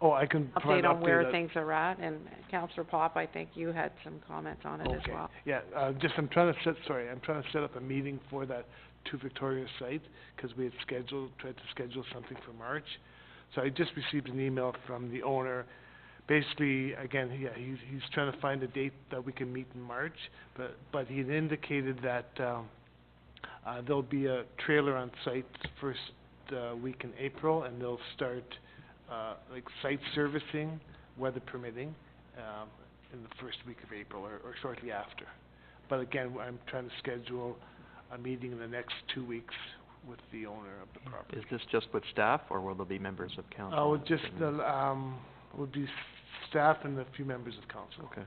Oh, I can provide Update an on where update. things are at, and Councillor Pop, I think you had some comments on it as Okay. well. Yeah, I'm trying to set up a meeting for that 2 Victoria site, because we had tried to schedule something for March. So I just received an email from the owner. Basically, again, he's trying to find a date that we can meet in March, but he had indicated that, there'll be a trailer on site first, week in April, and they'll start, like site servicing, weather permitting, in the first week of April or shortly after. But again, I'm trying to schedule a meeting in the next 2 weeks with the owner of the property. Is this just with staff, or will there be members of council? Oh, just, would be staff and a few members of council. Okay.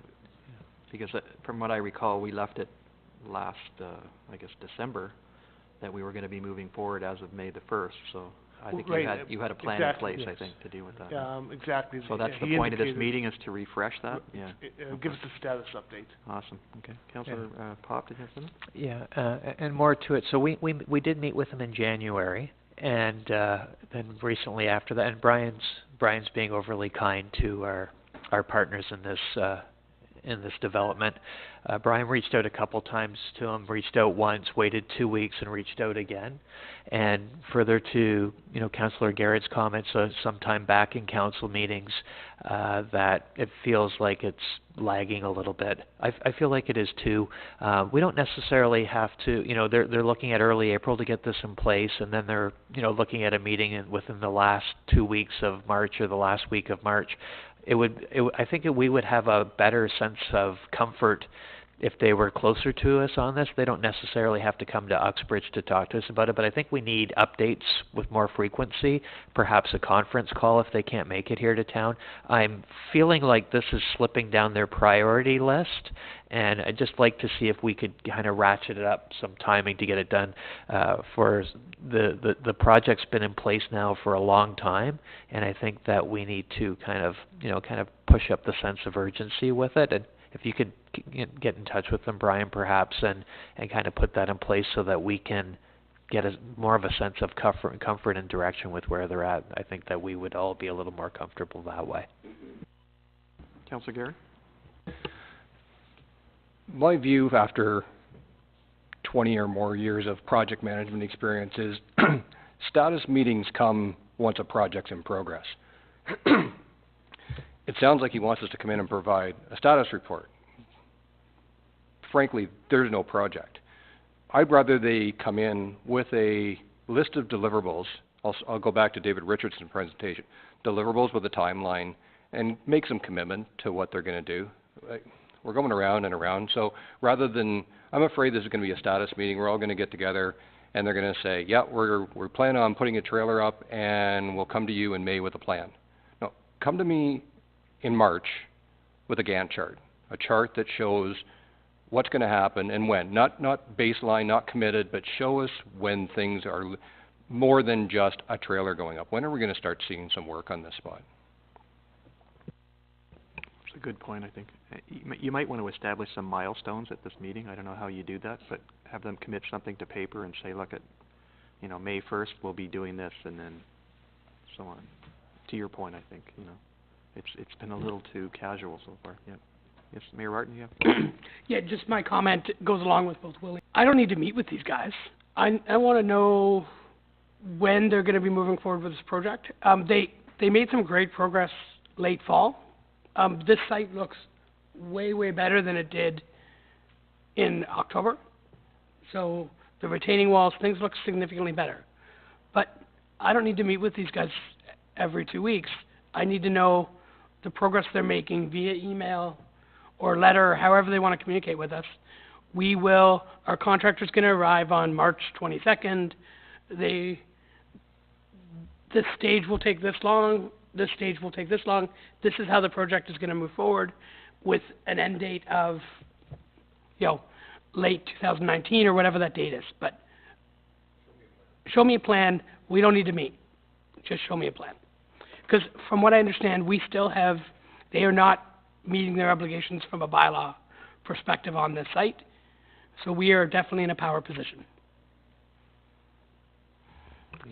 Because from what I recall, we left it last, I guess, December, that we were going to be moving forward as of May the 1st, so I think you had a plan in place, I think, to deal with that. Exactly. So that's the point of this meeting, is to refresh that? Yeah. Give us a status update. Awesome, okay. Councillor Pop, did you have something? Yeah, and more to it. So we did meet with him in January, and then recently after that, and Brian's being overly kind to our partners in this development. Brian reached out a couple times to him, reached out once, waited 2 weeks, and reached out again. And further to, Councillor Garrett's comments sometime back in council meetings, that it feels like it's lagging a little bit. I feel like it is too. We don't necessarily have to, they're looking at early April to get this in place, and then they're, looking at a meeting within the last 2 weeks of March or the last week of March. I think we would have a better sense of comfort if they were closer to us on this. They don't necessarily have to come to Uxbridge to talk to us about it, but I think we need updates with more frequency, perhaps a conference call if they can't make it here to town. I'm feeling like this is slipping down their priority list, and I'd just like to see if we could kind of ratchet it up some timing to get it done. For the project's been in place now for a long time, and I think that we need to kind of push up the sense of urgency with it. And if you could get in touch with them, Brian, perhaps, and kind of put that in place so that we can get more of a sense of comfort and direction with where they're at, I think that we would all be a little more comfortable that way. Councillor Gary? My view after 20 or more years of project management experience is status meetings come once a project's in progress. It sounds like he wants us to come in and provide a status report. Frankly, there's no project. I'd rather they come in with a list of deliverables. I'll go back to David Richardson's presentation. Deliverables with a timeline, and make some commitment to what they're going to do. We're going around and around, so rather than, I'm afraid this is going to be a status meeting. We're all going to get together, and they're going to say, yeah, we're planning on putting a trailer up, and we'll come to you in May with a plan. No, come to me in March with a Gantt chart, a chart that shows what's going to happen and when. Not baseline, not committed, but show us when things are more than just a trailer going up? When are we gonna start seeing some work on this spot? It's a good point, I think. You might want to establish some milestones at this meeting. I don't know how you do that, but have them commit something to paper and say, look, at, May 1st, we'll be doing this, and then so on. To your point, I think, it's been a little too casual so far, yeah. Yes, Mayor Martin, yeah? Yeah, just my comment goes along with both Willie. I don't need to meet with these guys. I want to know when they're going to be moving forward with this project. They made some great progress late fall. This site looks way, way better than it did in October. So the retaining walls, things look significantly better. But I don't need to meet with these guys every 2 weeks. I need to know the progress they're making via email or letter, or however they want to communicate with us. Our contractor's going to arrive on March 22nd. This stage will take this long. This stage will take this long. This is how the project is going to move forward with an end date of, late 2019 or whatever that date is. But show me a plan. We don't need to meet. Just show me a plan. Because from what I understand, they are not meeting their obligations from a bylaw perspective on this site. So we are definitely in a power position.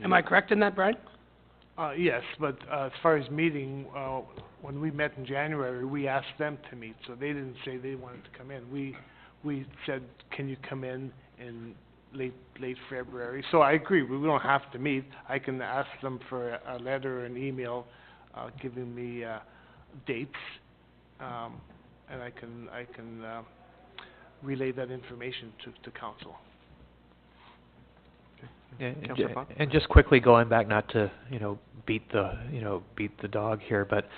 Am I correct in that, Brian? Yes, but as far as meeting, when we met in January, we asked them to meet, so they didn't say they wanted to come in. We said, can you come in late February? So I agree, we don't have to meet. I can ask them for a letter or an email giving me dates, and I can relay that information to council. And just quickly going back, not to, beat the dog here, but,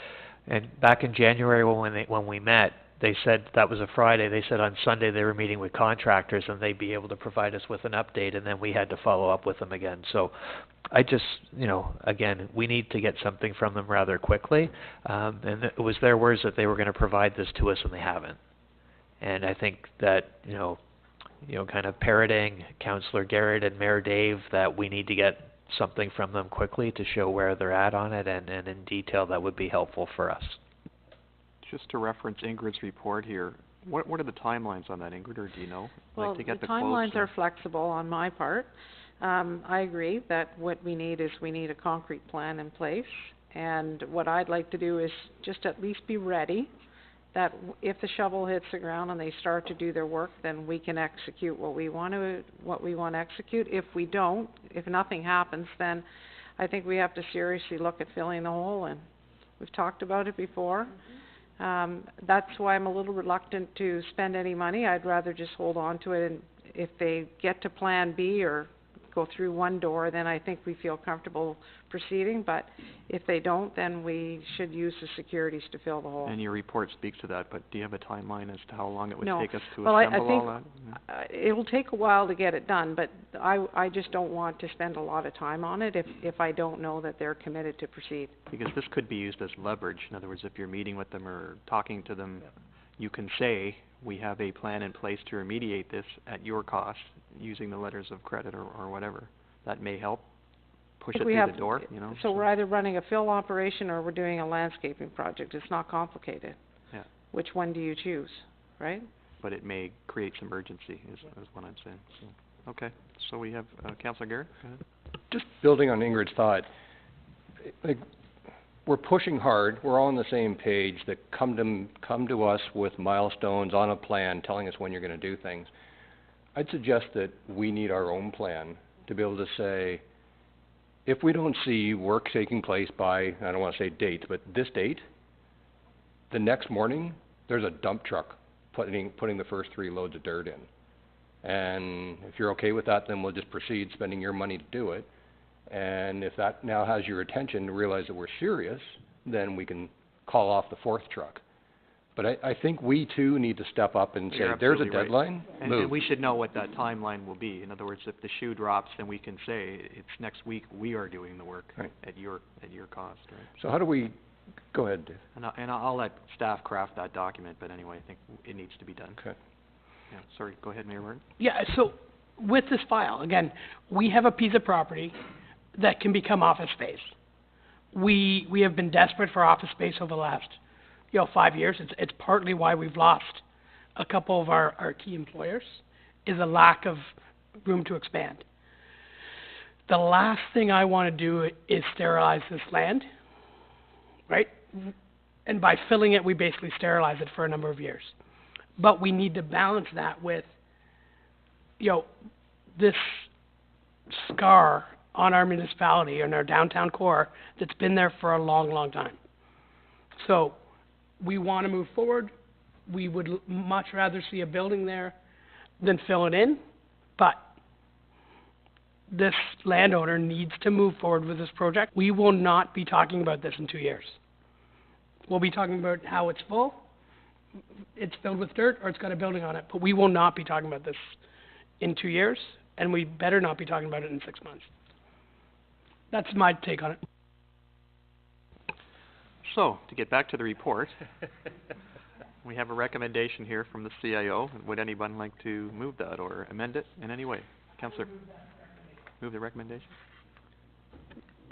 and back in January when we met, they said that was a Friday. They said on Sunday they were meeting with contractors and they'd be able to provide us with an update, and then we had to follow up with them again. So I just, again, we need to get something from them rather quickly. And it was their words that they were going to provide this to us, and they haven't. And I think that, kind of parroting Councillor Garrett and Mayor Dave, that we need to get something from them quickly to show where they're at on it, and in detail, that would be helpful for us. Just to reference Ingrid's report here, what are the timelines on that, Ingrid, or do you know? Well, to get the quotes timelines are flexible on my part. I agree that what we need a concrete plan in place. And what I'd like to do is just at least be ready that if the shovel hits the ground and they start to do their work, then we can execute what we want to execute. If we don't, if nothing happens, then I think we have to seriously look at filling the hole in. We've talked about it before. That's why I'm a little reluctant to spend any money. I'd rather just hold on to it, and if they get to plan B or go through one door, then I think we feel comfortable proceeding. But if they don't, then we should use the securities to fill the hole. And your report speaks to that, but do you have a timeline as to how long it would take us to assemble all that? It'll take a while to get it done, but I just don't want to spend a lot of time on it if I don't know that they're committed to proceed. Because this could be used as leverage. In other words, if you're meeting with them or talking to them, you can say, we have a plan in place to remediate this at your cost, using the letters of credit or whatever. That may help push it through the door, So we're either running a fill operation or we're doing a landscaping project. It's not complicated. Yeah. Which one do you choose, right? But it may create some urgency, is what I'm saying. So, okay, so we have Councillor Garrett. Go ahead. Just building on Ingrid's thought, we're pushing hard, we're all on the same page, that come to us with milestones on a plan, telling us when you're going to do things. I'd suggest that we need our own plan to be able to say, if we don't see work taking place by, I don't want to say date, but this date, the next morning, there's a dump truck putting the first 3 loads of dirt in. And if you're okay with that, then we'll just proceed spending your money to do it. And if that now has your attention to realize that we're serious, then we can call off the 4th truck. But I think we too need to step up and say, there's a deadline, right. And we should know what that timeline will be. In other words, if the shoe drops, then we can say, it's next week, we are doing the work at your cost, right? So how do we, go ahead, Dave. And I'll let staff craft that document, but anyway, I think it needs to be done. Okay. Yeah, sorry, go ahead, Mayor Martin. Yeah, so with this file, again, we have a piece of property that can become office space. We have been desperate for office space over the last, 5 years. It's partly why we've lost a couple of our key employers, is a lack of room to expand. The last thing I want to do is sterilize this land, right? And by filling it, we basically sterilize it for a number of years. But we need to balance that with, this scar on our municipality and our downtown core that's been there for a long, long time. So we want to move forward. We would much rather see a building there than fill it in, but this landowner needs to move forward with this project. We will not be talking about this in 2 years. We'll be talking about how it's full, it's filled with dirt, or it's got a building on it, but we will not be talking about this in 2 years, and we better not be talking about it in 6 months. That's my take on it. So, to get back to the report, we have a recommendation here from the CIO. Would anyone like to move that or amend it in any way? Councillor, move the recommendation?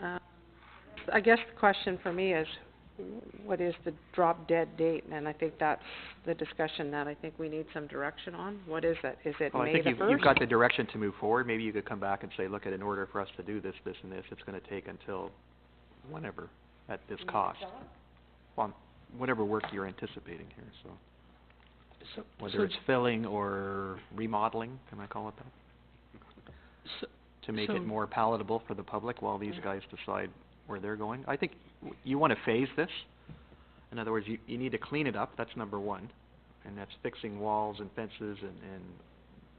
I guess the question for me is, what is the drop dead date? And I think that's the discussion that I think we need some direction on. What is it? Is it Well, I May think the you've 1st? got the direction to move forward. Maybe you could come back and say, look, in order for us to do this, this, and this, it's going to take until whenever at this cost. Well, whatever work you're anticipating here, so. Whether it's filling or remodeling, can I call it that? To make it more palatable for the public while these guys decide where they're going. I think you want to phase this. In other words, you need to clean it up, that's number one. And that's fixing walls and fences and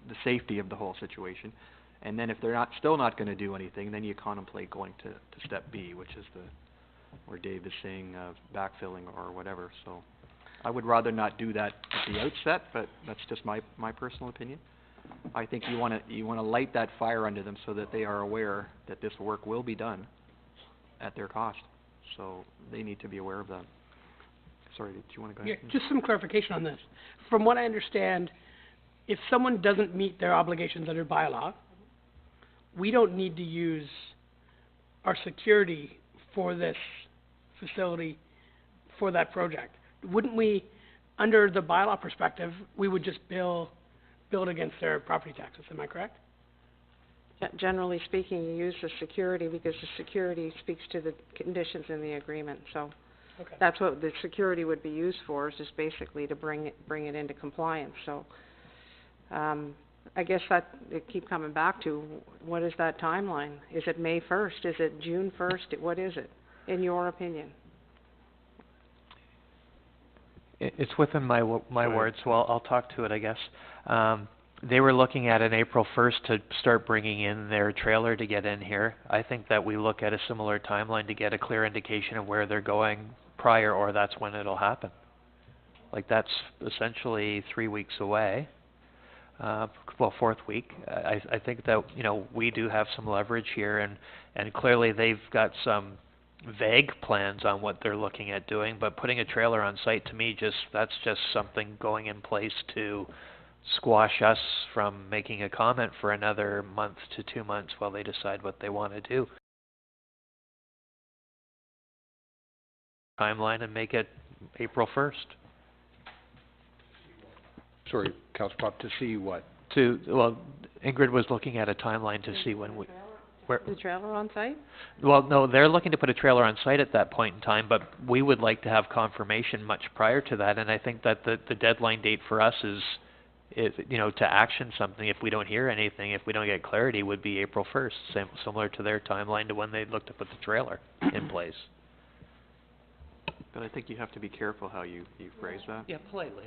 the safety of the whole situation. And then if they're still not going to do anything, then you contemplate going to step B, which is where Dave is saying backfilling or whatever. So I would rather not do that at the outset, but that's just my personal opinion. I think you want to light that fire under them so that they are aware that this work will be done at their cost. So they need to be aware of that. Sorry, did you want to go ahead? Yeah, just some clarification on this. From what I understand, if someone doesn't meet their obligations under bylaw, we don't need to use our security for this facility for that project. Wouldn't we, under the bylaw perspective, we would just build against their property taxes, am I correct? Generally speaking, you use the security because the security speaks to the conditions in the agreement, so. Okay. That's what the security would be used for, is just basically to bring it into compliance, so. I guess I keep coming back to, what is that timeline? Is it May 1st? Is it June 1st? What is it, in your opinion? It's within my word, so I'll talk to it, I guess. They were looking at an April 1st to start bringing in their trailer to get in here. I think that we look at a similar timeline to get a clear indication of where they're going prior, or that's when it'll happen. Like, that's essentially 3 weeks away. Well, fourth week. I think that, we do have some leverage here, and clearly they've got some vague plans on what they're looking at doing, but putting a trailer on site, to me, that's just something going in place to squash us from making a comment for another month to 2 months while they decide what they want to do. Timeline and make it April 1st. Sorry, Councillor Pop, to see what? Well, Ingrid was looking at a timeline to see when The trailer on site? Well, no, they're looking to put a trailer on site at that point in time, but we would like to have confirmation much prior to that, and I think that the deadline date for us is to action something, if we don't hear anything, if we don't get clarity, would be April 1st, similar to their timeline to when they'd look to put the trailer in place. But I think you have to be careful how you phrase that. Yeah, politely.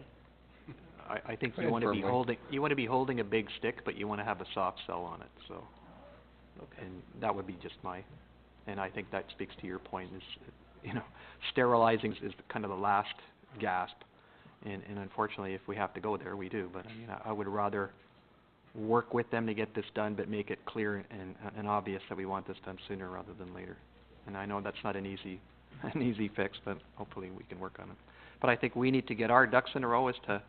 I think you want to be holding a big stick, but you want to have a soft sell on it, so. Okay. And that would be just and I think that speaks to your point is, sterilizing is kind of the last gasp. And unfortunately, if we have to go there, we do. But I would rather work with them to get this done, but make it clear and obvious that we want this done sooner rather than later. And I know that's not an easy fix, but hopefully we can work on it. But I think we need to get our ducks in a row as to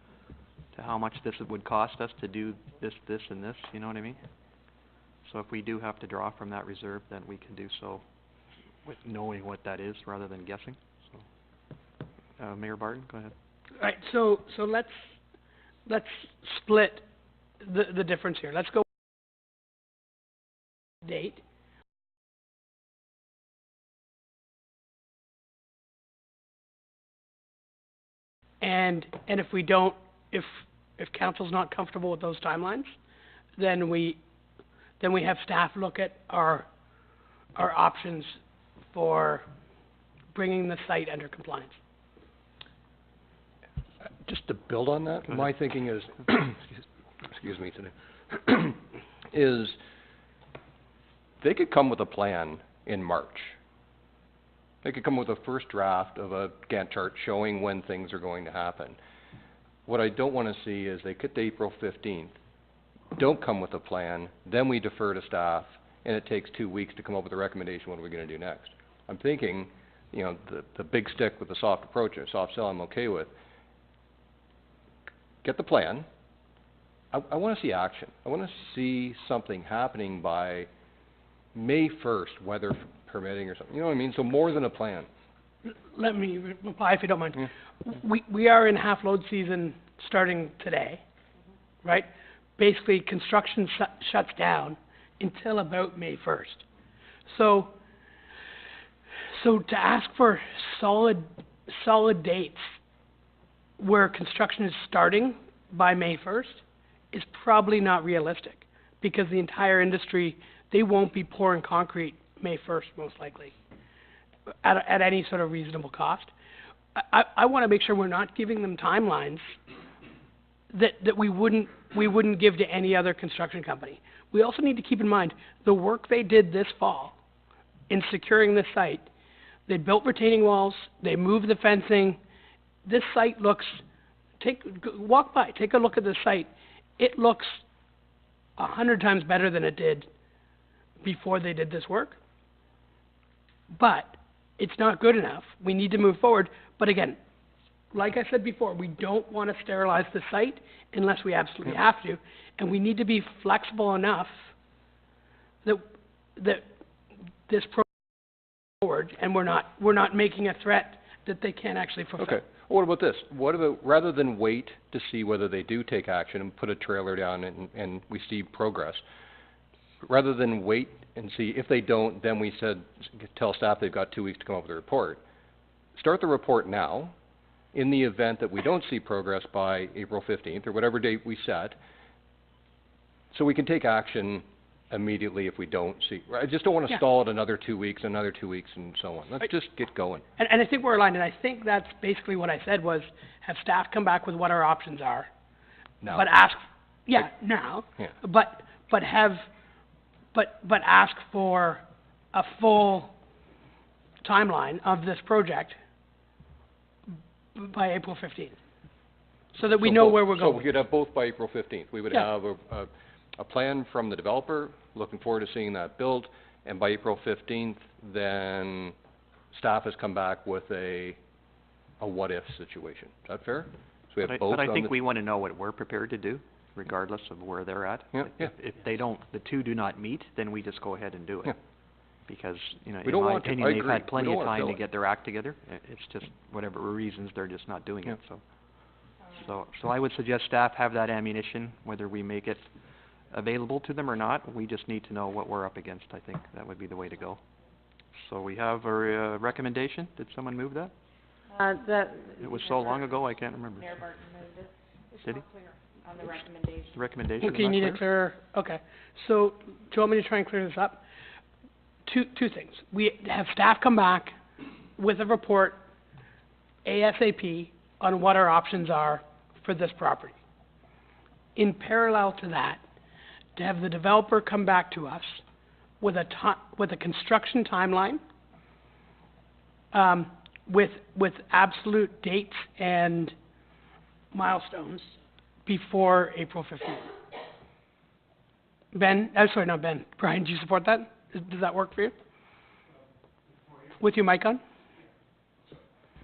how much this would cost us to do this, and this, you know what I mean? So if we do have to draw from that reserve, then we can do so with knowing what that is rather than guessing, so. Mayor Barton, go ahead. All right, so let's split the difference here. Let's go date. And if we don't, if council's not comfortable with those timelines, then we have staff look at our options for bringing the site under compliance. Just to build on that, Go ahead. my thinking is, excuse me today, is they could come with a plan in March. They could come with a first draft of a Gantt chart showing when things are going to happen. What I don't want to see is they get to April 15th, don't come with a plan, then we defer to staff, and it takes 2 weeks to come up with a recommendation, what are we going to do next? I'm thinking, you know, the big stick with the soft approach, or soft sell I'm okay with. Get the plan. I want to see action. I want to see something happening by May 1st, weather permitting or something. You know what I mean? So more than a plan. Let me reply if you don't mind. Yeah. We are in half load season starting today, right? Basically, construction shuts down until about May 1st. So to ask for solid dates where construction is starting by May 1st is probably not realistic, because the entire industry, they won't be pouring concrete May 1st, most likely, at any sort of reasonable cost. I want to make sure we're not giving them timelines that we wouldn't give to any other construction company. We also need to keep in mind the work they did this fall in securing this site. They built retaining walls, they moved the fencing. This site looks, walk by, take a look at the site. It looks 100 times better than it did before they did this work. But it's not good enough. We need to move forward. But again, like I said before, we don't want to sterilize the site unless we absolutely have to, and we need to be flexible enough that this forward, and we're not making a threat that they can't actually fulfill. Okay. Well, what about this? What about, rather than wait to see whether they do take action and put a trailer down and we see progress, rather than wait and see if they don't, then we tell staff they've got 2 weeks to come up with a report. Start the report now. In the event that we don't see progress by April 15th or whatever date we set, so we can take action immediately if we don't see. I just don't want to stall it another 2 weeks, another 2 weeks, and so on. Let's just get going. And I think we're aligned, and I think that's basically what I said was have staff come back with what our options are. Now. But ask, now. Yeah. But ask for a full timeline of this project by April 15th, so that we know where we're going. So we could have both by April 15th. We would have a plan from the developer, looking forward to seeing that built, and by April 15th, then staff has come back with a what-if situation. Is that fair? So we have both. But I think we want to know what we're prepared to do, regardless of where they're at. If they don't, the two do not meet, then we just go ahead and do it. Yeah. Because, you know, We in don't my want to. opinion, I they've agree. had plenty We of don't want to time to fill it. get their act together. It's just whatever reasons, they're just not doing it, so I would suggest staff have that ammunition, whether we make it available to them or not. We just need to know what we're up against. I think that would be the way to go. So we have a recommendation. Did someone move that? It was so long ago, I can't remember. Mayor Barton moved it. It's Did he? not clear on the recommendation. The recommendation Okay, you is need not it clear? clear. Okay. So, do you want me to try and clear this up? Two things. We have staff come back with a report ASAP on what our options are for this property. In parallel to that, to have the developer come back to us with a construction timeline, with absolute dates and milestones before April 15th. Brian, do you support that? Does that work for you? With your mic on?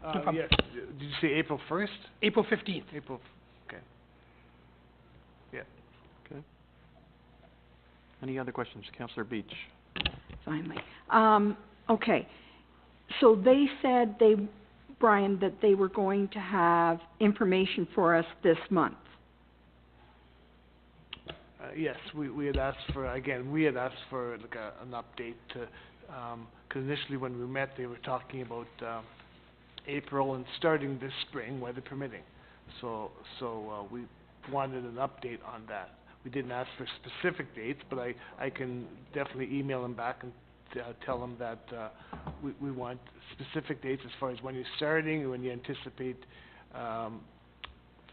No problem. Yes. Did you say April 1st? April 15th. Okay. Yeah. Okay. Any other questions? Councillor Beach? Finally. Okay. So they said Brian, that they were going to have information for us this month. Yes, we had asked for, again, we had asked for like an update to, 'cause initially when we met, they were talking about, April and starting this spring, weather permitting. So we wanted an update on that. We didn't ask for specific dates, but I can definitely email them back and tell them that, we want specific dates as far as when you're starting, when you anticipate,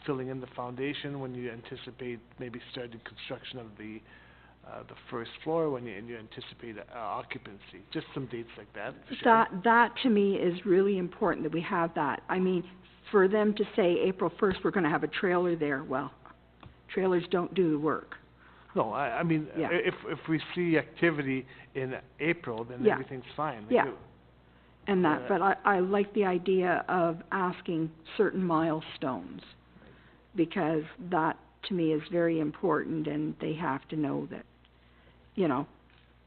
filling in the foundation, when you anticipate maybe starting construction of the first floor, when you anticipate occupancy, just some dates like that, for sure. That to me is really important that we have that. I mean, for them to say April 1st, we're gonna have a trailer there, well, trailers don't do the work. No, I mean, Yeah. if we see activity in April, then Yeah. everything's fine. Like, Yeah. And that, but I like the idea of asking certain milestones, because that to me is very important, and they have to know that, you know,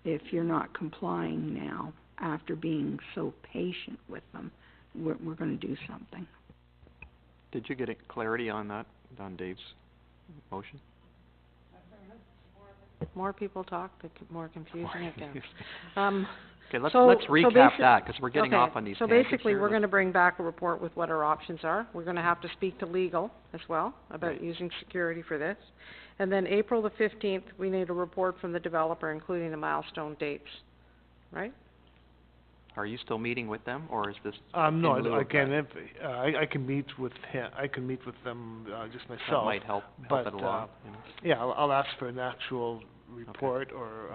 if you're not complying now, after being so patient with them, we're gonna do something. Did you get clarity on that, on Dave's motion? More people talk, the more confusing it gets. Okay, let's So recap that, because we're getting okay, off on these so tangents basically, here. we're gonna bring back a report with what our options are. We're gonna have to speak to legal as well about Right. using security for this. And then April the 15th, we need a report from the developer, including the milestone dates, right? Are you still meeting with them, or is this no, in lieu of again, that? if, I can meet with I can meet with them, just myself. That might help but, it along, you know. yeah, I'll ask for an actual report or,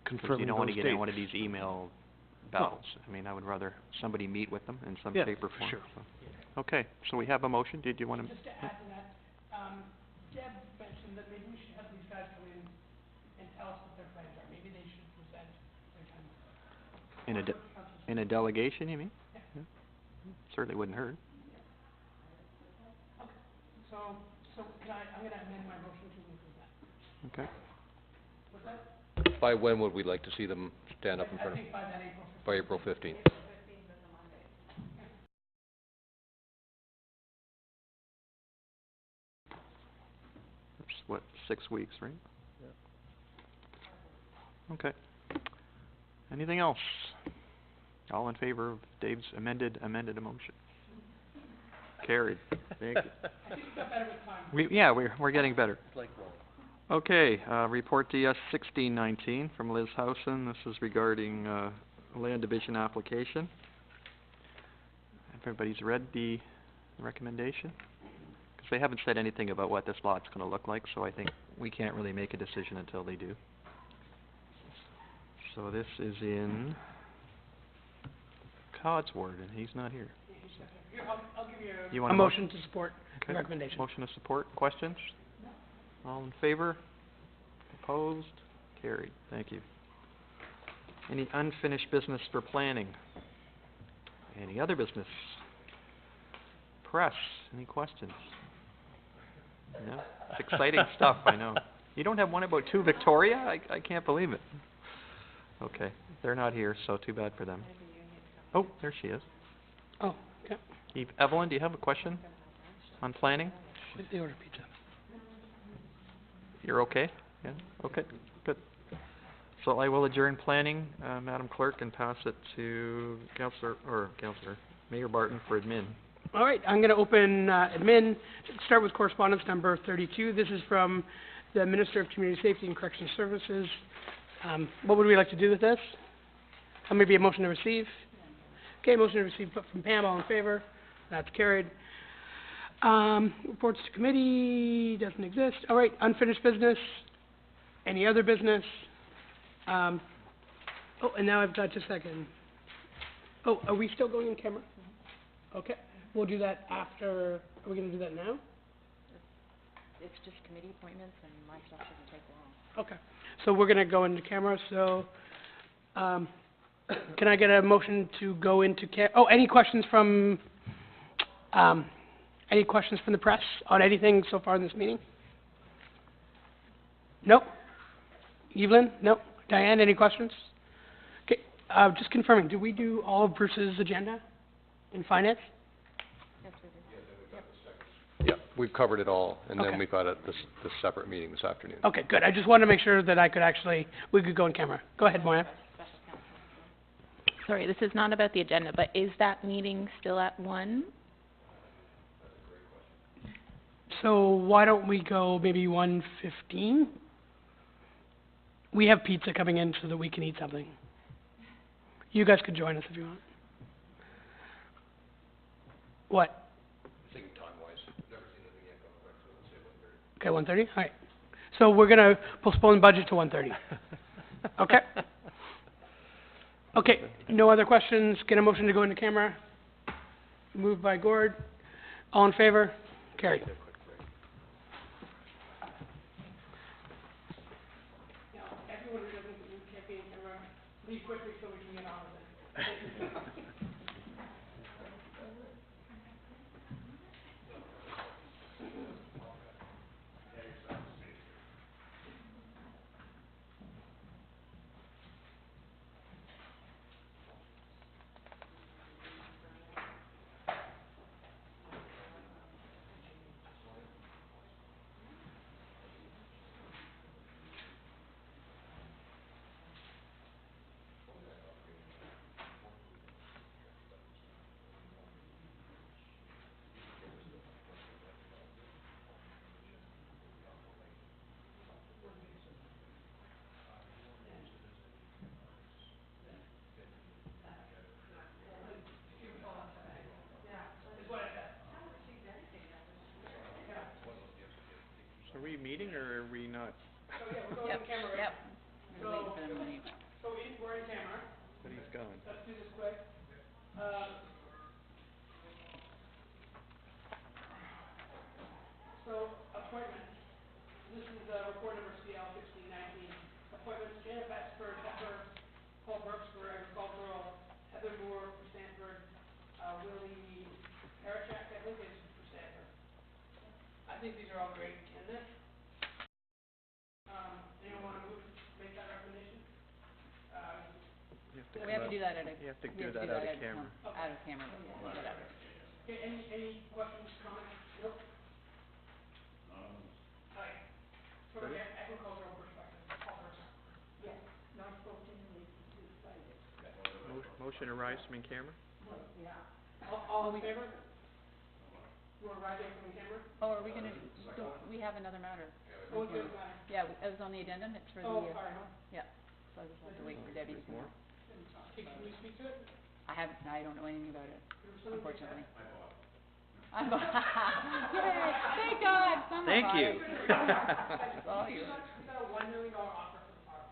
Because confirming you don't those want to get dates. one of these email battles. I mean, I would rather somebody meet with them in some Yeah, shape or for form. sure. So. Okay, so we have a motion. Did you want to? Just to add to that, Deb mentioned that maybe we should have these guys come in and tell us what their plans are. Maybe they should present their kind In a delegation, you mean? Yeah. Certainly wouldn't hurt. So can I'm gonna amend my motion to include that. Okay. What's that? By when would we like to see them stand up in front of? I think by that April 15th. By April 15th. That's what, 6 weeks, right? Okay. Anything else? All in favor of Dave's amended motion? Carried. Thank you. We're getting better. Okay, report DS 1619 from Liz Howson. This is regarding, land division application. Everybody's read the recommendation? Because they haven't said anything about what this lot's gonna look like, so I think we can't really make a decision until they do. So this is in Codsword, and he's not here. Here, I'll give you You want a a motion to support the Okay. recommendation. Motion to support. Questions? All in favor? Opposed? Carried. Thank you. Any unfinished business for planning? Any other business? Press, any questions? No? It's exciting stuff, I know. You don't have one about 2 Victoria? I can't believe it. Okay, they're not here, so too bad for them. Oh, there she is. Oh, okay. Evelyn, do you have a question on planning? They order pizza. You're okay? Yeah, okay, good. So I will adjourn planning, Madam Clerk, and pass it to Mayor Barton for admin. All right, I'm gonna open, admin, start with correspondence number 32. This is from the Minister of Community Safety and Correctional Services. What would we like to do with this? Maybe a motion to receive? Okay, motion to receive put from Pam, all in favor? That's carried. Reports to committee, doesn't exist. All right, unfinished business. Any other business? Oh, and now I've got just a second. Oh, are we still going in camera? Okay, we'll do that after, are we gonna do that now? It's just committee appointments, and my stuff doesn't take long. Okay, so we're gonna go into camera, so, can I get a motion to go into any questions from, the press on anything so far in this meeting? Nope? Evelyn? No? Diane, any questions? Okay, just confirming, did we do all of Bruce's agenda in finance? Yeah, we've covered it all, and Okay. then we've got this separate meeting this afternoon. Okay, good. I just wanted to make sure that I could actually, we could go on camera. Go ahead, Moya. Sorry, this is not about the agenda, but is that meeting still at 1? So why don't we go maybe 1:15? We have pizza coming in so that we can eat something. You guys could join us if you want. What? Thinking time-wise, never seen anything yet, so let's say 1:30. Okay, 1:30? All right. So we're gonna postpone budget to 1:30. Okay? Okay, no other questions. Get a motion to go into camera. Moved by Gord. All in favor? Carried. Everyone who can't be in camera, leave quickly so we can get on with it. Are we meeting or are we not? Okay, we're going on camera, right? So we're in camera. But he's gone. Let's do this quick. So appointments. This is report number CL 1619. Appointments: Janet Becksford, Heather Paul Brooks for agricultural, Heather Moore for Stanford, Willie Parachak, I think is for Stanford. I think these are all great candidates. Anyone want to move, make that recommendation? We have to do that out of, you have to do that out of camera. Out of camera, whatever. Okay, any questions, comments? Nope. Hi. From an agricultural perspective, Paul Brooks. Yes, not supposed to be decided. Motion to rise from in camera? Yeah. All in favor? You want to rise from in camera? Oh, are we gonna, we have another matter. Oh, it's good, fine. Yeah, it was on the addendum, it's for the, Oh, sorry, huh? yeah, so I just have to wait for Debbie to come out. Can we speak to it? I don't know anything about it, unfortunately. Yay, thank God, someone Thank bought you. it. It's all you. $1 million offer for the farm.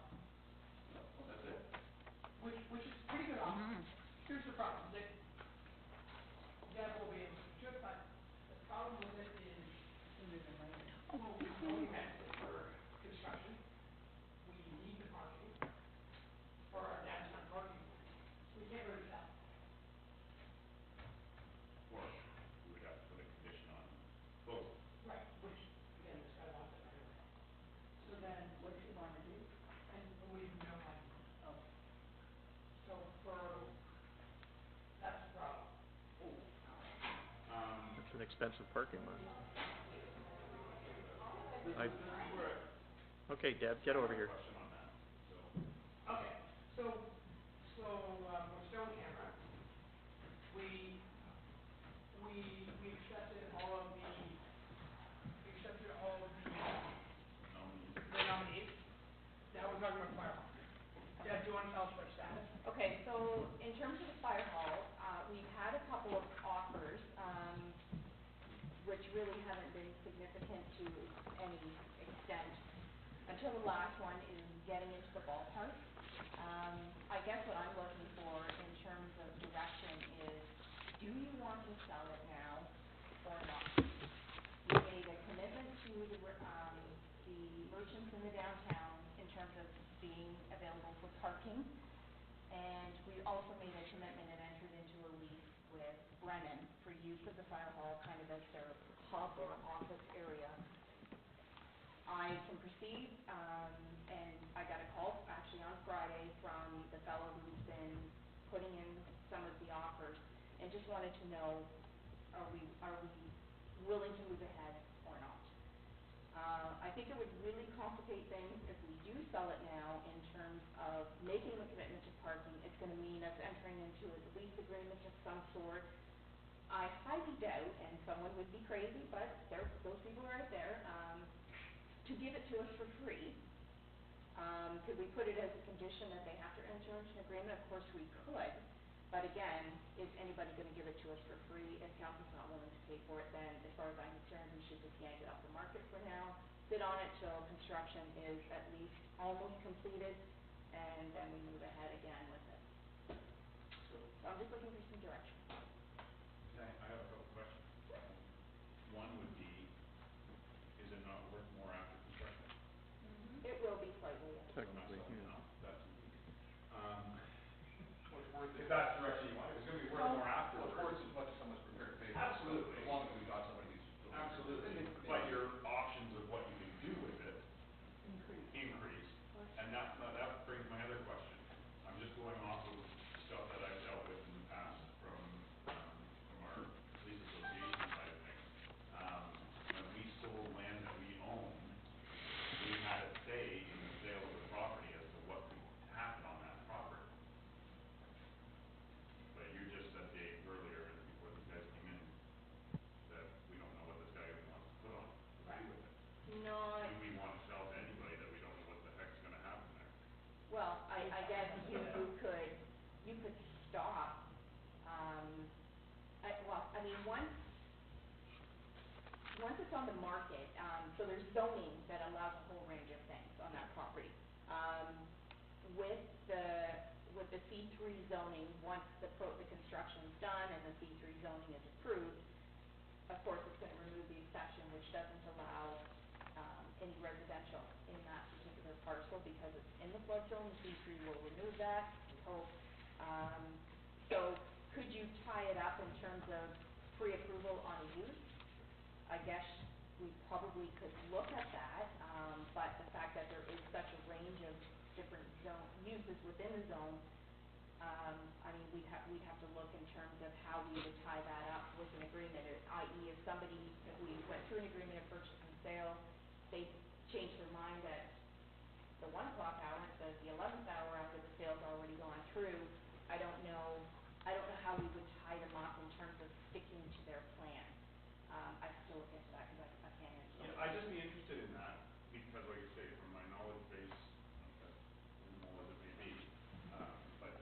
That's it? Which is pretty good offer. Here's the problem, Deb will be able to do it, but the problem with it is, well, we only meant it for construction. We need the parking for our downtown parking. We can't really sell. Or we would have to put a condition on closing. Right, which, again, this guy wants it anyway. So then, what do you want to do? And we have no idea. Oh. So that's the problem. That's an expensive parking lot. Okay, Deb, get over here. Okay, so, we're still on camera. We accepted all of the nominees. Now we're talking about fire hall. Deb, do you want to tell us what status? Okay, so in terms of the fire hall, we've had a couple of offers, which really haven't been significant to any extent until the last one is getting into the ballpark. I guess what I'm looking for in terms of direction is, do you want to sell it now or not? We made a commitment to the merchants in the downtown in terms of being available for parking. And we also made a commitment and entered into a lease with Brennan for use of the fire hall kind of as their hub or office area. I can proceed, and I got and just wanted to know, are we willing to move ahead or not? I think it would really complicate things if we do sell it now in terms of making the commitment to parking. It's gonna mean us entering into a lease agreement of some sort. I highly doubt, and someone would be crazy, but those people are out there, to give it to us for free. Could we put it as a condition that they have to enter into an agreement? Of course we could, but again, is anybody gonna give it to us for free? If council's not willing to pay for it, then as far as I'm concerned, we should just yank it off the market for now, sit on it till construction is at least almost completed, and then we move ahead again with it. So I'm just looking for some direction. I have a couple questions. One would be, is it not worth more after construction? It will be slightly, yes. Technically, yeah. That's, if that's the direction you want, it's gonna be worth more afterwards. Of course, as much as someone's prepared to pay. Absolutely. As long as we've got somebody who's. Absolutely, but your options of what you can do with it increase. And that brings my other question. I'm just going off of stuff that I've dealt with in the past from our police association side of things. When we sold land that we owned, we had a say in the sale of the property as to what could happen on that property. But you just said, Dave, earlier, before these guys came in, that we don't know what this guy wants to put on, agree with it. No. Do we want to sell to anybody that we don't know what the heck's gonna happen there? Well, I guess you could stop, once it's on the market, so there's zoning that allows a whole range of things on that property. With the C3 zoning, once the construction's done and the C3 zoning is approved, of course, it's gonna remove the exception, which doesn't allow, any residential in that particular parcel because it's in the flood zone. The C3 will remove that, we hope. So could you tie it up in terms of pre-approval on a use? I guess we probably could look at that, but the fact that there is such a range of different uses within the zone, we'd have to look in terms of how we would tie that up with an agreement, i.e. if we went through an agreement of purchase and sale, they changed their mind at the 1 o'clock hour instead of the 11th hour after the sale's already gone through. I don't know how we would tie them up in terms of sticking to their plan. I have to look into that because I can't answer. Yeah, I'd just be interested in that, because like you say, from my knowledge base, as minimal as it may be, but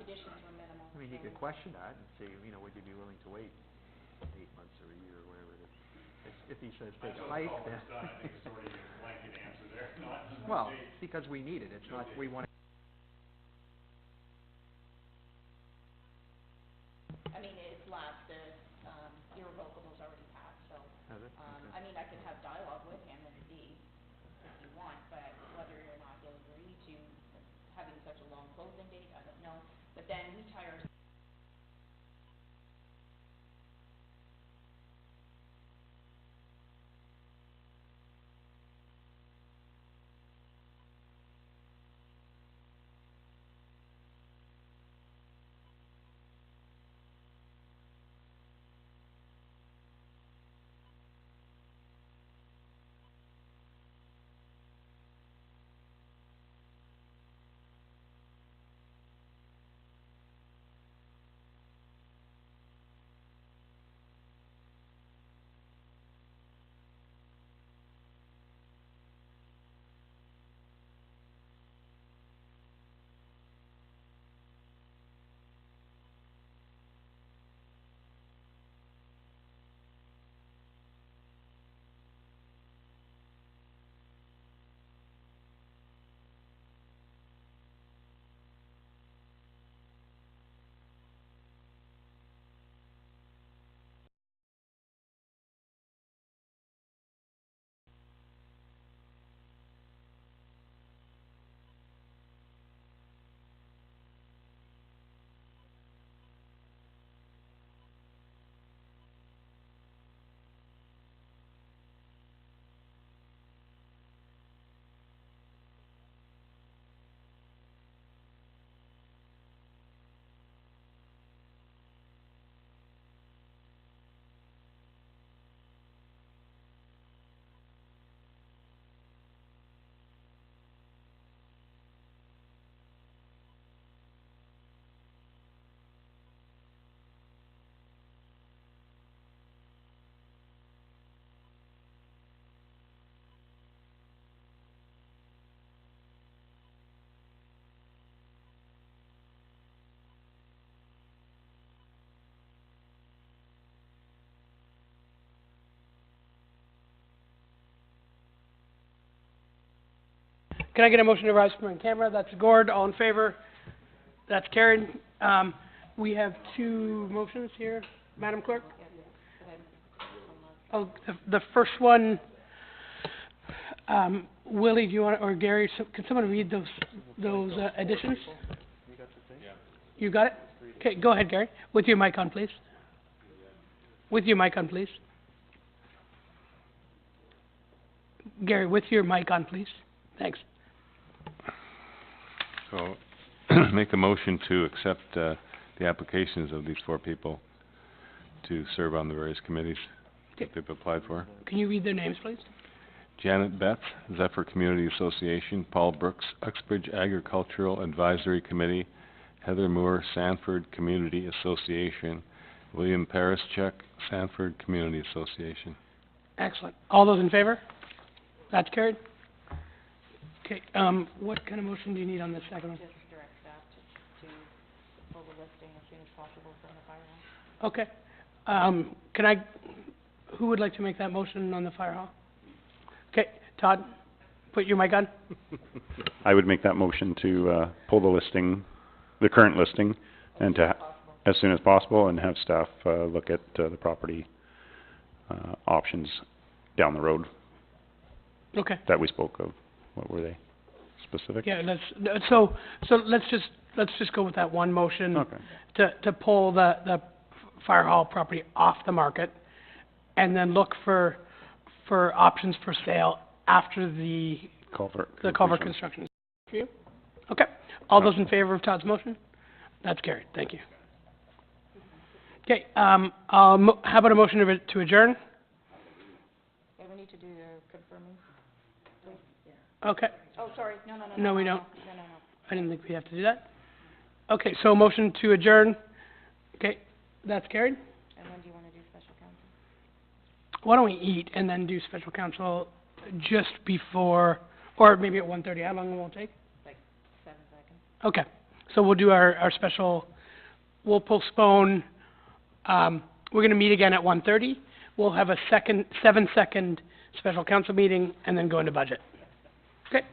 conditions were minimal. I mean, you could question that and say, you know, would you be willing to wait 8 months or a year or whatever it is? If he says take a hike, then. Well, because we need it, it's not, we want. I mean, it's lapsed, the, irrevocable's already passed, so, Has it? I mean, I can have dialogue with him and see if you want, but whether or not he'll agree to having such a long closing date, I don't know. But then we tie ourselves. Can I get a motion to rise from camera? That's Gord, all in favor? That's carried. We have 2 motions here, Madam Clerk. Oh, the first one, Willie, do you want, or Gary, can someone read those additions? You got it? Okay, go ahead, Gary. With your mic on, please. With your mic on, please. Gary, with your mic on, please. Thanks. So, make a motion to accept the applications of these 4 people to serve on the various committees that they've applied for. Can you read their names, please? Janet Betts, Zephyr Community Association; Paul Brooks, Uxbridge Agricultural Advisory Committee; Heather Moore, Sanford Community Association; William Paraschuk, Sanford Community Association. Excellent. All those in favor? That's carried. Okay, what kind of motion do you need on this second one? Just direct staff to pull the listing as soon as possible from the fire hall. Okay. Who would like to make that motion on the fire hall? Okay, Todd, put your mic on. I would make that motion to pull the listing, the current listing, and to, as soon as possible, and have staff look at the property options down the road. Okay. That we spoke of. What were they? Specific? Yeah, so let's just go with that one motion. Okay. To pull the fire hall property off the market, and then look for options for sale after the culvert construction. For you? Okay. All those in favor of Todd's motion? That's carried. Thank you. Okay, how about a motion to adjourn? Okay, we need to do the confirming. Okay. Oh, sorry, no. No, we don't. No. I didn't think we have to do that. Okay, so motion to adjourn. Okay, that's carried. And when do you want to do special council? Why don't we eat and then do special council just before, or maybe at 1:30? How long will it take? Like 7 seconds. Okay, So we'll do our special, we'll postpone, we're gonna meet again at 1:30. We'll have a 7-second special council meeting and then go into budget. Okay?